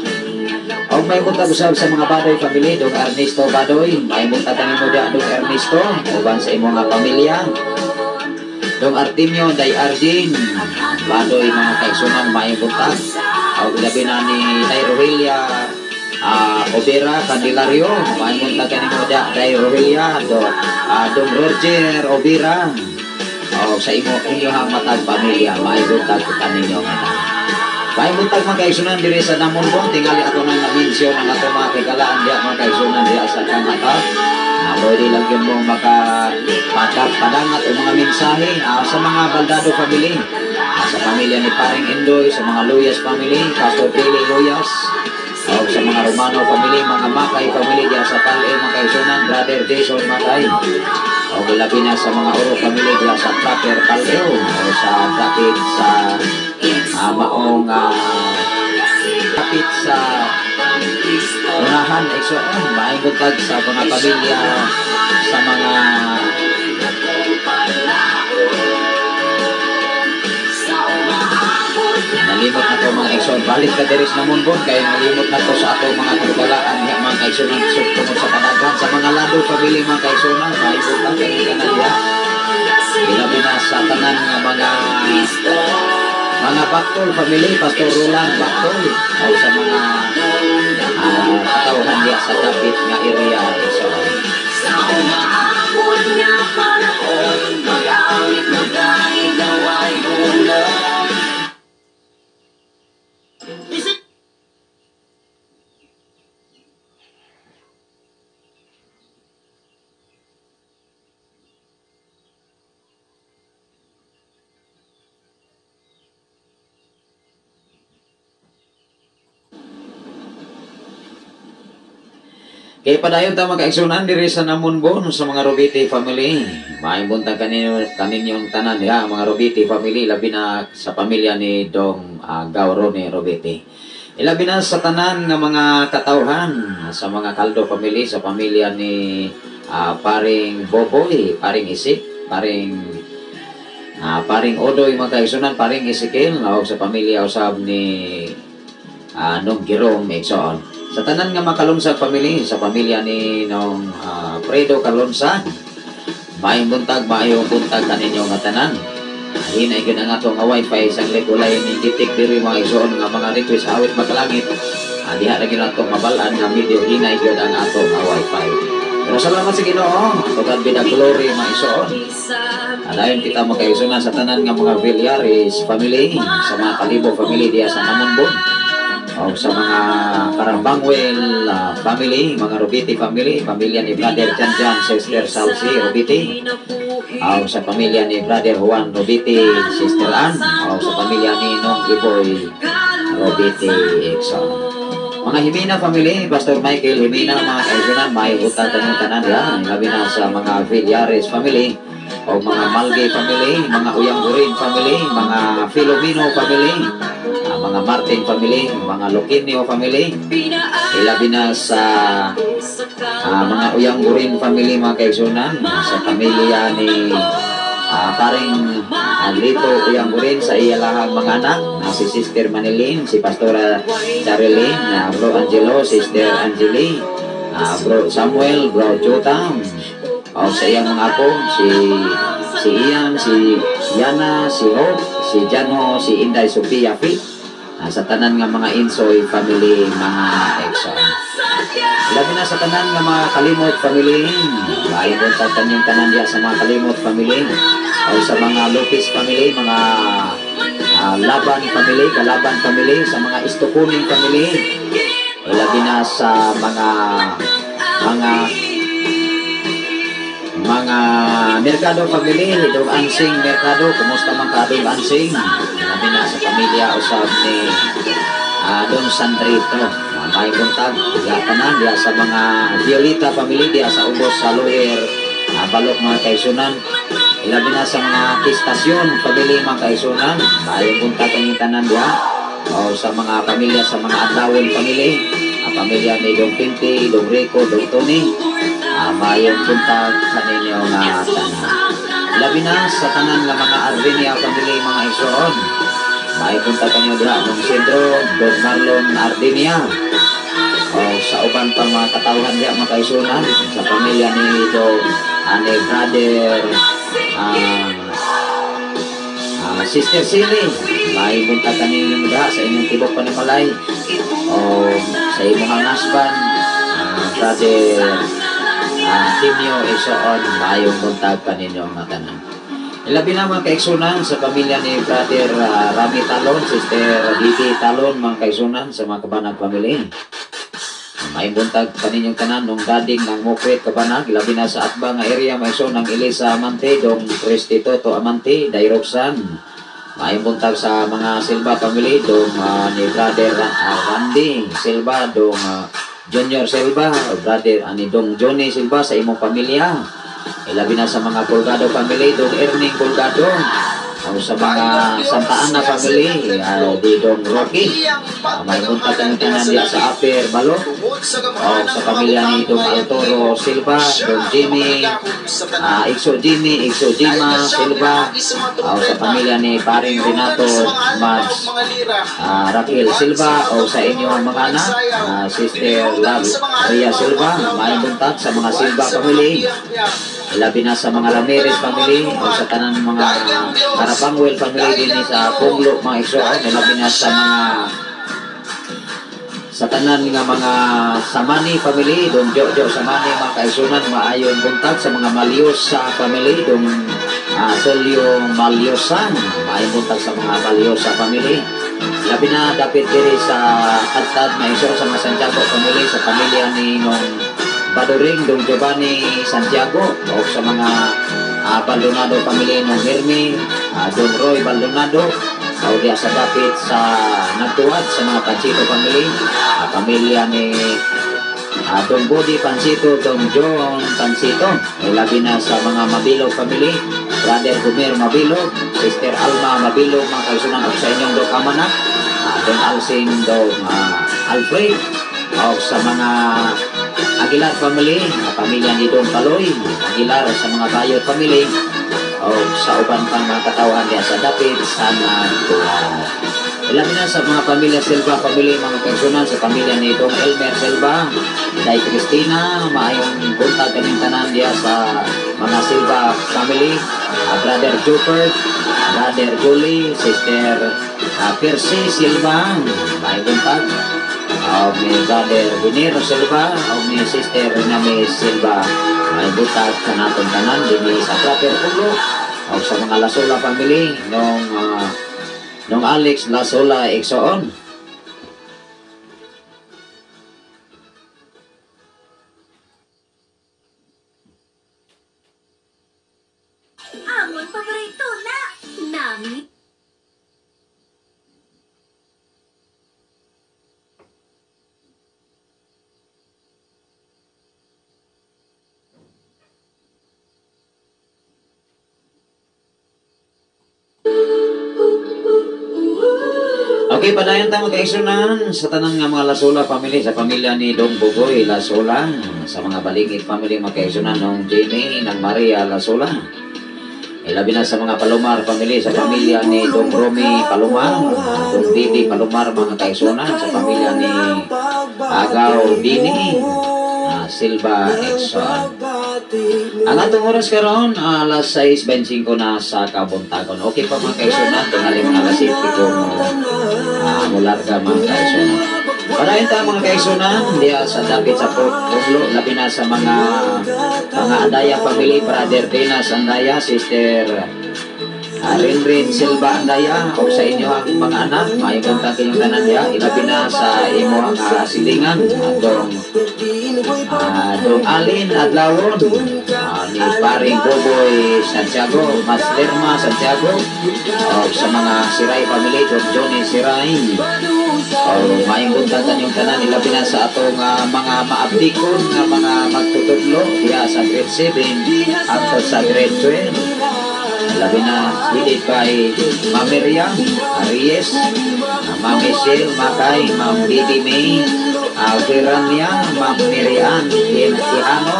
O may buntag usab sa mga Badoy family, Dong Ernesto Badoy, maibuntag kanimo diha Dong Ernesto, uban sa imong pamilya. Dong Artemio Day Arjin, Badoy mga kaigsunan, maibuntag. O ilabi na ni Day Rohelia Obera Candelario, maibuntag kanimo diha Day Rohelia, Dong Roger Obera. O sa inyong matag pamilya, maibuntag ko kaninyo nga. Maibuntag mga kaigsunan diri sa Namunbon, tingali ako nang na-mention ang ato mga kagalaan diya mga kaigsunan diya sa Kanghatap. Pwede lang yun mo padangat o mga mensahe sa mga Baldado family, sa pamilya ni Paring Indoy, sa mga Luyas family, Pastor Pili Luyas, o sa mga Romano family, mga Makay family diya sa Tal mga kaigsunan, Brother Jason Makay. O labi na sa mga Oro family diya sa Proper Paleo, o sa dapit sa dapit sa unahan igsoon, maibuntag sa mga pamilya sa mga nalimot na to mga igsoon. Balik ka diri sa Namunbon kay nalimot na to sa ato mga kagalaan mga kaigsunan tungod sa kadaghan sa mga Lado family mga kaigsunan, maibuntag kay kanadya. Ilabi na sa tanan nga mga Baktol family, Pastor Roland Baktol, o sa mga katauhan diya sa dapit nga area igsoon. Sa umaabot nga panahon, mag-awit magay-gaway ulan. Kaya padayon ta mga kaigsunan diri sa Namunbon sa mga Robiti family. Maibuntag kaninyong tanan diha mga Robiti family, labi na sa pamilya ni Dong Gauro ni Robiti. Ilabi na sa tanan nga mga katauhan sa mga Caldo family, sa pamilya ni Paring Boboy, Paring Isik, Paring Odoy mga kaigsunan, Paring Ezekiel, o sa pamilya usab ni Nong Girong igsoon. Sa tanan nga makalungsag family, sa pamilya ni Nong Fredo Kalonsag, maayong buntag kaninyo nga tanan. Hinay gyud ang ato nga wifi sang legulay ni detect diri mga igsoon nga mga request awit makalangit. Diha ra gyud ato mabalan nga video, hinay gyud ang ato nga wifi. Pero salamat sa Ginoo, tugad bida glory mga igsoon. Alayon kita mga igsoon sa tanan nga mga Villares family, sa mga Kalibo family diya sa Namunbon. O sa mga Karambangwel family, mga Robiti family, pamilya ni Brother Janjan, Sister Salsi Robiti. O sa pamilya ni Brother Juan Robiti, Sister Ann. O sa pamilya ni Nong Iboy Robiti Exxon. Mga Himina family, Pastor Michael Himina, mga kaigsunan, may utang tanan yan. Labi na sa mga Villares family, o mga Malgay family, mga Uyanggurin family, mga Filomeno family, mga Martin family, mga Luquinio family. Ilabi na sa mga Uyanggurin family mga kaigsunan, sa pamilya ni paring Lito Uyang Burin sa iyalahang mga anak, si Sister Manilin, si Pastora Charilyn, Bro Angelo, Sister Angeli, Bro Samuel, Bro Jotam, sa iyang mga apo, si Ian, si Yana, si Hope, si Jano, si Inday, Sophia, Fit, sa tanan nga mga Insoy family, mga Exxon. Labi na sa tanan nga mga Kalimot family, lain mo sa kanyang tanan diya sa mga Kalimot family, o sa mga Lopez family, mga Laban family, Kalaban family, sa mga Istokuning family, labi na sa mga Mercado family, Dong Ansing Mercado, kumusta man ka Dong Ansing? Labi na sa pamilya usab ni Don Sandrito, may buntag, diya tanan, diya sa mga Violeta family, diya sa ubos sa Lower Balok mga kaisunan, ilabi na sa mga Kistasyon family mga kaisunan, may buntag kanyang tanan diya, o sa mga pamilya sa mga Adlawon family, pamilya ni Dong Pinti, Dong Rico, Dong Tony, mayong buntag kaninyo nga tanan. Ilabi na sa tanan nga mga Arvinia family mga isuon, may punta kanyo diha ng sentro, Don Marlon Ardinia, o sa uban pang mga katawhan diha mga kaisunan, sa pamilya ni Don Brother Sister Silly, may punta kanyo diha sa inyong tibok panimalay, o sa imong husband, Brother Timio Isoon, mayong buntag kaninyo mga tanan. Ilabi na mga kaigsunan sa pamilya ni Brother Rami Talon, Sister Didi Talon, mga kaigsunan sa mga Kabanag family. May buntag kaninyong tanan nung dading ng Mukwet Kabanag, ilabi na sa Atbang nga area, may so ng Elisa Amante, Dong Cristito Amante, Dairoxan. May buntag sa mga Silva family, Dong ni Brother Randy Silva, Dong Junior Silva, Brother Dong Johnny Silva sa imong pamilya. Ilabi na sa mga Pulgado family, Dong Erning Pulgado, o sa mga Santa Ana family, di Dong Rocky, may punta kang tanan diya sa Upper Balok, o sa pamilya ni Dong Altoro Silva, Dong Jimmy, Ikso Jimmy, Ikso Jima Silva, o sa pamilya ni Paring Renato Mads Raquel Silva, o sa inyong mga anak, Sister Love Ria Silva, may punta sa mga Silva family. Ilabi na sa mga Ramirez family, o sa tanan mga Carapangwell family din sa Punglo mga isuon. Ilabi na sa tanan nga mga Samani family, Dong Jojo Samani mga kaisunan, maayon buntag sa mga Malyosa family, Dong Solio Malyosan, maayon buntag sa mga Malyosa family. Ilabi na dapit diri sa Hatad na iso sa mga Santiago family, sa pamilya ni Nong Baduring, Dong Giovanni Santiago, o sa mga Baldonado family ng Hermi, Don Roy Baldonado, o diya sa dapit sa nagtuwad sa mga Pansito family, pamilya ni Don Bodi Pansito, Don John Pansito, labi na sa mga Mabilog family, Brother Gumer Mabilog, Sister Alma Mabilog, mga kaisunan, o sa inyong Dok Amanak, Don Alcin, Don Alfred, o sa mga Aguilar family, pamilya ni Don Paloy Aguilar, sa mga Bayot family, o sa uban pang mga katawan niya sa dapit sa nagtuwad. Ilabi na sa mga pamilya Silva family, mga kaisunan, sa pamilya ni Dong Elmer Silva, Day Cristina, maayong buntag kaning tanan diya sa mga Silva family, Brother Jupert, Brother Julie, Sister Percy Silva, maayong buntag, ni Brother Vinero Silva, ni Sister Rename Silva, may butag sa natong tanan din sa Proper Pulo, o sa mga Lasola family nung Alex Lasola Exoon. Amon paborito na nami. Okay, padayon tayo magkaisunan sa tanan nga mga Lasola family, sa pamilya ni Dong Bugoy Lasola, sa mga Balingit family magkaisunan ng Jamie ng Maria Lasola. Labi na sa mga Palomar family, sa pamilya ni Dong Romy Palomar, Dong Bibi Palomar, mga kaigsunan, sa pamilya ni Agaw Dini, Silva Exxon. Ang atong oras karon alas 6:25 na sa kabuntagon. Okay pa mga kaigsunan, tingali mga alas 7 kung mularga mga kaigsunan. Parahin tayo mga kaigsunan, diya sa dapit sa Pueblo, labi na sa mga Andaya family, Brother Dinas Andaya, Sister Rinrin Silva Andaya, o sa inyo ang mga anak, may kontak inyong tanan diya, ilabi na sa imo ang silingan, Dong Alin Adlawon, ni Paring Boboy Santiago, Mas Lerma Santiago, o sa mga Siray family, Dong Johnny Siray, o may kontakan yung tanan, ilabi na sa atong mga maabdikon na mga magtutudlo diya sa grade 7 hangtod sa grade 12. Labi na headed by Ma'am Miriam Aries, Ma'am Michelle Makay, Ma'am Didi May Verania, Ma'am Miriam Ihano,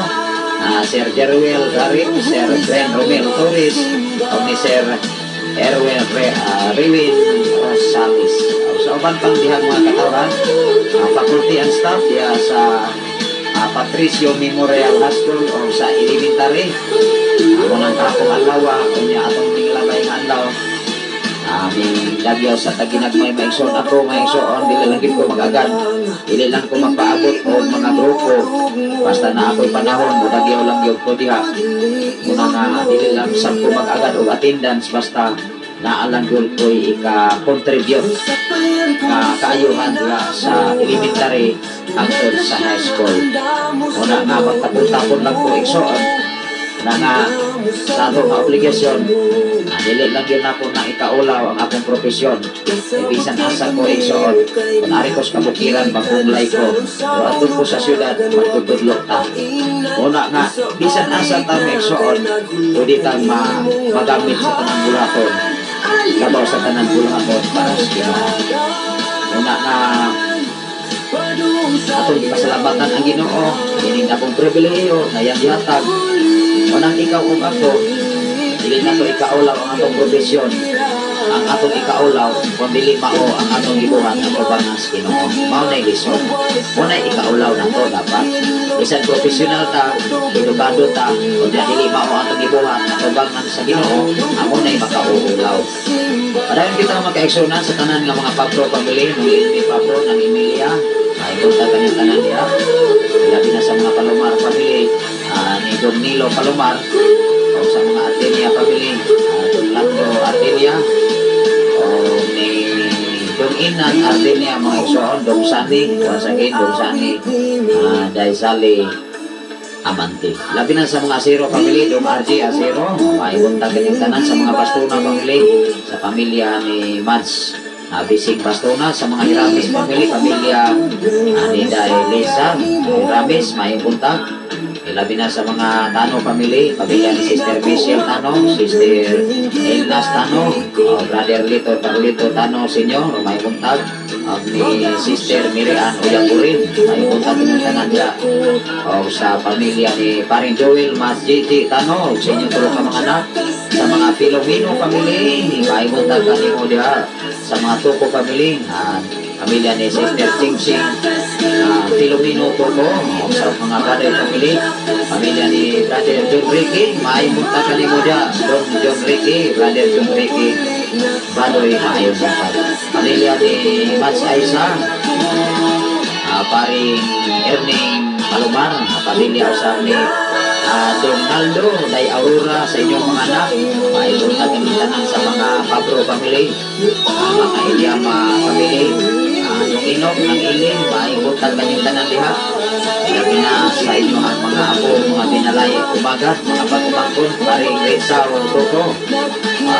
Sir Jeruel Garin, Sir Glenn Romel Torres, o ni Sir Erwin Rewin Rosales. Sa uban pang dihang mga katawan, faculty and staff diya sa Patricio Memorial High School o sa elementary. Ako nang kapong alawa, o niya atong tinglalay ng alaw. Aming lagyaw sa taginagmay maigsoon ako, maigsoon, dili lang ko mag-agad. Dili lang ko magpaabot o mga grupo. Basta na ako'y panahon, lagyaw lang yung ko diha. Muna nga, dili lang sa ko mag-agad o attendance, basta naalang yun ko'y ika-contribute kaayuhan diha sa elementary hangtod sa high school. Muna nga, magtapon-tapon lang ko igsoon na nga sa atong obligasyon, dili lang yun ako na ikaulaw ang akong profesyon. Bisan asa ko igsoon, kung ari ko sa kabukiran, magbunglay ko, o atong ko sa syudad, magtutudlok ta. Una nga, bisan asa ta may igsoon, pwede tang magamit sa tanang bulaton, kabaw sa tanang bulaton para sa Ginoo. Una nga, atong pasalamatan ang Ginoo, hining akong pribilehiyo, ngayang yatag. Unang ikaw kung ako, dili na to ikaulaw ang atong profesyon. Ang atong ikaulaw, kung dili mao ang atong ibuhat ang kabangas Ginoo. Mao na ilisod. Unay ikaulaw na to dapat. Isang professional ta, edukado ta, kung dili mao ang atong ibuhat ang kabangas sa Ginoo, amo na makauulaw. Padayon kita makaigsunan sa tanan nga mga Pablo family, ng Ilmi Pablo, ng Emilia, ay punta kanyang tanan niya. Ilabi na sa mga Palomar family, ni Don Nilo Palomar, o sa mga Artenia family, Don Lando Artenia, o ni Don Inan Artenia, mga igsoon, Don Sani, once again, Don Sani, Daisali Amante. Labi na sa mga Asiro family, Don RG Asiro, may buntag kanyang tanan sa mga Bastuna family, sa pamilya ni Mads Bising Bastuna, sa mga Iramis family, pamilya ni Dailesa Iramis, may buntag. Labi na sa mga Tano family, pamilya ni Sister Michelle Tano, Sister Elnas Tano, Brother Lito Carlito Tano Senior, may buntag. Ni Sister Miriam Uyakurin, may buntag ng tanan niya. O sa pamilya ni Paring Joel Mas Gigi Tano, sa inyo tulong ka mga anak. Sa mga Filomeno family, may buntag ka ni Modia. Sa mga Tuko family, pamilya ni Sister Ching Filomeno Tuko, o sa mga Brother family, pamilya ni Brother John Ricky, may buntag ka ni Modia. Don John Ricky, Brother John Ricky, Badoy maayon sa pamilya ni Mats Aisa, Paring Erning Palomar, pamilya sa ni Donaldo Day Aurora, sa inyong mga anak, may buntag kami tanan sa mga Pablo family, mga Ilyama family, yung Inok ng Ilim, may buntag kanyang tanan liha. Labi na sa inyo ang mga apo, mga binalay umagat, mga pagkumangkon, Paring Reza o Toto,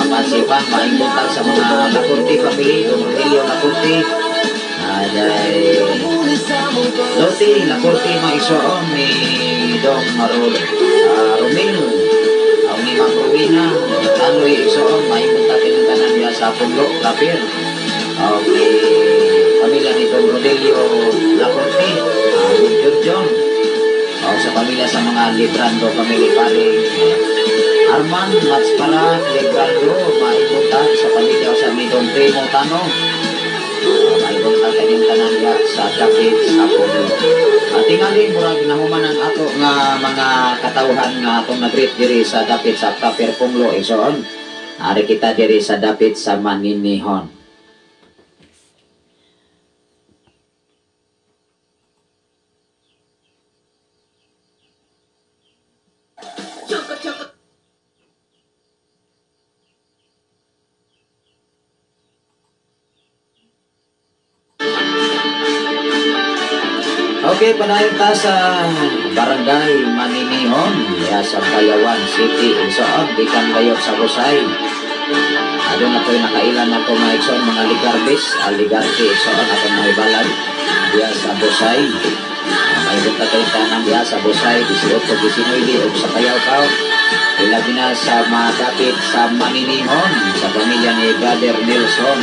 Pansipan, may buntag sa mga Lacorte family, Don Rogelio Lacorte, Loti Lacorte, mga isoon ni Dong Romil, ang ni Mang Rowena, Tanoy isoon, may buntag kanyang tanan liha sa Pueblo, Lapir, ni pamilya ni Don Rogelio Lacorte, John, sa pamilya sa mga Librando family, Paring Arman, Matspara, Legrando, maibutan sa pamilya sa Midong Primo Tanong. Maibutan kanyang tanan niya sa dapit sa puno. Tingali, murag nahuman ang ato nga mga katawhan nga atong nagreet diri sa dapit sa Proper Punglo, Igsoon. Ari kita diri sa dapit sa Maninihon. Okay, panayon ta sa Barangay Maninihon, sa Bayawan City, Igsoon, gikan kayo sa Busay. Ano na to'y nakailan na ito mga Igsoon, mga ligarbis, aligarti, Igsoon, atong mahibalan, diya sa Busay. May buta kayo tanang diya sa Busay, 18-19, o sa Kayaw-Kaw. Ilabi na sa mga dapit sa Maninihon, sa pamilya ni Brother Nelson,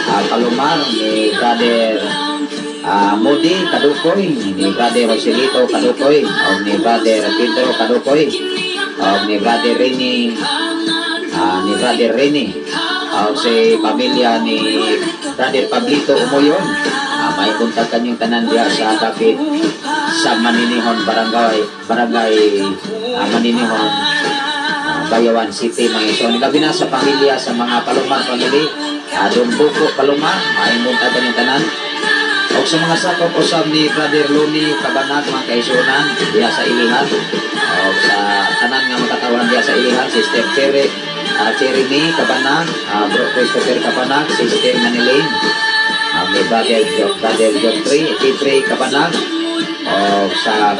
Palomar, ni Brother Modi Kadukoy, ni Brother Rosilito Kadukoy, o ni Brother Pedro Kadukoy, o ni Brother Rene, o si pamilya ni Brother Pablito Umuyon. May buntag kanyang tanan diya sa dapit sa Maninihon, Barangay Maninihon, Bayawan City, mga Igsoon. Labi na sa pamilya sa mga Palomar family, Dumbuko Palomar, may buntag kanyang tanan. O sa mga sakop usab ni Brother Luni Kabanag, mga kaisunan diya sa Ilihan. O sa tanan nga makatawan diya sa Ilihan, Sister Cherry Kabanag, Bro Christopher Kabanag, Sister Manilin, ni Brother Joffrey Kabanag, o sa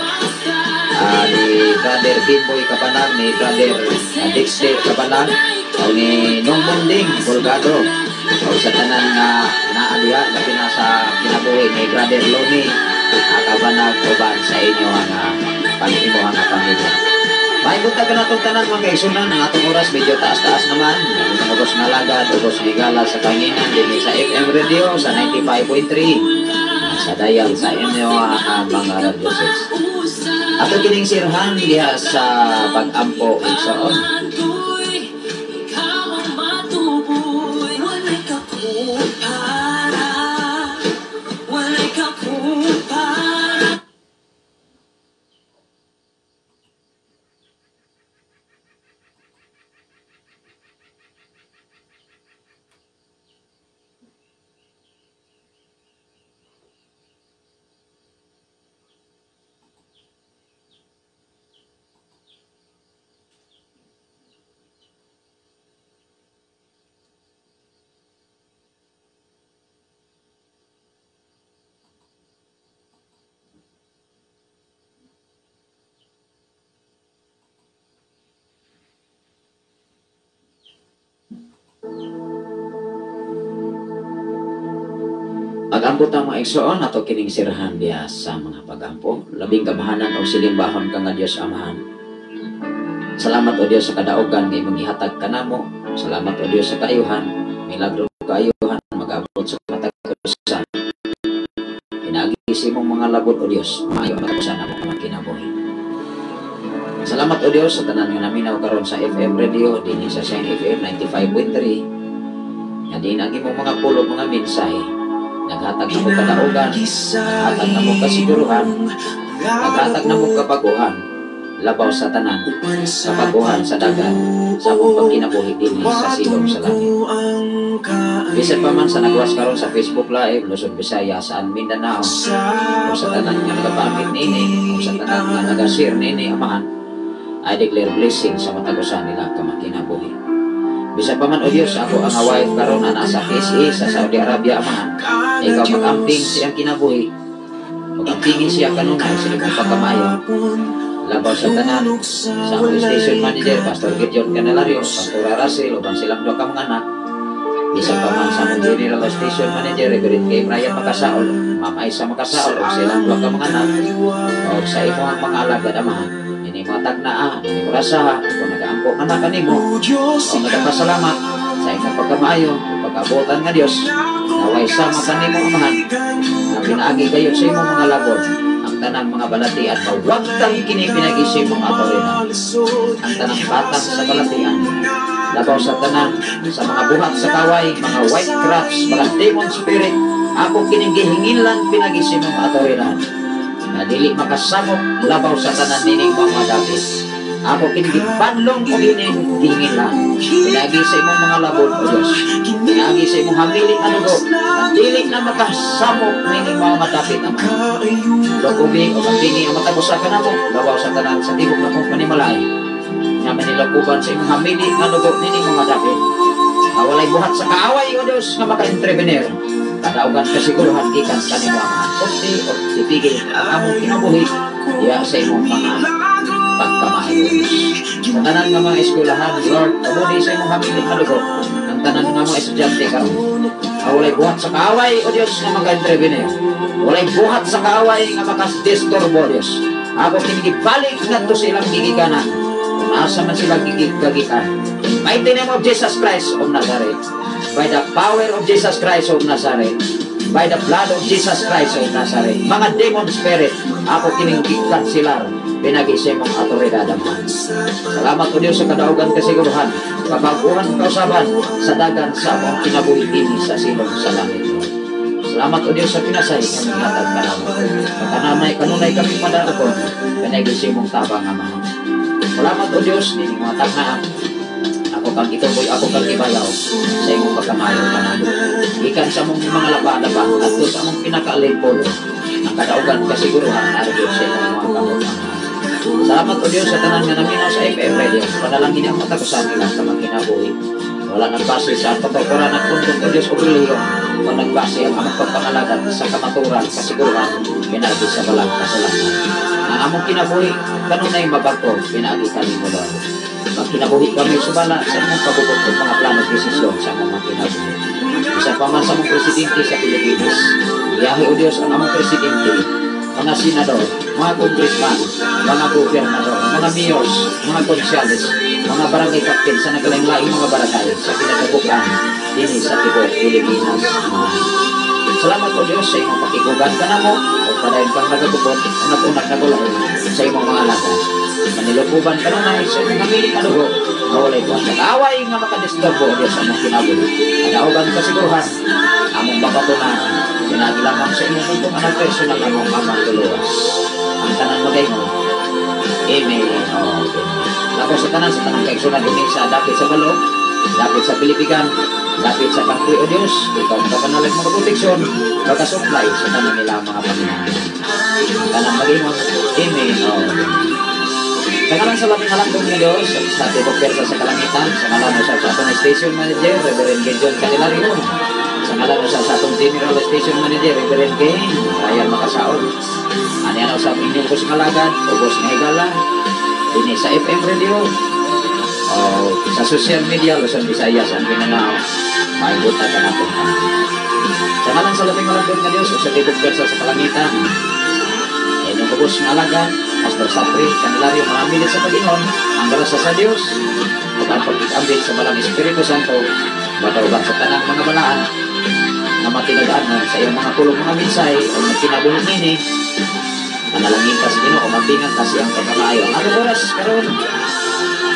ni Brother Bimboy Kabanag, ni Brother Dexter Kabanag, o ni Nong Munding Bulgado. O sa tanan nga naaliha, labi na sa kinabuhi ni Brother Loni, Kabanag, uban sa inyo ang panimuhang pamilya. May punta ka na itong tanan mga kaisunan, ang atong oras medyo taas-taas naman. Ang ubos na lagad, ubos na higala sa kanginan, din sa FM Radio sa 95.3. Sa dial sa inyo mga Radio 6. Ato kining sirhan diya sa Pag-ampo, Igsoon. Pag-ampo ta mga Igsoon, ato kining sirhan diya sa mga pag-ampo. Labing gamahanan o silimbahon ka nga Diyos Amahan. Salamat o Diyos sa kadaogan nga imong ihatag kanamo. Salamat o Diyos sa kaayuhan. Milagro kaayuhan mag-abot sa katagusan. Pinagisi mong mga labot o Diyos, maayo matagusan ako mga kinabuhi. Salamat o Diyos sa tanan nga naminaw karon sa FM Radio, din sa Saint FM 95.3. Nga din ang imong mga pulong mga mensahe. Naghatag na mo kadaogan, naghatag na mo kasiguruhan, naghatag na mo kabaguhan, labaw sa tanan, kabaguhan sa dagat, sa mong pagkinabuhi din sa silong sa langit. Bisan pa man sa nagwas karon sa Facebook Live, Luzon, Visayas, saan Mindanao, kung sa tanan nga nagapamit nini, kung sa tanan nga nagasir nini, Amahan, I declare blessing sa matagusan nila kamakinabuhi. Bisa pa man o Diyos, ako ang wife karon na nasa PSA sa Saudi Arabia, Amahan. Ikaw mag-amping siyang kinabuhi. Mag-ampingin siya kanunay sa limang pagkamayo. Labaw sa tanan, sa among station manager, Pastor Gideon Canelario, Pastor Russell, upang silang doon ka mga anak. Bisa pa man sa among general station manager, Reverend Kay Brian Makasaol, Ma'am Aisa Makasaol, o silang doon ka mga anak. O sa imong mga alagad, Amahan. Ini mga tagnaa, ini mga rasaha, kung nag-aampo ka na kanimo, o nagpasalamat sa ikang pagkamayo, pagkabutan nga Diyos, naway sama kanimo, Amahan, na pinaagi kayo sa imong mga labor, ang tanang mga balatian, huwag kang kini pinag-isip mong atorinan. Ang tanang batang sa balatian, labaw sa tanang, sa mga buhat sa kaway, mga white crabs, mga demon spirit, ako kininggihingilan pinag-isip mong atorinan. Na dili makasamok, labaw sa tanan nining mga dapit. Ako kinigbanlong o hiningin lang. Pinagi sa imong mga labod o Diyos. Pinagi sa imong hamiling anugo. Mandili na makasamok nining mga matapit naman. Lokubi o mabini ang matabusakan ako. Labaw sa tanan sa tibok na kong panimalay. Nga manilokuban sa imong hamiling anugo nining mga dapit. Nawalay buhat sa kaaway o Diyos nga maka-entrepreneur. Kadaugan kasiguruhan ikan kaniwangan. Kunti o tipigil ang among kinabuhi. Iya sa imong mga pagkamahayos. Sa tanan nga mga eskwelahan, Lord, pamuli sa imong hamiling anugo. Ang tanan nga mga estudyante karon. Walay buhat sa kaaway o Diyos nga maka-entrepreneur. Walay buhat sa kaaway nga makasdisturbo o Diyos. Ako kinigibalik na to silang gigikanan. Kung asa man silang gigikan. Mighty name of Jesus Christ of Nazareth. By the power of Jesus Christ of Nazareth. By the blood of Jesus Christ of Nazareth. Mga demon spirit, ako kiniggikan sila. Pinag-isip mong autoridad naman. Salamat o Diyos sa kadaugan kasiguruhan. Kabaguhan kausaban sa dagan sa among kinabuhi ini sa silong sa langit. Salamat o Diyos sa pinasay kami hatag kalamot. Kanunay kami madalakon. Pinag-isip mong tabang naman. Salamat o Diyos, nining mga tagnaan. Ako kang ituboy, ako kang ibayaw sa imong pagkamayo ka namin. Ikan sa mong mga lapa-lapa at sa mong pinakaalipon ang kadaugan kasiguruhan na Diyos sa imong mga kamutang. Salamat o Diyos sa tanan nga naminaw sa FM Radio. Panalangin ang matagusan nila sa mga kinabuhi. Wala nagbase sa pagpapura ng kundong o Diyos o reliyon. O nagbase ang among pagpangalagan sa kamaturan, kasiguruhan, pinagi sa balang kasalanan. Ang among kinabuhi, kanunay mabato, pinagi kami mo Lord. Magkinabuhi kami subala sa among pagubot ng mga plano at desisyon sa among kinabuhi. Isa pa man sa among presidente sa Pilipinas. Iyahe o Diyos ang among presidente, mga senador, mga congressman, mga gobernador, mga mayors, mga konsyales, mga barangay captain sa naglaing-laing mga barangay sa pinagabukan din sa Tibok, Pilipinas. Salamat o Diyos sa imong pakigugan ka na mo o padayon kang nagagubot ang nagunang nagulain sa imong mga lagas. Manilukuban ka na sa imong hamiling anugo na walay buwan. Nag-away nga makadisturbo o Diyos ang mong kinabuhi. Kadaugan kasiguruhan, among mapatunan. Pinagilamang sa inyong kung anak personal na mong amang tuluwas. Ang tanan magay mo. Amen. Lago sa tanan kaigsunan din sa dapit sa balo, dapit sa Pilipigan, dapit sa Pangkuy o Diyos, ikaw ang kapanalig mga proteksyon, pagkasupply sa tanan nila mga Panginoon. Ang tanan magay mo. Amen. Tangalan sa labing halangdong ng Diyos, sa Tibok Persa sa Kalangitan, sa ngalan mo sa atong Station Manager, Reverend Gideon Candelario, sa ngalan mo sa atong General Station Manager, Reverend Gain, Ryan Makasaon. Ano yan sa inyong Bus Malagad, o Bus Ngahigala, din sa FM Radio, o sa social media, Luzon, Visayas, ang pinanaw, may buta ka na po. Sa ngalan sa labing halangdong ng Diyos, o sa Tibok Persa sa Kalangitan, inyong Bus Malagad, Pastor Sapri, Candelario, mga milit sa Pag-ingon, ang grasa sa Diyos, at ang pag-ambit sa Malang Espiritu Santo, mataugan sa tanang mga balaan, na matinagaan sa iyong mga pulong mga minsay, o magkinabuhin nini, manalangin ka sa Ginoo, o mabingan kasi ang pagkakaayo. Ang ating oras, karon,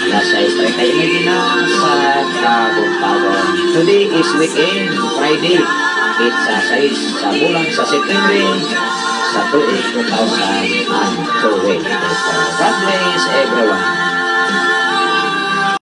alas 6:30 sa Kabuntagon. Today is weekend, Friday, 8 sa 6 sa bulan sa September, sa 2020. God bless everyone.